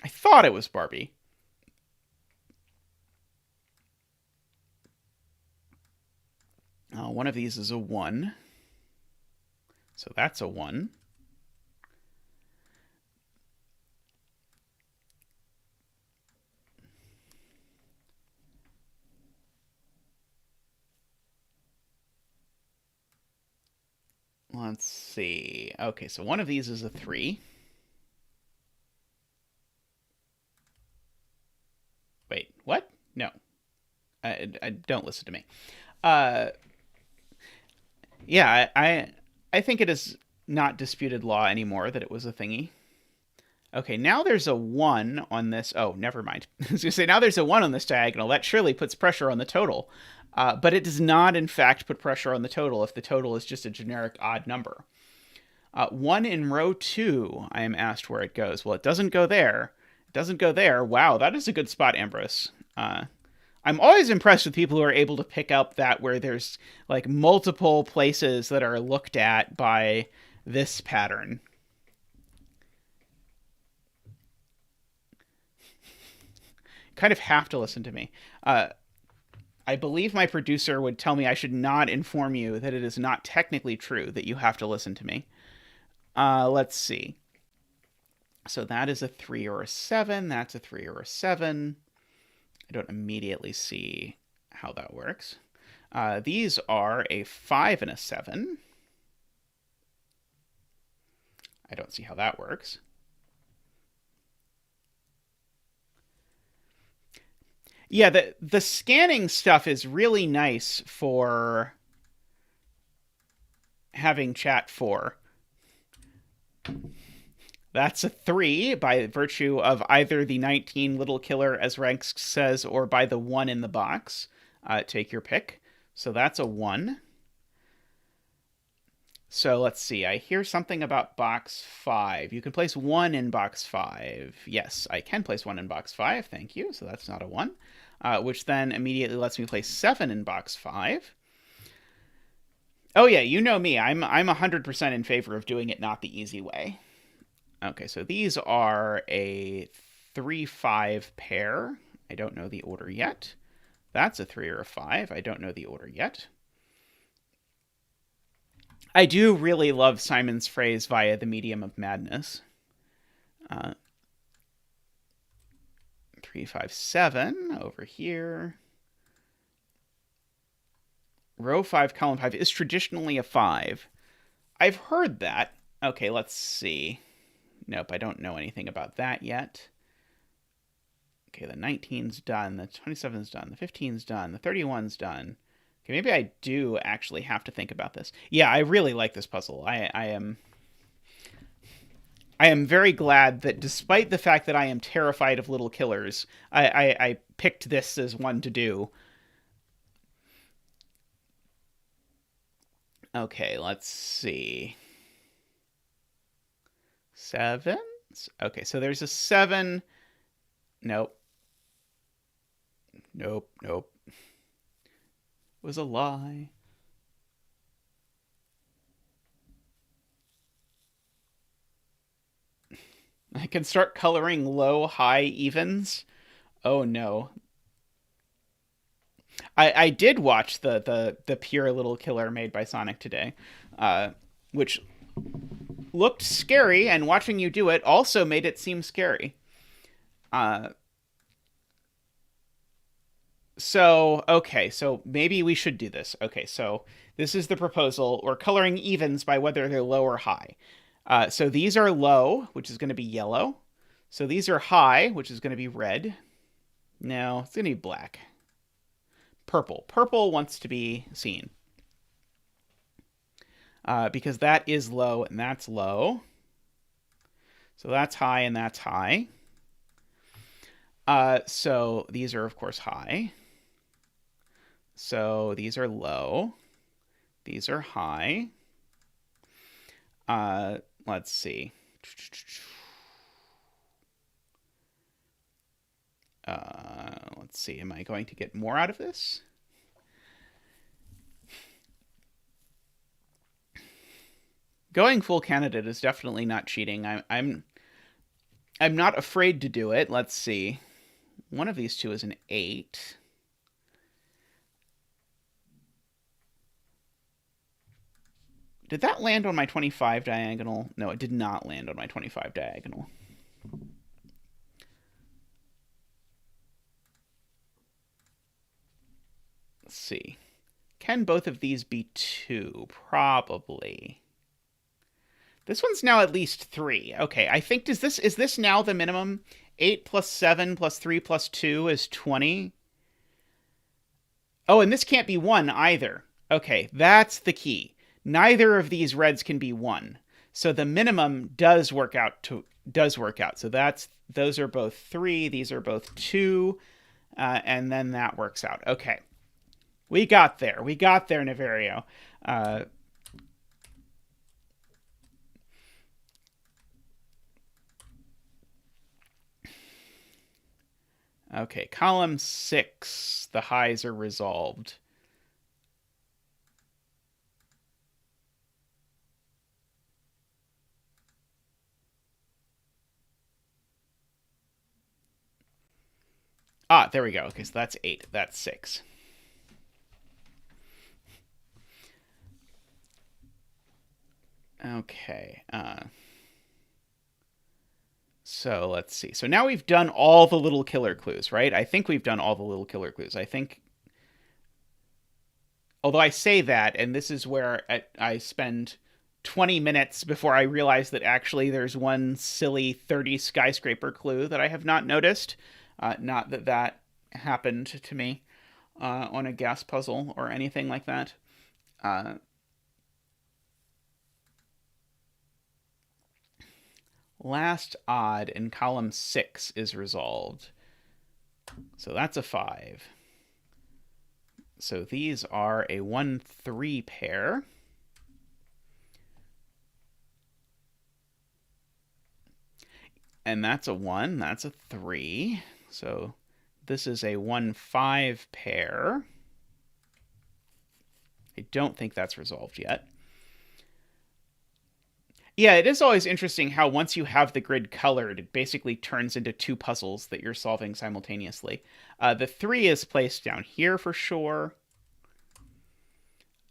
I thought it was Barbie. One of these is a 1. So that's a 1. Let's see. Okay, so one of these is a 3. Wait, what? No. I don't listen to me. Yeah, I think it is not disputed law anymore that it was a thingy. Okay, now there's a 1 on this. Oh, never mind. I was going to say, now there's a 1 on this diagonal. That surely puts pressure on the total. But it does not, in fact, put pressure on the total if the total is just a generic odd number. 1 in row 2, I am asked where it goes. Well, it doesn't go there. It doesn't go there. Wow, that is a good spot, Ambrose. I'm always impressed with people who are able to pick up that where there's like multiple places that are looked at by this pattern. Kind of have to listen to me. I believe my producer would tell me I should not inform you that it is not technically true that you have to listen to me. Let's see. So that is a 3 or a 7. That's a 3 or a 7. I don't immediately see how that works. These are a 5 and a 7. I don't see how that works. Yeah, the scanning stuff is really nice for having chat for. That's a 3 by virtue of either the 19 little killer, as Ranks says, or by the 1 in the box. Take your pick. So that's a 1. So let's see. I hear something about box 5. You can place 1 in box 5. Yes, I can place 1 in box 5. Thank you. So that's not a 1. Which then immediately lets me place 7 in box 5. Oh yeah, you know me. I'm 100% in favor of doing it not the easy way. Okay, so these are a 3-5 pair. I don't know the order yet. That's a 3 or a 5. I don't know the order yet. I do really love Simon's phrase via the medium of madness. 3, 5, 7 over here. Row 5, column 5 is traditionally a 5. I've heard that. Okay, let's see. Nope, I don't know anything about that yet. Okay, the 19's done, the 27's done, the 15's done, the 31's done. Okay, maybe I do actually have to think about this. Yeah, I really like this puzzle. I am very glad that despite the fact that I am terrified of little killers, I picked this as one to do. Okay, let's see. 7? Okay, so there's a 7. Nope. Nope, nope. It was a lie. I can start coloring low, high, evens. Oh no. I did watch the pure little killer made by Sonic today, which looked scary, and watching you do it also made it seem scary. Uh, okay, so maybe we should do this. Okay, so this is the proposal. We're coloring evens by whether they're low or high. So these are low, which is going to be yellow. So these are high, which is going to be red. No, it's going to be black. Purple. Purple wants to be seen. Because that is low and that's low. So that's high and that's high. So these are, of course, high. So these are low. These are high. Let's see. Let's see. Am I going to get more out of this? Going full candidate is definitely not cheating. I'm not afraid to do it. Let's see. One of these two is an 8. Did that land on my 25 diagonal? No, it did not land on my 25 diagonal. Let's see. Can both of these be 2? Probably. This one's now at least 3. Okay, I think is this now the minimum? 8 plus 7 plus 3 plus 2 is 20. Oh, and this can't be 1 either. Okay, that's the key. Neither of these reds can be 1. So the minimum does work out. So those are both 3, these are both 2, and then that works out. Okay. We got there, Niverio. Okay, column 6, the highs are resolved. Ah, there we go. Okay, so that's 8. That's 6. Okay. So let's see. So now we've done all the little killer clues, right? I think we've done all the little killer clues. I think. Although I say that, and this is where I spend 20 minutes before I realize that actually there's one silly 30 skyscraper clue that I have not noticed. Not that that happened to me on a gas puzzle or anything like that. Uh, Last odd in column 6 is resolved. So that's a 5. So these are a 1-3 pair. And that's a 1, that's a 3. So this is a 1-5 pair. I don't think that's resolved yet. Yeah, it is always interesting how once you have the grid colored, it basically turns into 2 puzzles that you're solving simultaneously. The 3 is placed down here for sure.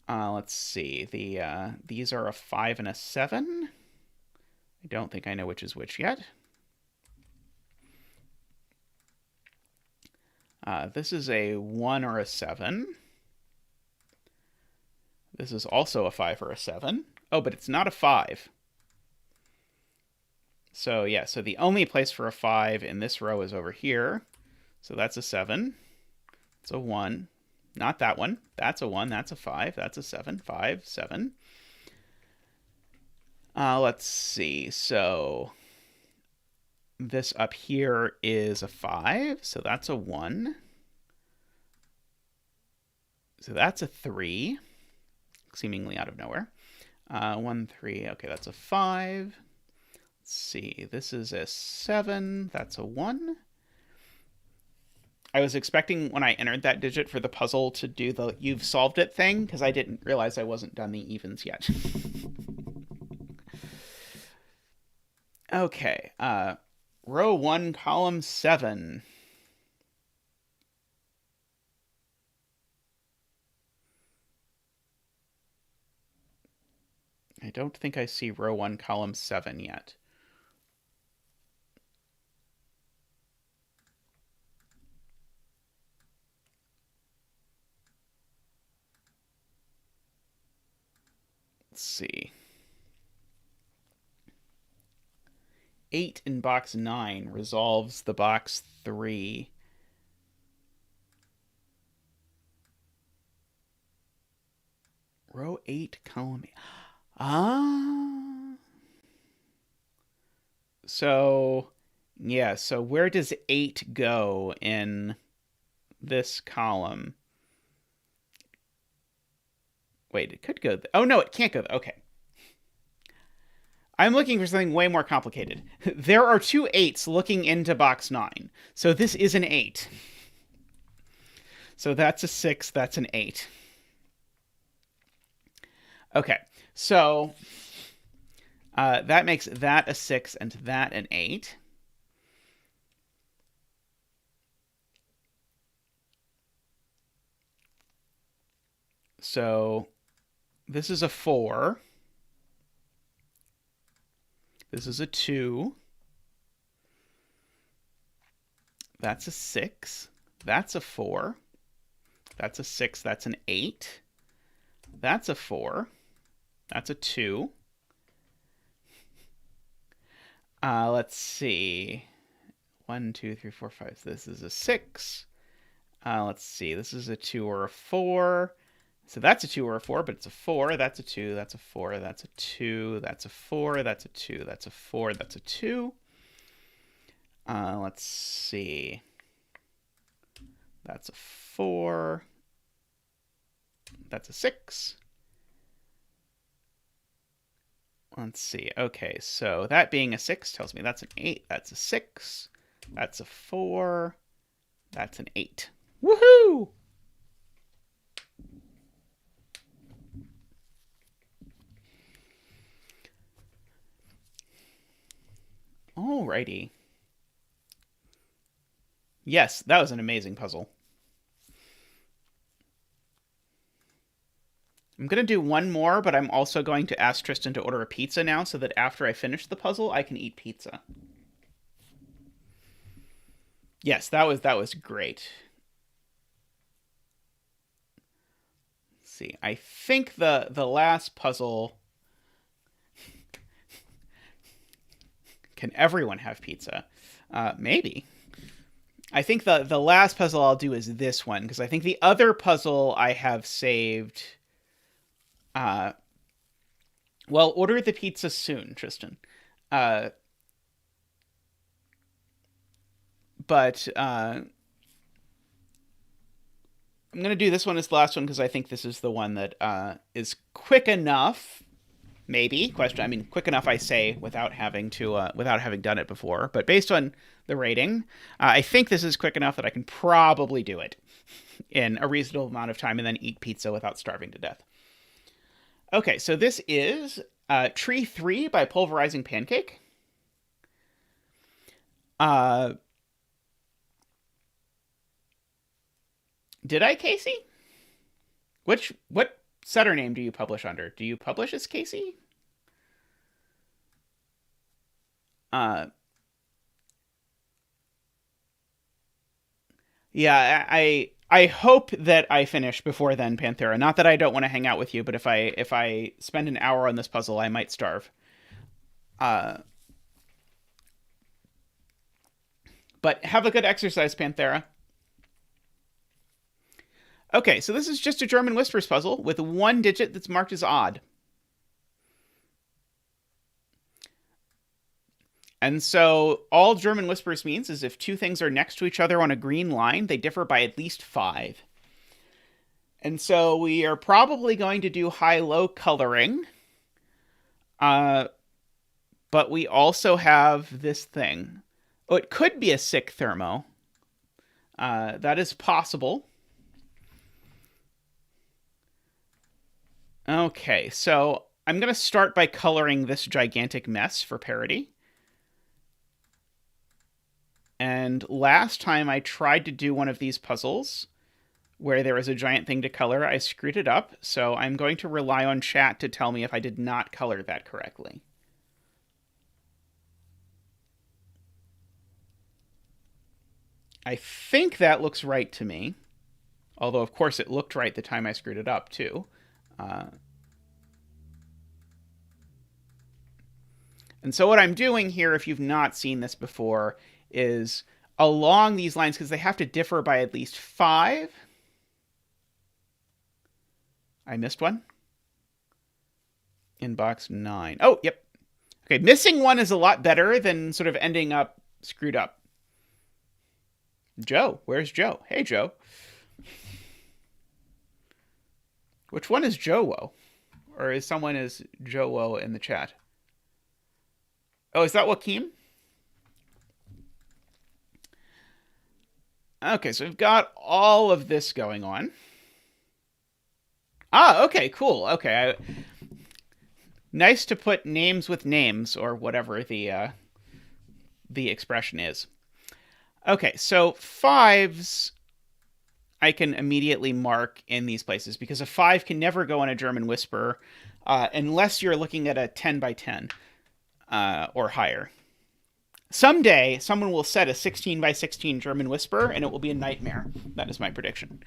Let's see. These are a 5 and a 7. I don't think I know which is which yet. This is a 1 or a 7. This is also a 5 or a 7. Oh, but it's not a 5. So yeah, so the only place for a 5 in this row is over here. So that's a 7. It's a 1. Not that one. That's a 1. That's a 5. That's a 7. 5, 7. Let's see. So this up here is a 5. So that's a 1. So that's a 3. Seemingly out of nowhere. 1, 3. Okay, that's a 5. Let's see. This is a 7. That's a 1. I was expecting when I entered that digit for the puzzle to do the "you've solved it" thing, because I didn't realize I wasn't done the evens yet. Okay, row 1, column 7. I don't think I see row 1, column 7 yet. Let's see. 8 in box 9 resolves the box 3. Row 8, column 8. Ah. So, yeah, so where does 8 go in this column? Wait, it could go. Oh, no, it can't go. Okay. I'm looking for something way more complicated. There are 2 8s looking into box 9. So this is an 8. So that's a 6, that's an 8. Okay, so that makes that a 6 and that an 8. So this is a 4. This is a 2. That's a 6. That's a 4. That's a 6. That's an 8. That's a 4. That's a 2. Let's see. 1, 2, 3, 4, 5. This is a 6. Let's see. This is a 2 or a 4. So that's a 2 or a 4, but it's a 4. That's a 2. That's a 4. That's a 2. That's a 4. That's a 2. That's a 4. That's a 2. Let's see. That's a 4. That's a 6. Let's see. Okay, so that being a 6 tells me that's an 8. That's a 6. That's a 4. That's an 8. Woohoo! Alrighty. Yes, that was an amazing puzzle. I'm going to do one more, but I'm also going to ask Tristan to order a pizza now so that after I finish the puzzle, I can eat pizza. Yes, that was great. Let's see. I think the last puzzle. Can everyone have pizza? Maybe. I think the last puzzle I'll do is this one, because I think the other puzzle I have saved. Uh, well, order the pizza soon, Tristan. Uh, but I'm gonna do this one as the last one because I think this is the one that is quick enough. Maybe question. I mean, quick enough. I say without having done it before. But based on the rating, I think this is quick enough that I can probably do it in a reasonable amount of time and then eat pizza without starving to death. Okay, so this is Tree 3 by Pulverizing Pancake. Did I, Casey? What setter name do you publish under? Do you publish as Casey? Yeah, I hope that I finish before then, Panthera. Not that I don't want to hang out with you, but if I spend an hour on this puzzle, I might starve. Uh, but have a good exercise, Panthera. Okay, so this is just a German Whispers puzzle with one digit that's marked as odd. And so all German Whispers means is if two things are next to each other on a green line, they differ by at least 5. And so we are probably going to do high-low coloring. But we also have this thing. Oh, it could be a sick thermo. That is possible. Okay, so I'm going to start by coloring this gigantic mess for parody. And last time I tried to do one of these puzzles where there was a giant thing to color, I screwed it up. So I'm going to rely on chat to tell me if I did not color that correctly. I think that looks right to me. Although, of course, it looked right the time I screwed it up, too. And so what I'm doing here, if you've not seen this before, is along these lines, because they have to differ by at least 5. I missed one. In box 9. Oh, yep. Okay, missing one is a lot better than sort of ending up screwed up. Joe, where's Joe? Hey, Joe. Which one is Joe-wo? Or is someone is Joe-wo in the chat? Oh, is that Joaquin? Okay, so we've got all of this going on. Ah, okay, cool. Okay, nice to put names with names, or whatever the expression is. Okay, so 5s I can immediately mark in these places, because a 5 can never go on a German Whisper unless you're looking at a 10 by 10 or higher. Someday, someone will set a 16 by 16 German Whisper, and it will be a nightmare. That is my prediction.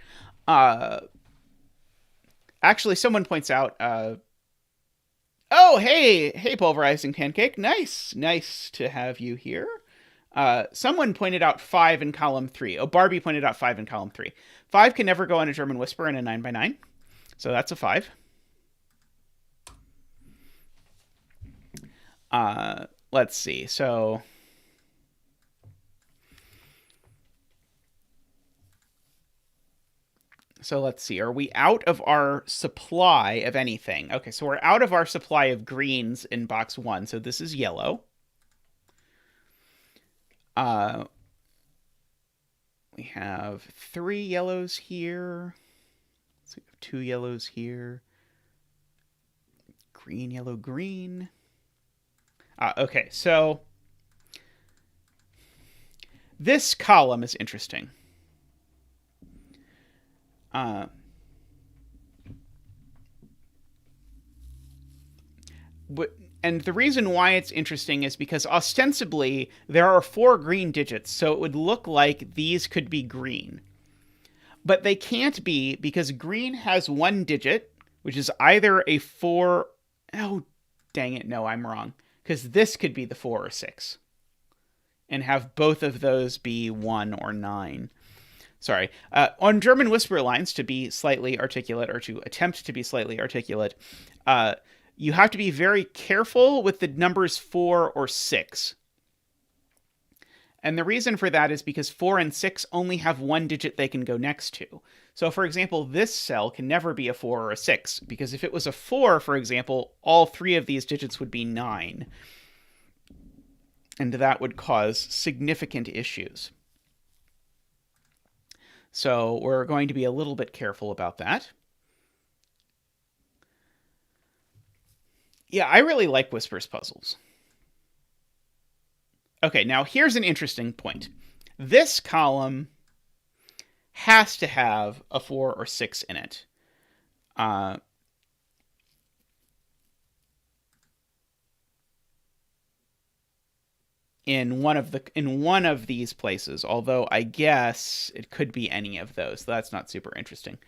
Actually, someone points out... oh, hey, Pulverizing Pancake. Nice to have you here. Someone pointed out 5 in column 3. Oh, Barbie pointed out 5 in column 3. 5 can never go on a German Whisper in a 9 by 9. So that's a 5. Let's see. So let's see. Are we out of our supply of anything? Okay, so we're out of our supply of greens in box 1. So this is yellow. We have 3 yellows here. So we have 2 yellows here. Green, yellow, green. Okay, so this column is interesting. And the reason why it's interesting is because ostensibly there are 4 green digits, so it would look like these could be green. But they can't be, because green has 1 digit, which is either a 4... Oh, dang it, no, I'm wrong. Because this could be the 4 or 6. and have both of those be 1 or 9. Sorry. On German whisper lines, to be slightly articulate, or to attempt to be slightly articulate, you have to be very careful with the numbers 4 or 6. And the reason for that is because 4 and 6 only have one digit they can go next to. So, for example, this cell can never be a 4 or a 6, because if it was a 4, for example, all 3 of these digits would be 9. And that would cause significant issues. So we're going to be a little bit careful about that. Yeah, I really like Whispers puzzles. Okay, now here's an interesting point. This column has to have a 4 or 6 in it. In one of these places, although I guess it could be any of those. That's not super interesting.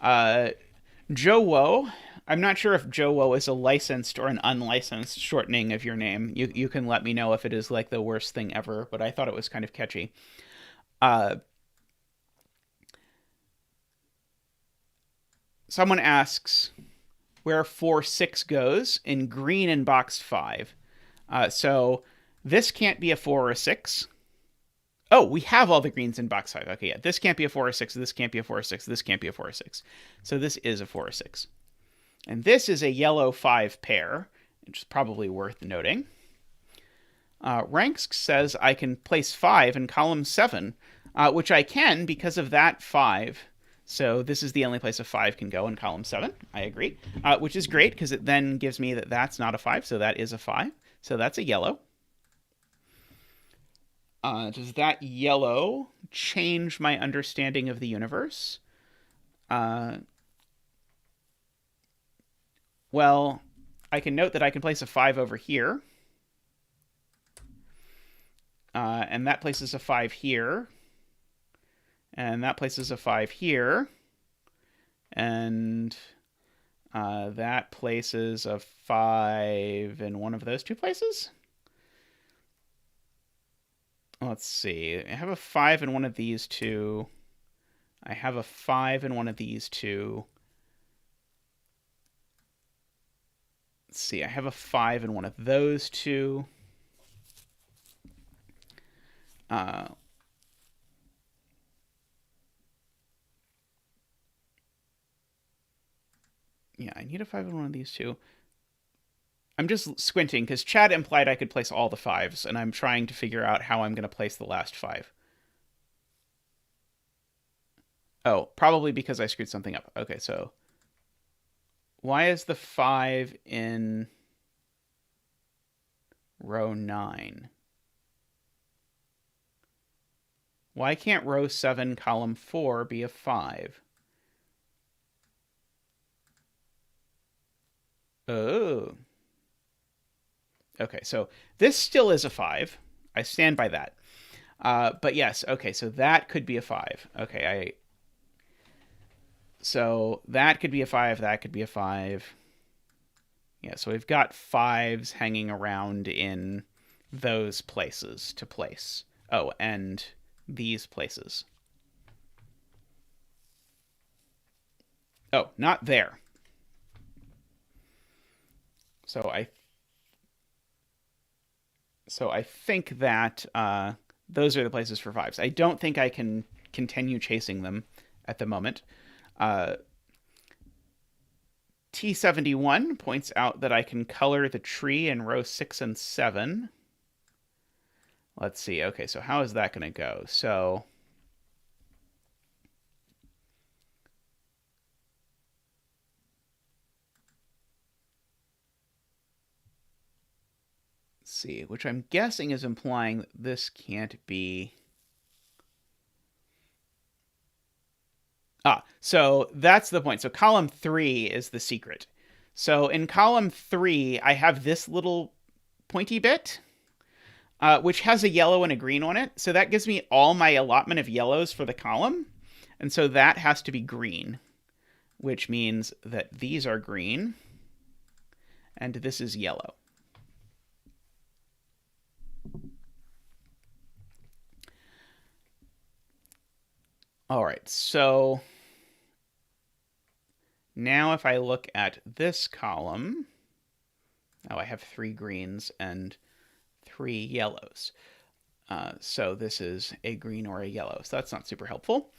Joe Woe. I'm not sure if Joe Woe is a licensed or an unlicensed shortening of your name. You can let me know if it is like the worst thing ever, but I thought it was kind of catchy. Someone asks where 4-6 goes in green in box 5. So this can't be a 4 or a 6. Oh, we have all the greens in box 5. Okay, yeah. This can't be a 4 or 6. This can't be a 4 or 6. This can't be a 4 or 6. So this is a 4 or 6. And this is a yellow 5 pair, which is probably worth noting. Ranks says I can place 5 in column 7, which I can because of that 5. So this is the only place a 5 can go in column 7. I agree, which is great because it then gives me that that's not a 5, so that is a 5. So that's a yellow. Does that yellow change my understanding of the universe? Well, I can note that I can place a 5 over here. And that places a 5 here. And that places a 5 here. And that places a 5 in one of those two places? Let's see. I have a 5 in one of these two. I have a 5 in one of these two. Let's see. I have a 5 in one of those two. Yeah, I need a 5 in one of these two. I'm just squinting because Chad implied I could place all the 5s, and I'm trying to figure out how I'm going to place the last 5. Oh, probably because I screwed something up. Okay, so why is the 5 in row 9? Why can't row 7, column 4 be a 5? Oh. Okay, so this still is a 5. I stand by that. But yes, okay, so that could be a 5. Okay, so that could be a 5, that could be a 5. Yeah, so we've got 5s hanging around in those places to place. Oh, and these places. Oh, not there. So I think that those are the places for 5s. I don't think I can continue chasing them at the moment. T71 points out that I can color the tree in row 6 and 7. Let's see. Okay, so how is that going to go? So let's see, which I'm guessing is implying that this can't be. So that's the point. So column 3 is the secret. So in column 3, I have this little pointy bit, which has a yellow and a green on it. So that gives me all my allotment of yellows for the column. And so that has to be green, which means that these are green, and this is yellow. All right, so now if I look at this column, oh, I have 3 greens and 3 yellows. So this is a green or a yellow, so that's not super helpful.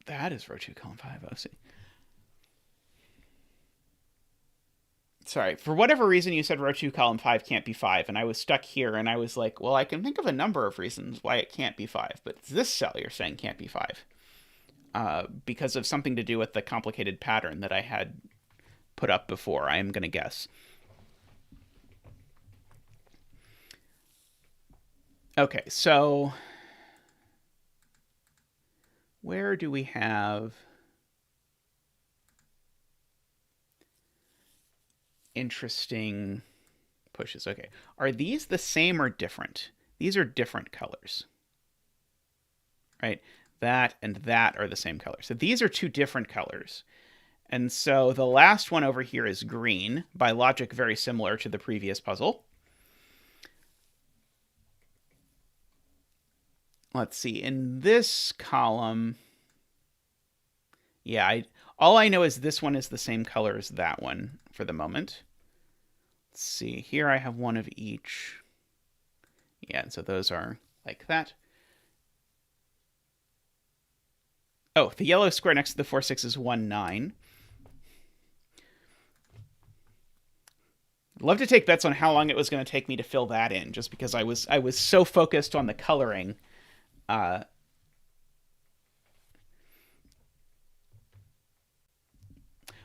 That is row 2, column 5. Oh, see. Sorry, for whatever reason you said row 2, column 5 can't be 5, and I was stuck here, and I was like, well, I can think of a number of reasons why it can't be 5, but this cell you're saying can't be 5. Because of something to do with the complicated pattern that I had put up before, I am going to guess. Okay, so where do we have interesting pushes? Okay, are these the same or different? These are different colors, right? That and that are the same color. So these are 2 different colors. And so the last one over here is green, by logic very similar to the previous puzzle. Let's see, in this column, yeah, all I know is this one is the same color as that one for the moment. Let's see, here I have 1 of each. Yeah, so those are like that. Oh, the yellow square next to the 4, 6 is 1, 9. I'd love to take bets on how long it was going to take me to fill that in, just because I was so focused on the coloring.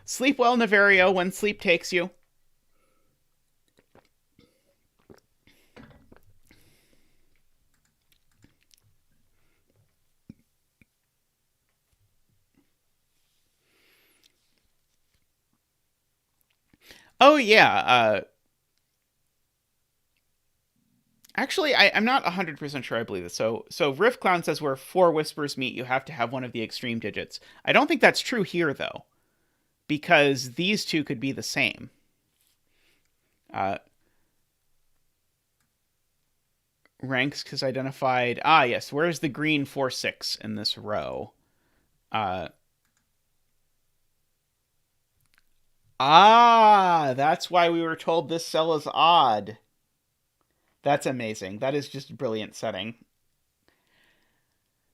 Sleep well, Niverio, when sleep takes you. Oh yeah. Actually, I'm not 100% sure I believe this. So Riff Clown says where 4 whispers meet, you have to have one of the extreme digits. I don't think that's true here though, because these 2 could be the same. Ranks because identified. Ah, yes. Where's the green 4, 6 in this row? That's why we were told this cell is odd. That's amazing. That is just brilliant setting.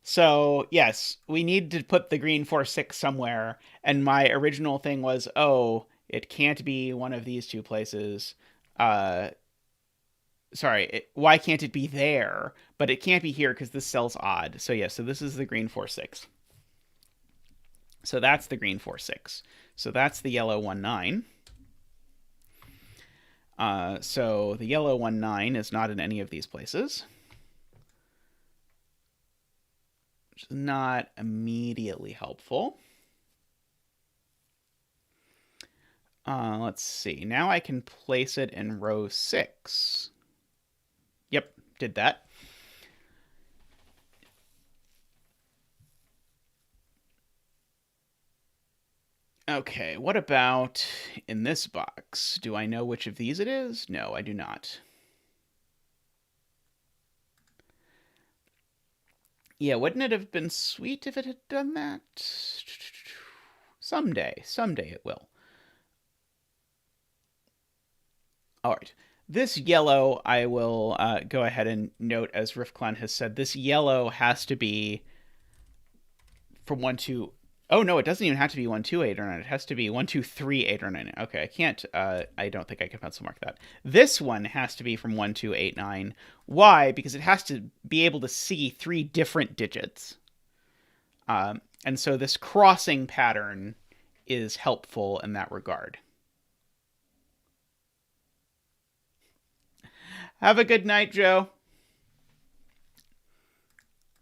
So, yes, we need to put the green 4, 6 somewhere. And my original thing was, oh, it can't be one of these 2 places. Why can't it be there? But it can't be here because this cell's odd. So, yeah, so this is the green 4, 6. So that's the green 4, 6. So that's the yellow 1, 9. So the yellow 1, 9 is not in any of these places. Which is not immediately helpful. Let's see. Now I can place it in row 6. Yep, did that. Okay, what about in this box? Do I know which of these it is? No, I do not. Yeah, wouldn't it have been sweet if it had done that? Someday it will. All right. This yellow, I will go ahead and note, as Riffclan has said, this yellow has to be from 1, 2. Oh, no, it doesn't even have to be 1, 2, 8, or 9. It has to be 1, 2, 3, 8, or 9. Okay, I can't, I don't think I can pencil mark that. This one has to be from 1, 2, 8, 9. Why? Because it has to be able to see 3 different digits. And so this crossing pattern is helpful in that regard. Have a good night, Joe.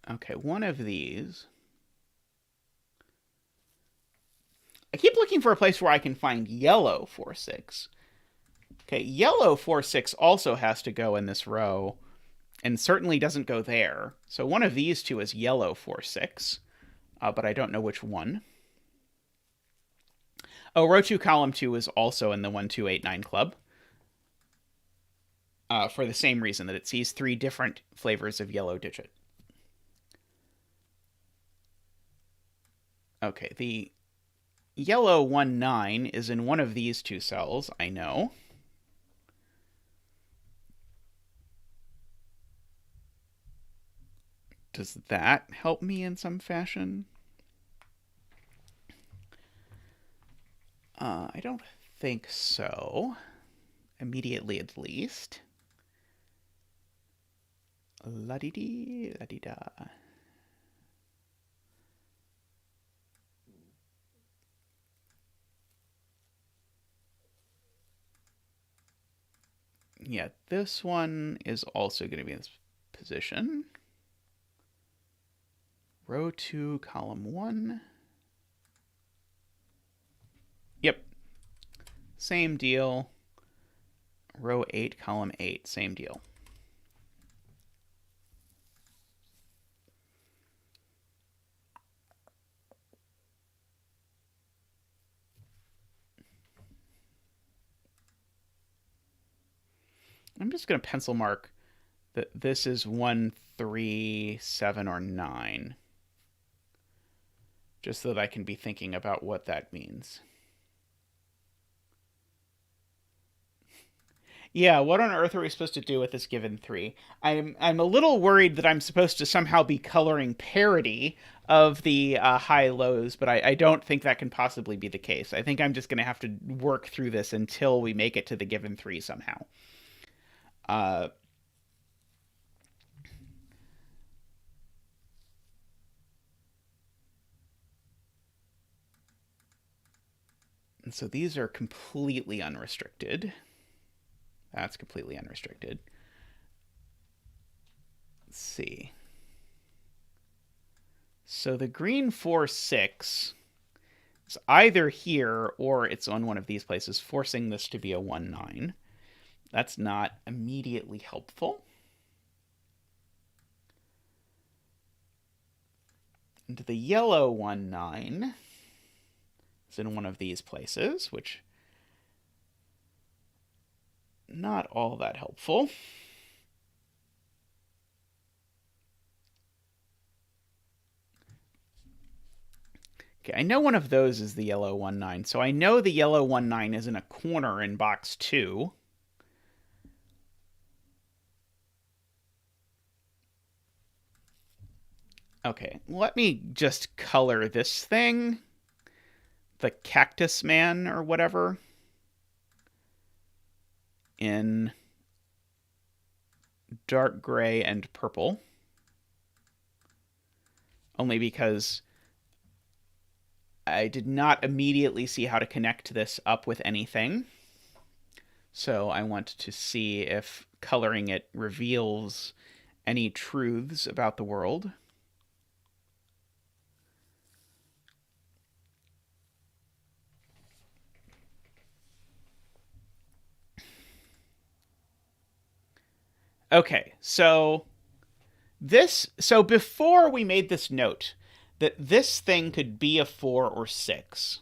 Okay, one of these. I keep looking for a place where I can find yellow 4, 6. Okay, yellow 4, 6 also has to go in this row, and certainly doesn't go there. So one of these 2 is yellow 4, 6. but I don't know which one. Oh, row 2, column 2 is also in the 1289 club. For the same reason that it sees 3 different flavors of yellow digit. Okay, the yellow 19 is in one of these 2 cells, I know. Does that help me in some fashion? I don't think so. Immediately, at least. La-dee-dee, la-dee-da. Yeah, this one is also going to be in this position. Row 2, column 1. Yep. Same deal. Row 8, column 8. Same deal. I'm just going to pencil mark that this is 1, 3, 7, or 9. Just so that I can be thinking about what that means. Yeah, what on earth are we supposed to do with this given 3? I'm a little worried that I'm supposed to somehow be coloring parity of the high-lows, but I don't think that can possibly be the case. I think I'm just going to have to work through this until we make it to the given 3 somehow. And so these are completely unrestricted. That's completely unrestricted. Let's see. So the green 4, 6 is either here or it's on one of these places, forcing this to be a 1, 9. That's not immediately helpful. And the yellow 1, 9 is in one of these places, which not all that helpful. Okay, I know one of those is the yellow 1, 9, so I know the yellow 1, 9 is in a corner in box 2. Okay, let me just color this thing, the cactus man or whatever, in dark gray and purple. Only because I did not immediately see how to connect this up with anything. So I want to see if coloring it reveals any truths about the world. Okay, so before we made this note that this thing could be a 4 or 6,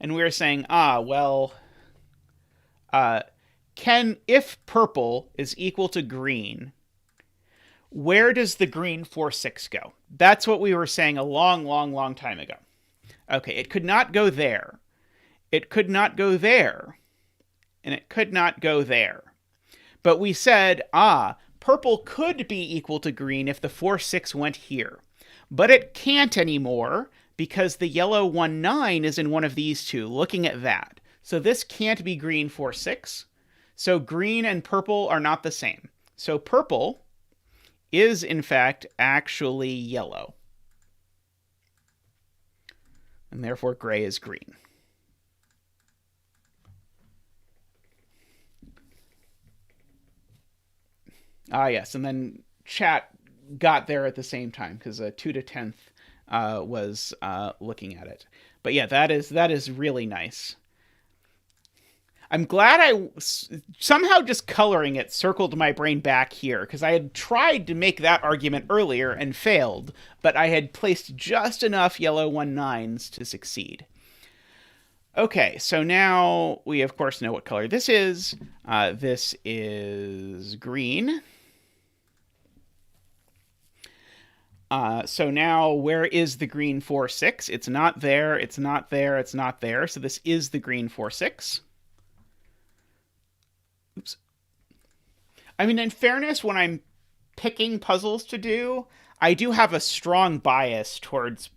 and we were saying, well, if purple is equal to green, where does the green 4, 6 go? That's what we were saying a long, long, long time ago. Okay, it could not go there. It could not go there. And it could not go there. But we said, purple could be equal to green if the 4, 6 went here. But it can't anymore because the yellow 1, 9 is in one of these 2, looking at that. So this can't be green 4, 6. So green and purple are not the same. So purple is, in fact, actually yellow. And therefore gray is green. Yes, and then chat got there at the same time because 2 to 10th was looking at it. But yeah, that is really nice. I'm glad somehow just coloring it circled my brain back here, because I had tried to make that argument earlier and failed, but I had placed just enough yellow 1-9s to succeed. Okay, so now we of course know what color this is. This is green. So now where is the green 4-6? It's not there, it's not there, it's not there. So this is the green 4-6. Oops. I mean, in fairness, when I'm picking puzzles to do, I do have a strong bias towards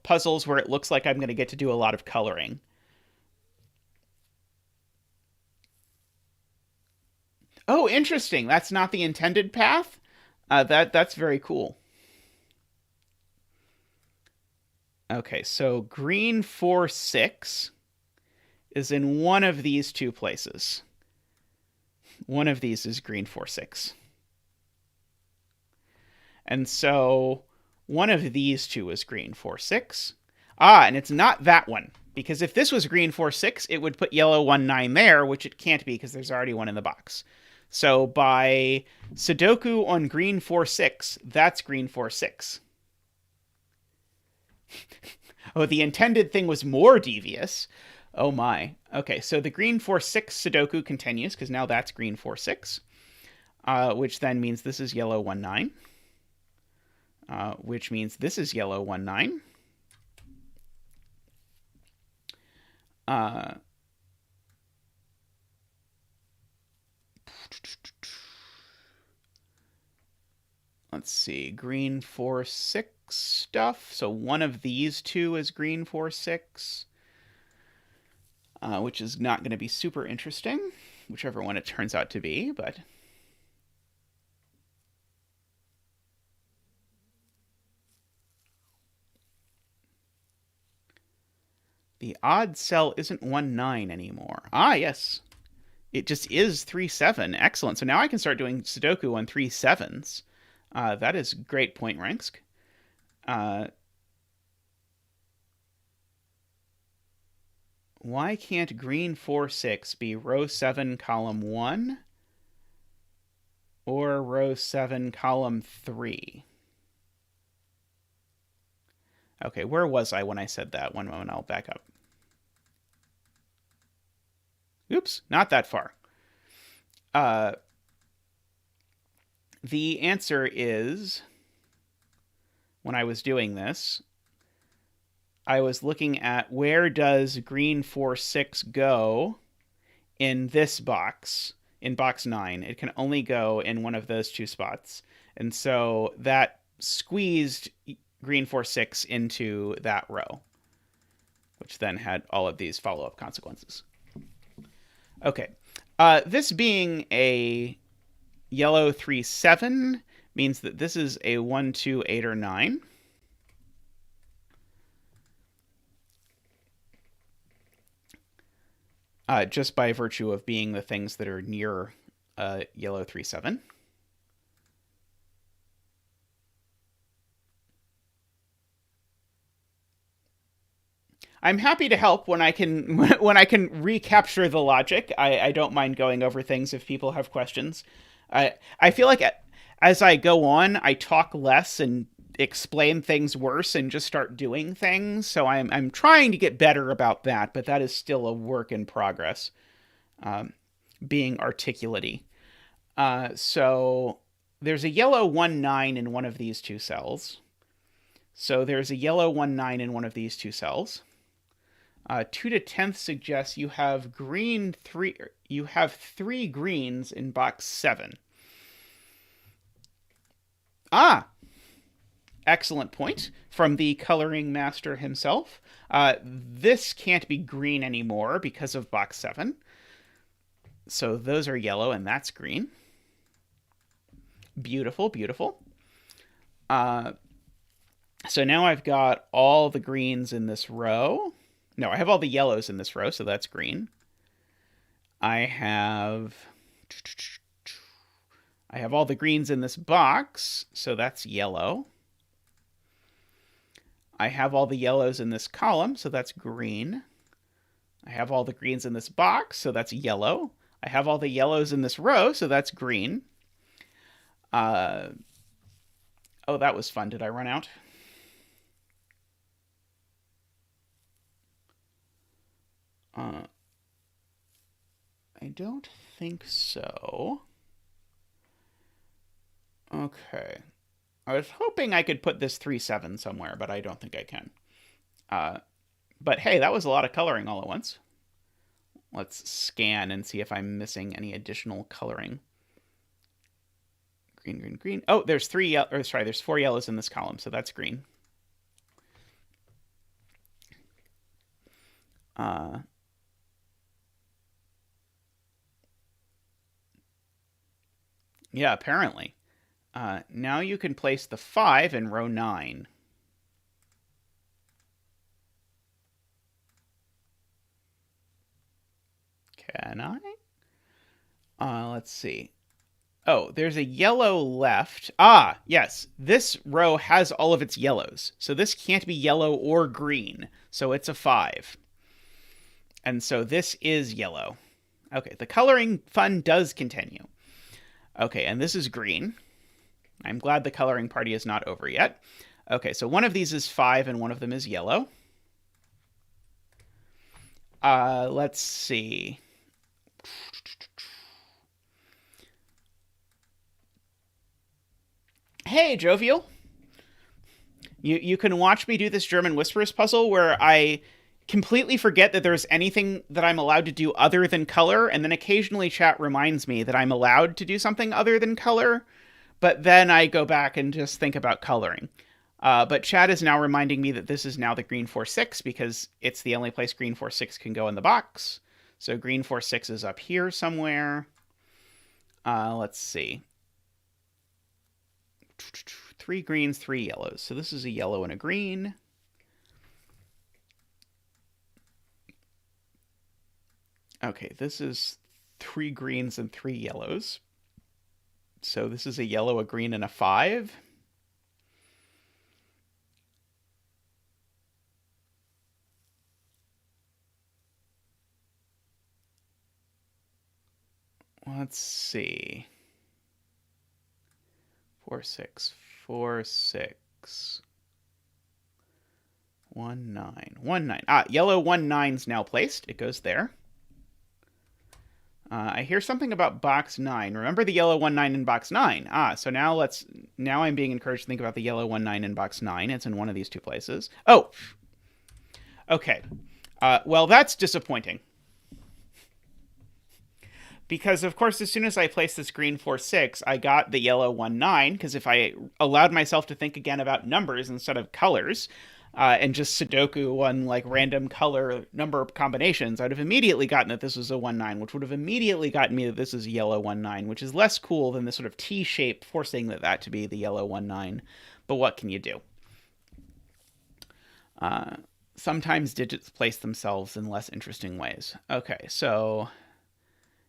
puzzles where it looks like I'm going to get to do a lot of coloring. Oh, interesting. That's not the intended path. That's very cool. Okay, so green 4-6 is in one of these two places. One of these is green 4-6. And so one of these two is green 4-6. Ah, and it's not that one. Because if this was green 4-6, it would put yellow 1-9 there, which it can't be because there's already one in the box. So by sudoku on green 4-6, that's green 4-6. Oh, the intended thing was more devious. Oh my. Okay, so the green 4-6 sudoku continues, because now that's green 4-6, which then means this is yellow 1-9, which means this is yellow 1-9. Let's see, green 4-6 stuff. So one of these two is green 4-6, which is not going to be super interesting, whichever one it turns out to be, but... The odd cell isn't 1-9 anymore. Ah, yes. It just is 3-7. Excellent. So now I can start doing Sudoku on 3-7s. That is great, Point Ranks. Why can't green 4-6 be row 7, column 1? Or row 7, column 3? Okay, where was I when I said that? One moment, I'll back up. Oops, not that far. The answer is, when I was doing this, I was looking at where does green 4-6 go in this box, in box 9. It can only go in one of those two spots. And so that squeezed green 4-6 into that row, which then had all of these follow-up consequences. Okay. This being a yellow 3-7 means that this is a 1, 2, 8, or 9. Just by virtue of being the things that are near yellow 3-7. I'm happy to help when I can recapture the logic. I don't mind going over things if people have questions. I feel like as I go on, I talk less and explain things worse and just start doing things. So I'm trying to get better about that, but that is still a work in progress. Being articulate-y. So there's a yellow 1-9 in one of these two cells. So there's a yellow 1-9 in one of these two cells. 2 to 10th suggests you have green 3. You have 3 greens in box 7. Ah, excellent point from the coloring master himself. This can't be green anymore because of box 7. So those are yellow and that's green. Beautiful, beautiful. So now I've got all the greens in this row. No, I have all the yellows in this row, so that's green. I have all the greens in this box, so that's yellow. I have all the yellows in this column, so that's green. I have all the greens in this box, so that's yellow. I have all the yellows in this row, so that's green. Oh, that was fun. Did I run out? I don't think so. Okay. I was hoping I could put this 3-7 somewhere, but I don't think I can. But hey, that was a lot of coloring all at once. Let's scan and see if I'm missing any additional coloring. Green, green, green. Oh, there's there's 4 yellows in this column, so that's green. Yeah, apparently. Now you can place the 5 in row 9. Can I? Let's see. Oh, there's a yellow left. Ah, yes. This row has all of its yellows. So this can't be yellow or green. So it's a 5. And so this is yellow. Okay, the coloring fun does continue. Okay, and this is green. I'm glad the coloring party is not over yet. Okay, so one of these is 5 and one of them is yellow. Let's see. Hey, Jovial. You can watch me do this German Whisperers puzzle where I completely forget that there's anything that I'm allowed to do other than color, and then occasionally chat reminds me that I'm allowed to do something other than color, but then I go back and just think about coloring. But chat is now reminding me that this is now the green 4-6 because it's the only place green 4-6 can go in the box. So green 4-6 is up here somewhere. Let's see. 3 greens, 3 yellows. So this is a yellow and a green. Okay, this is 3 greens and 3 yellows. So this is a yellow, a green, and a 5. Let's see. 4-6, 4-6. 1-9, 1-9. Ah, yellow 1-9's now placed. It goes there. I hear something about box 9. Remember the yellow 1-9 in box 9. Ah, so now I'm being encouraged to think about the yellow 1-9 in box 9. It's in one of these two places. Oh! Okay. Well, that's disappointing. Because, of course, as soon as I placed this green 4-6, I got the yellow 1-9, because if I allowed myself to think again about numbers instead of colors, and just Sudoku on like random color number combinations, I'd have immediately gotten that this was a 1-9, which would have immediately gotten me that this is a yellow 1-9, which is less cool than this sort of T shape forcing that to be the yellow 1-9. But what can you do? Sometimes digits place themselves in less interesting ways. Okay, so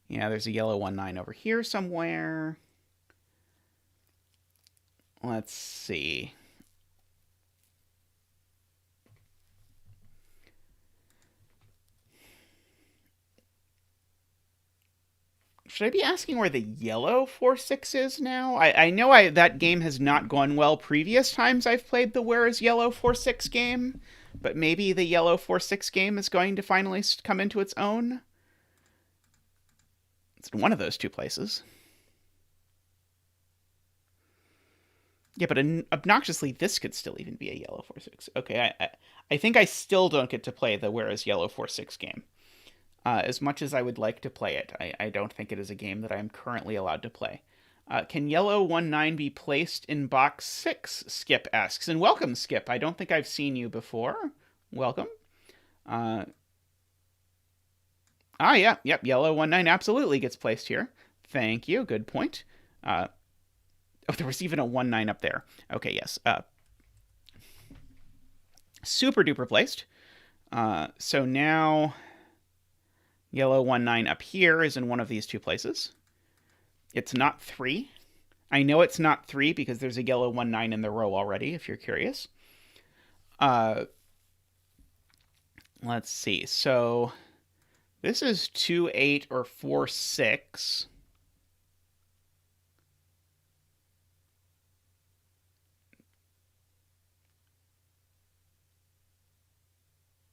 yeah, there's a yellow 1-9 over here somewhere. Let's see. Should I be asking where the yellow 4-6 is now? I know that game has not gone well previous times I've played the Where is Yellow 4-6 game, but maybe the yellow 4-6 game is going to finally come into its own. It's in one of those two places. Yeah, but obnoxiously, this could still even be a yellow 4-6. Okay, I think I still don't get to play the Where is Yellow 4-6 game. As much as I would like to play it, I don't think it is a game that I am currently allowed to play. Can yellow 1-9 be placed in box 6? Skip asks. And welcome, Skip. I don't think I've seen you before. Welcome. Yeah, yep, yellow 1-9 absolutely gets placed here. Thank you, good point. Oh, there was even a 1-9 up there. Okay, yes. Super duper placed. So now yellow 1-9 up here is in one of these two places. It's not 3. I know it's not 3 because there's a yellow 1-9 in the row already, if you're curious. Let's see. So This is 2, 8, or 4, 6.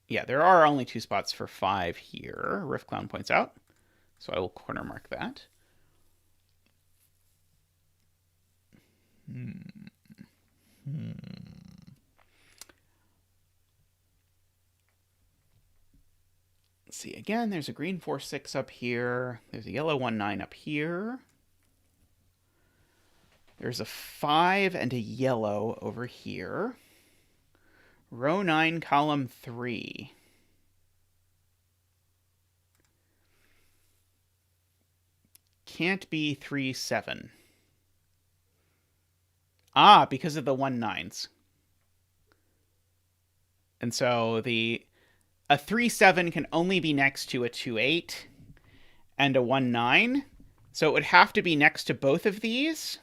Yeah, there are only 2 spots for 5 here, Riff Clown points out. So I will corner mark that. Let's see, again, there's a green 4, 6 up here. There's a yellow 1, 9 up here. There's a 5 and a yellow over here. Row 9, column 3. Can't be 3, 7. Ah, because of the 1, 9s. And so a 3, 7 can only be next to a 2, 8 and a 1, 9. So it would have to be next to both of these.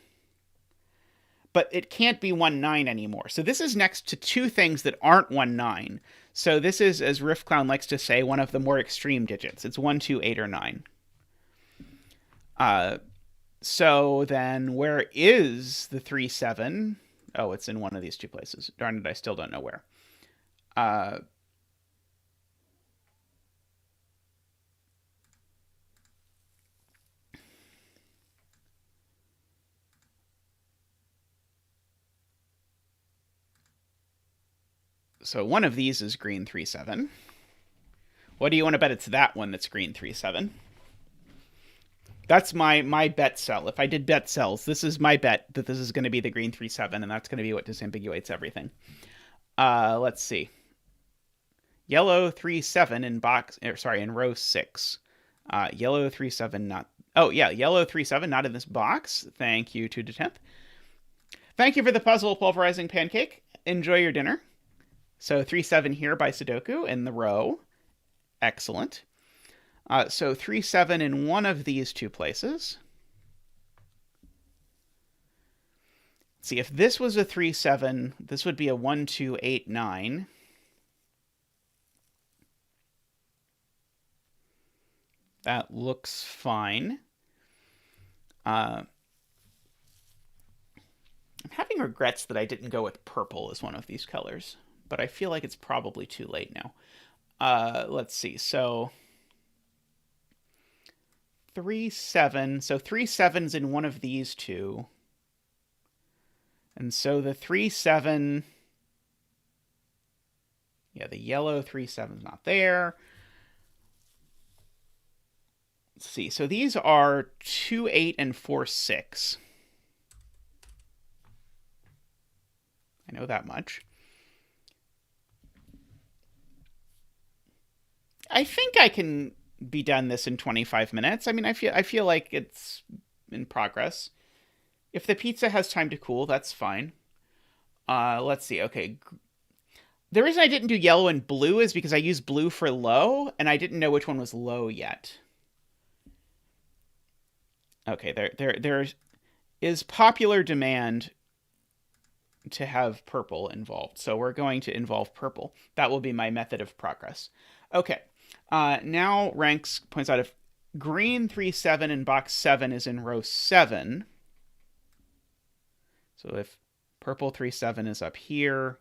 But it can't be 1, 9 anymore. So this is next to 2 things that aren't 1, 9. So this is, as Riff Clown likes to say, one of the more extreme digits. It's 1, 2, 8, or 9. So then where is the 3, 7? Oh, it's in one of these 2 places. Darn it, I still don't know where. So one of these is green 3, 7. What do you want to bet it's that one that's green 3, 7? That's my bet cell. If I did bet cells, this is my bet that this is going to be the green 3, 7, and that's going to be what disambiguates everything. Let's see. Yellow 3, 7 in row 6. Yellow 3, 7 not. Oh yeah, yellow 3, 7 not in this box. Thank you to Detemp. Thank you for the puzzle, Pulverizing Pancake. Enjoy your dinner. So 3, 7 here by Sudoku in the row. Excellent. So 3, 7 in one of these 2 places. Let's see, if this was a 3, 7, this would be a 1, 2, 8, 9. That looks fine. I'm having regrets that I didn't go with purple as one of these colors, but I feel like it's probably too late now. Let's see, so 3, 7. So 3, 7's in one of these 2. And so the 3, 7... Yeah, the yellow 3, 7's not there. Let's see, so these are 2, 8, and 4, 6. I know that much. I think I can be done this in 25 minutes. I mean, I feel like it's in progress. If the pizza has time to cool, that's fine. Let's see. Okay. The reason I didn't do yellow and blue is because I used blue for low, and I didn't know which one was low yet. Okay, there is popular demand to have purple involved, so we're going to involve purple. That will be my method of progress. Okay, now Ranks points out if green 3, 7 in box 7 is in row 7, so if purple 3, 7 is up here,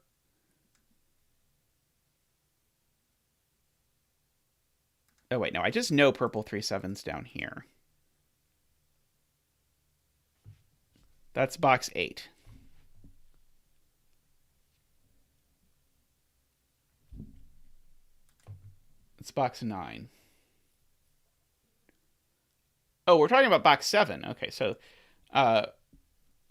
oh wait, no, I just know purple 3, 7's down here. That's box 8. It's box 9. Oh, we're talking about box 7. Okay, so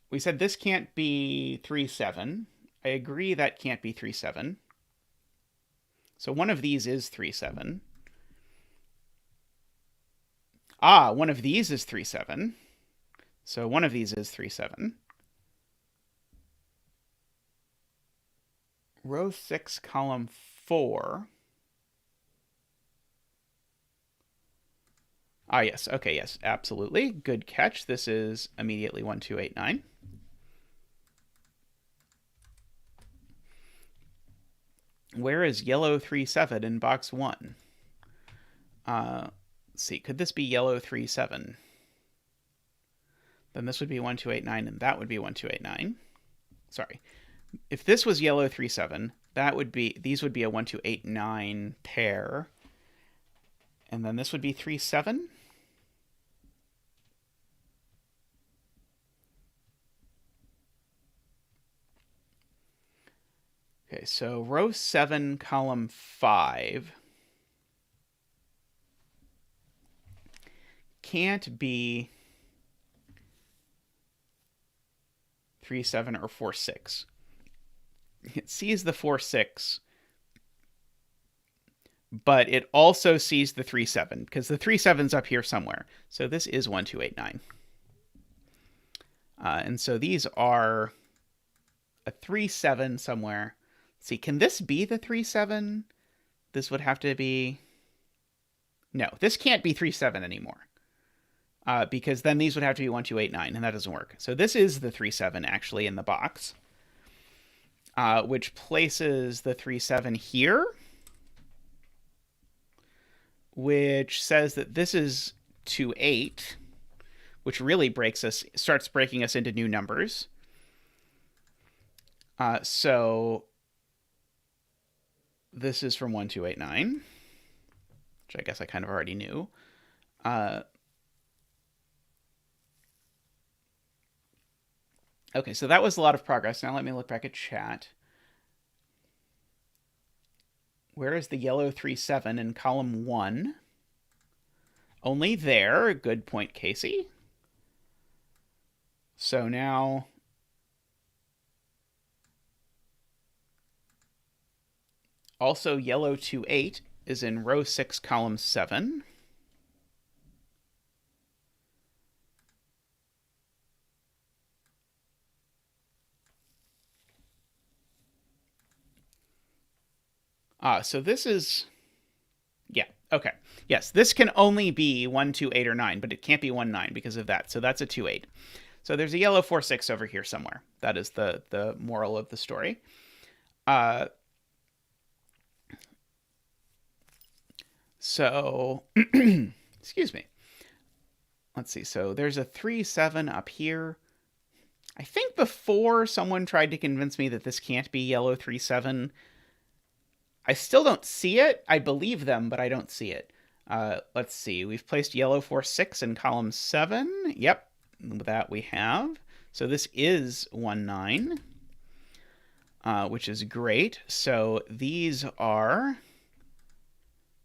we said this can't be 3, 7. I agree that can't be 3, 7. So one of these is 3, 7. Ah, one of these is 3, 7. So one of these is 3, 7. Row 6, column 4. Ah, yes. Okay, yes, absolutely. Good catch. This is immediately 1, 2, 8, 9. Where is yellow 3, 7 in box 1? Let's see, could this be yellow 3, 7? Then this would be 1, 2, 8, 9, and that would be 1, 2, 8, 9. Sorry. If this was yellow 3, 7, these would be a 1, 2, 8, 9 pair. And then this would be 3, 7. Okay, so row 7, column 5 can't be 3, 7 or 4, 6. It sees the 4, 6, but it also sees the 3, 7 because the 3, 7's up here somewhere. So this is 1, 2, 8, 9. And so these are a 3, 7 somewhere. Let's see, can this be the 3, 7? This would have to be... No, this can't be 3, 7 anymore. Because then these would have to be 1, 2, 8, 9, and that doesn't work. So this is the 3, 7 actually in the box, which places the 3, 7 here, which says that this is 2, 8, which really starts breaking us into new numbers. So this is from 1, 2, 8, 9, which I guess I kind of already knew. Okay, so that was a lot of progress. Now let me look back at chat. Where is the yellow 3, 7 in column 1? Only there. Good point, Casey. So now... Also, yellow 2, 8 is in row 6, column 7. So this is... Yeah, okay. Yes, this can only be 1, 2, 8, or 9, but it can't be 1, 9 because of that. So that's a 2, 8. So there's a yellow 4, 6 over here somewhere. That is the moral of the story. So, excuse me. Let's see. So there's a 3, 7 up here. I think before someone tried to convince me that this can't be yellow 3, 7. I still don't see it. I believe them, but I don't see it. Let's see. We've placed yellow 4, 6 in column 7. Yep, that we have. So this is 1, 9, which is great. So these are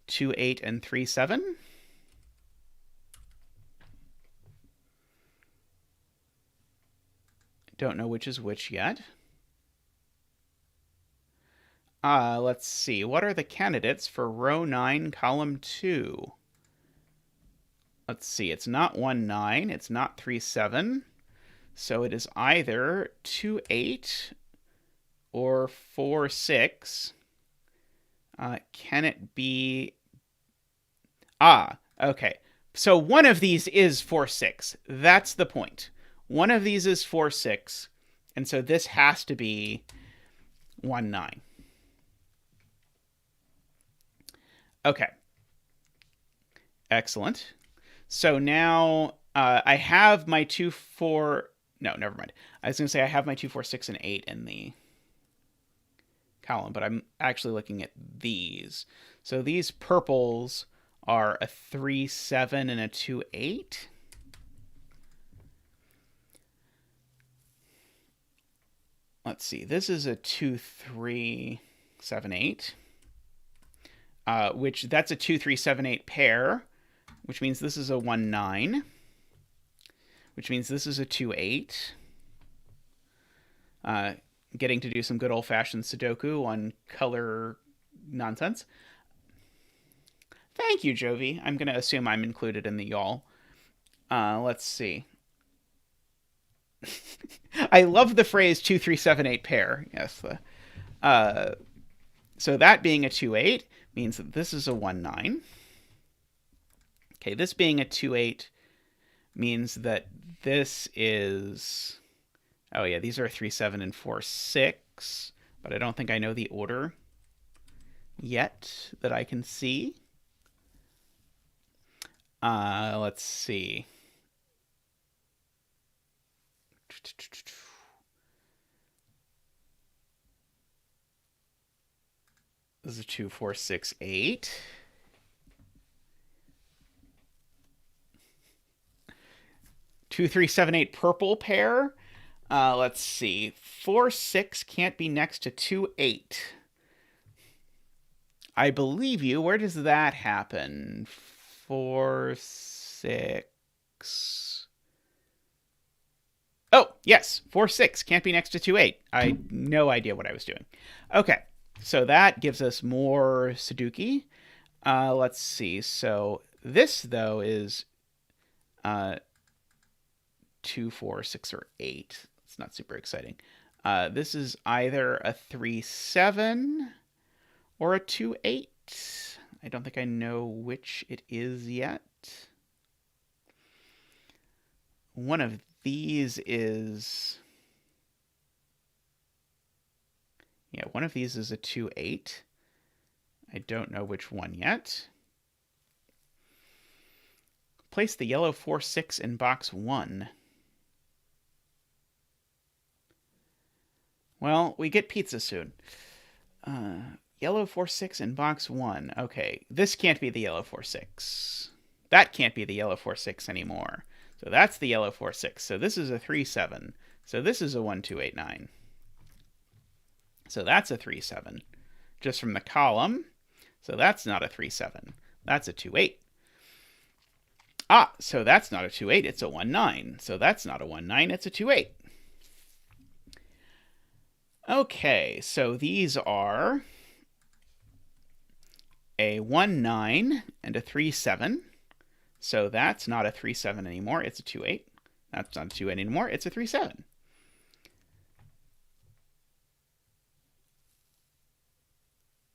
2, 8, and 3, 7. Don't know which is which yet. Let's see. What are the candidates for row 9, column 2? Let's see. It's not 1, 9. It's not 3, 7. So it is either 2, 8 or 4, 6. Can it be... okay. So one of these is 4, 6. That's the point. One of these is 4, 6. And so this has to be 1, 9. Okay. Excellent. So now I have my 2, 4... No, never mind. I was going to say I have my 2, 4, 6, and 8 in the column, but I'm actually looking at these. So these purples are a 3, 7, and a 2, 8. Let's see. This is a 2, 3, 7, 8. Which that's a 2, 3, 7, 8 pair, which means this is a 1, 9, which means this is a 2, 8. Getting to do some good old-fashioned sudoku on color nonsense. Thank you, Jovi. I'm going to assume I'm included in the y'all. Let's see. I love the phrase 2, 3, 7, 8 pair. Yes. So that being a 2, 8 means that this is a 1, 9. Okay, this being a 2, 8 means that this is... Oh yeah, these are 3, 7, and 4, 6. But I don't think I know the order yet that I can see. Let's see. This is a 2, 4, 6, 8. Two, 3, 7, 8 purple pair. Let's see. 4, 6 can't be next to 2, 8. I believe you. Where does that happen? 4, 6. Oh, yes. 4, 6 can't be next to 2, 8. I had no idea what I was doing. Okay. So that gives us more sudoku. Let's see. So this, though, is 2, 4, 6, or 8. It's not super exciting. This is either a 3, 7 or a 2, 8. I don't think I know which it is yet. One of these is... Yeah, one of these is a 2, 8. I don't know which one yet. Place the yellow 4, 6 in box 1. Well, we get pizza soon. Yellow 4, 6 in box 1. Okay, this can't be the yellow 4, 6. That can't be the yellow 4, 6 anymore. So that's the yellow 4, 6. So this is a 3, 7. So this is a 1, 2, 8, 9. So that's a 3, 7. Just from the column. So that's not a 3, 7. That's a 2, 8. Ah, so that's not a 2, 8. It's a 1, 9. So that's not a 1, 9. It's a 2, 8. Okay, so these are a 1, 9 and a 3, 7. So that's not a 3, 7 anymore. It's a 2, 8. That's not a 2, 8 anymore. It's a 3, 7.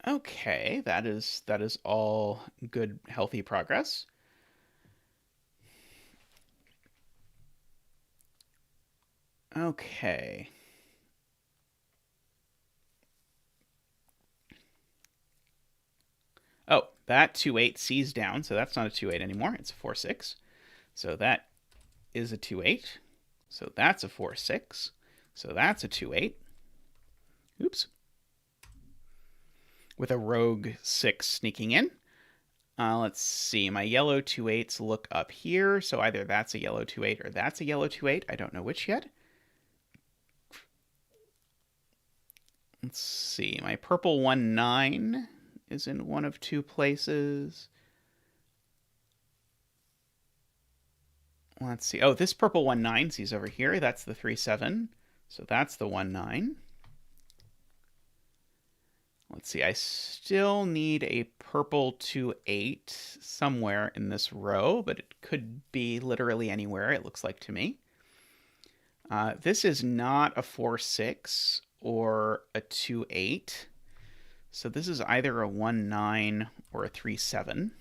Okay, that is all good, healthy progress. Okay. Oh, that 2, 8 sees down, so that's not a 2, 8 anymore. It's a 4, 6. So that is a 2, 8. So that's a 4, 6. So that's a 2, 8. Oops. With a rogue 6 sneaking in. Let's see. My yellow 2, 8s look up here. So either that's a yellow 2, 8 or that's a yellow 2, 8. I don't know which yet. Let's see. My purple 1, 9 is in one of two places. Let's see. Oh, this purple 1, 9 sees over here. That's the 3, 7. So that's the 1, 9. Let's see. I still need a purple 2, 8 somewhere in this row, but it could be literally anywhere, it looks like to me. This is not a 4, 6 or a 2, 8. So this is either a 1, 9 or a 3, 7.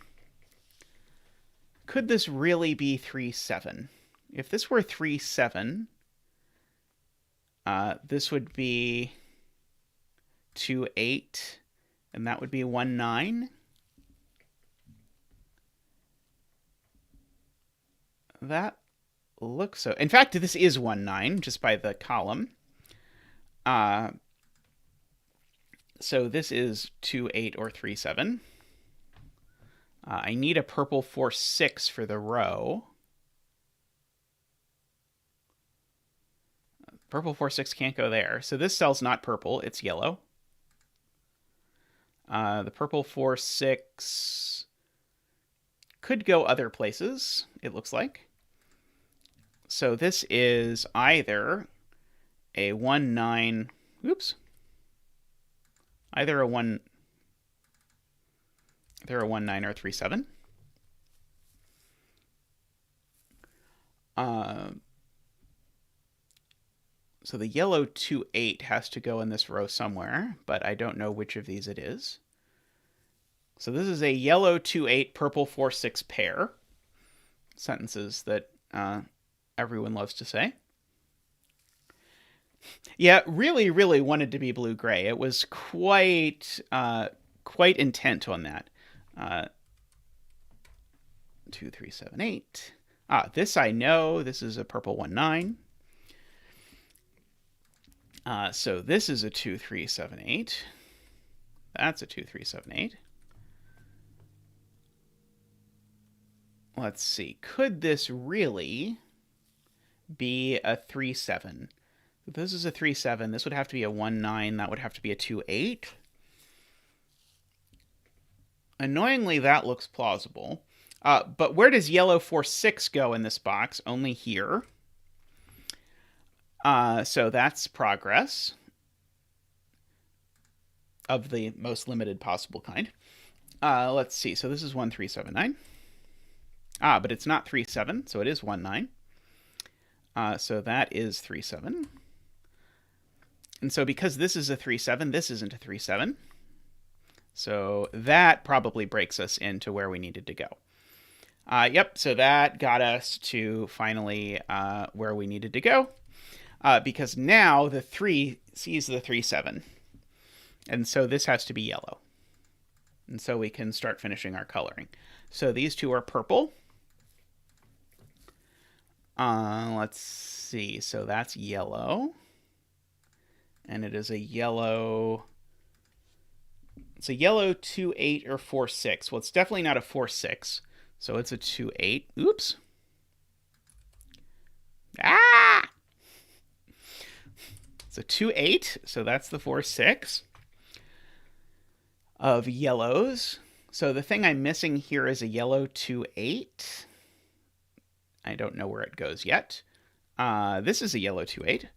Could this really be 3, 7? If this were 3, 7, this would be 2, 8, and that would be 1, 9. That looks so. In fact, this is 1, 9, just by the column. So this is 2, 8 or 3, 7. I need a purple 4, 6 for the row. Purple 4, 6 can't go there. So this cell's not purple, it's yellow. The purple 4, 6 could go other places, it looks like. So this is either a 1, 9... Oops. Either a 1... Either a 1, 9 or a 3, 7. So the yellow 2, 8 has to go in this row somewhere, but I don't know which of these it is. So this is a yellow 2, 8, purple 4, 6 pair. Sentences that everyone loves to say. Yeah, really, really wanted to be blue-gray. It was quite intent on that. 2, 3, 7, 8. Ah, this I know. This is a purple 1, 9. So this is a 2, 3, 7, 8. That's a 2, 3, 7, 8. Let's see. Could this really be a 3, 7? If this is a 3, 7, this would have to be a 1, 9. That would have to be a 2, 8. Annoyingly, that looks plausible. But where does yellow 4, 6 go in this box? Only here. So that's progress of the most limited possible kind. Let's see. So this is 1, 3, 7, 9. But it's not 3, 7, so it is 1, 9. So that is 3, 7. And so because this is a 3, 7, this isn't a 3, 7. So that probably breaks us into where we needed to go. Yep, so that got us to finally where we needed to go. Because now the 3 sees the 3, 7. And so this has to be yellow. And so we can start finishing our coloring. So these two are purple. Let's see. So that's yellow. And it is a yellow... It's a yellow 2, 8 or 4, 6. Well, it's definitely not a 4, 6. So it's a 2, 8. Oops. Ah! It's a 2, 8. So that's the 4, 6 of yellows. So the thing I'm missing here is a yellow 2, 8. I don't know where it goes yet. This is a yellow 2, 8.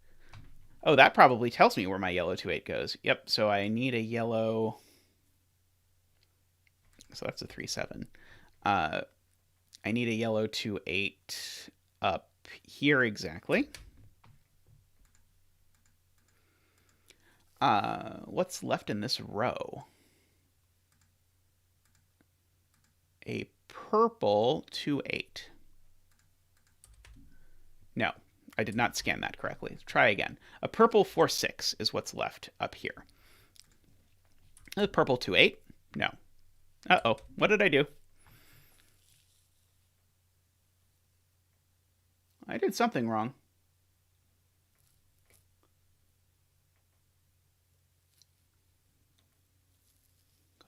Oh, that probably tells me where my yellow 2, 8 goes. Yep, so I need a yellow... So that's a 3, 7. I need a yellow 2, 8 up here exactly. What's left in this row? A purple 2, 8. No, I did not scan that correctly. Try again. A purple 4, 6 is what's left up here. A purple 2, 8? No. Uh-oh, what did I do? I did something wrong.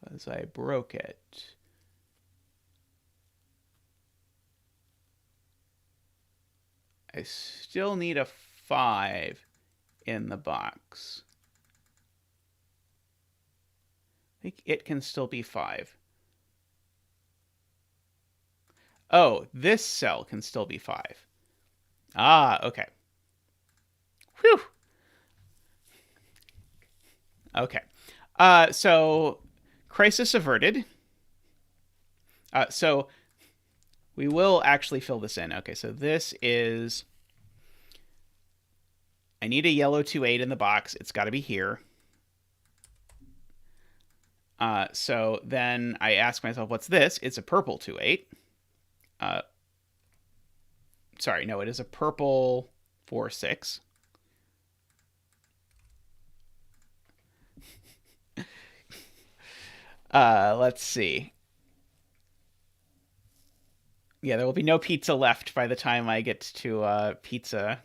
Because I broke it. I still need a 5 in the box. I think it can still be 5. Oh, this cell can still be 5. Ah, okay. Whew. Okay. So, crisis averted. So, we will actually fill this in. Okay, so this is... I need a yellow 2, 8 in the box. It's got to be here. So then I ask myself, what's this? It's a purple 2, 8. Sorry, no, it is a purple 4, 6. Let's see. Yeah, there will be no pizza left by the time I get to pizza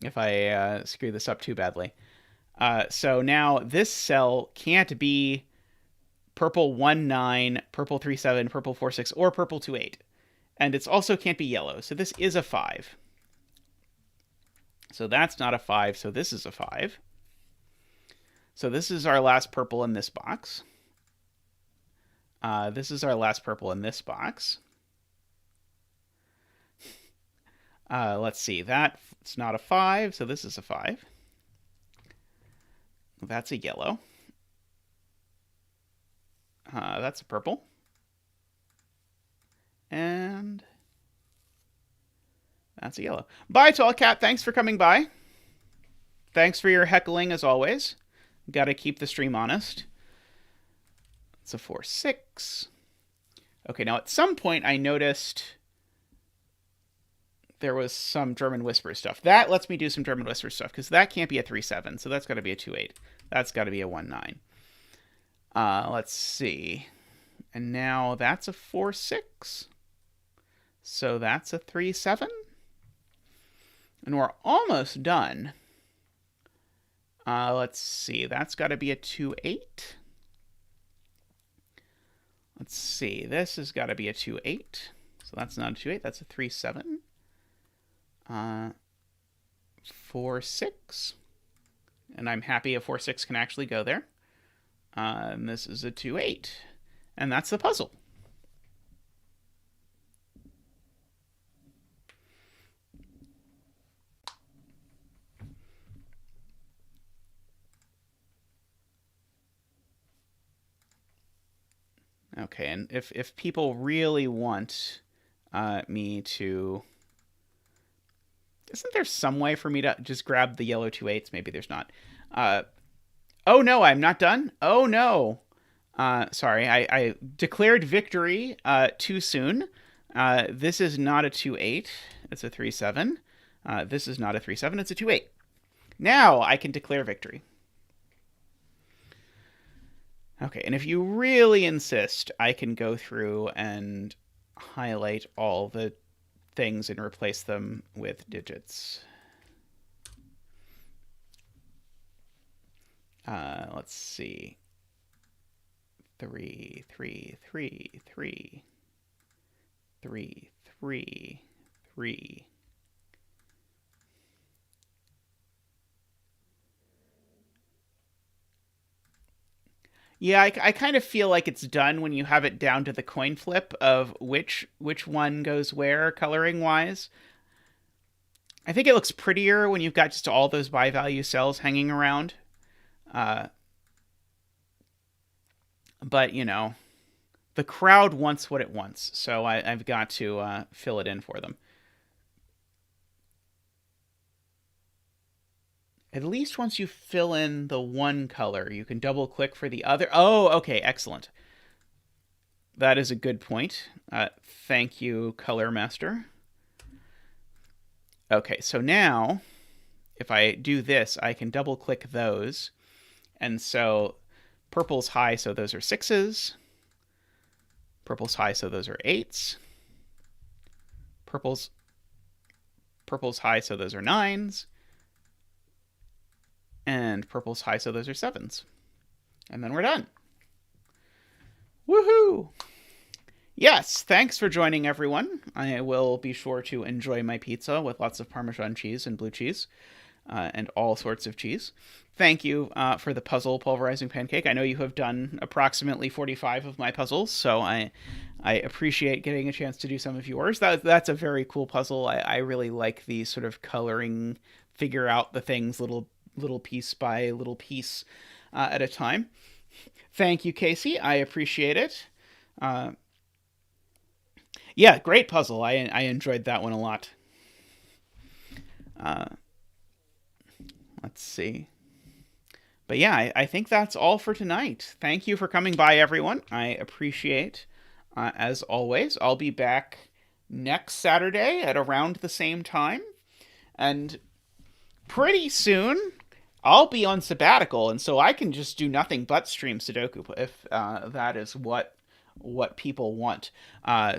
if I screw this up too badly. So now this cell can't be purple 1, 9, purple 3, 7, purple 4, 6, or purple 2, 8. And it also can't be yellow. So this is a 5. So that's not a 5. So this is a 5. So this is our last purple in this box. This is our last purple in this box. Let's see. That's not a 5. So this is a 5. That's a yellow. That's a purple. And that's a yellow. Bye, Tall Cat. Thanks for coming by. Thanks for your heckling, as always. Got to keep the stream honest. It's a 4, 6. Okay, now at some point I noticed there was some German Whisper stuff. That lets me do some German Whisper stuff, because that can't be a 3, 7, so that's got to be a 2, 8. That's got to be a 1, 9. Let's see. And now that's a 4, 6. So that's a 3-7. And we're almost done. Let's see. That's got to be a 2-8. Let's see. This has got to be a 2-8. So that's not a 2-8. That's a 3-7. 4-6. And I'm happy a 4-6 can actually go there. And this is a 2-8. And that's the puzzle. Okay, and if people really want me to... Isn't there some way for me to just grab the yellow 2-8s? Maybe there's not. Oh, no, I'm not done? Oh, no. Sorry, I declared victory too soon. This is not a 2-8. It's a 3-7. This is not a 3-7. It's a 2-8. Now I can declare victory. Okay, and if you really insist, I can go through and highlight all the things and replace them with digits. Let's see. 3, 3, 3, 3, 3, 3, 3. Yeah, I kind of feel like it's done when you have it down to the coin flip of which one goes where coloring wise. I think it looks prettier when you've got just all those by value cells hanging around. But, you know, the crowd wants what it wants, so I've got to fill it in for them. At least once you fill in the one color, you can double click for the other. Oh, okay, excellent. That is a good point. Thank you, Color Master. Okay, so now, if I do this, I can double click those. And so purple's high, so those are 6s. Purple's high, so those are 8s. Purple's high, so those are 9s. And purple's high, so those are 7s. And then we're done. Woohoo! Yes, thanks for joining, everyone. I will be sure to enjoy my pizza with lots of Parmesan cheese and blue cheese and all sorts of cheese. Thank you for the puzzle, Pulverizing Pancake. I know you have done approximately 45 of my puzzles, so I appreciate getting a chance to do some of yours. That's a very cool puzzle. I really like the sort of coloring, figure out the things little piece by little piece at a time. Thank you, Casey. I appreciate it. Yeah, great puzzle. I enjoyed that one a lot. Let's see. But yeah, I think that's all for tonight. Thank you for coming by, everyone. I appreciate, as always. I'll be back next Saturday at around the same time. And pretty soon, I'll be on sabbatical, and so I can just do nothing but stream Sudoku if that is what people want.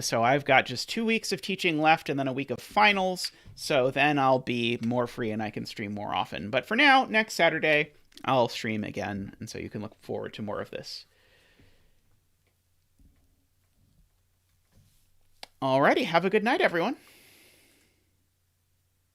So I've got just 2 weeks of teaching left and then a week of finals. So then I'll be more free and I can stream more often. But for now, next Saturday, I'll stream again. And so you can look forward to more of this. Alrighty, have a good night, everyone.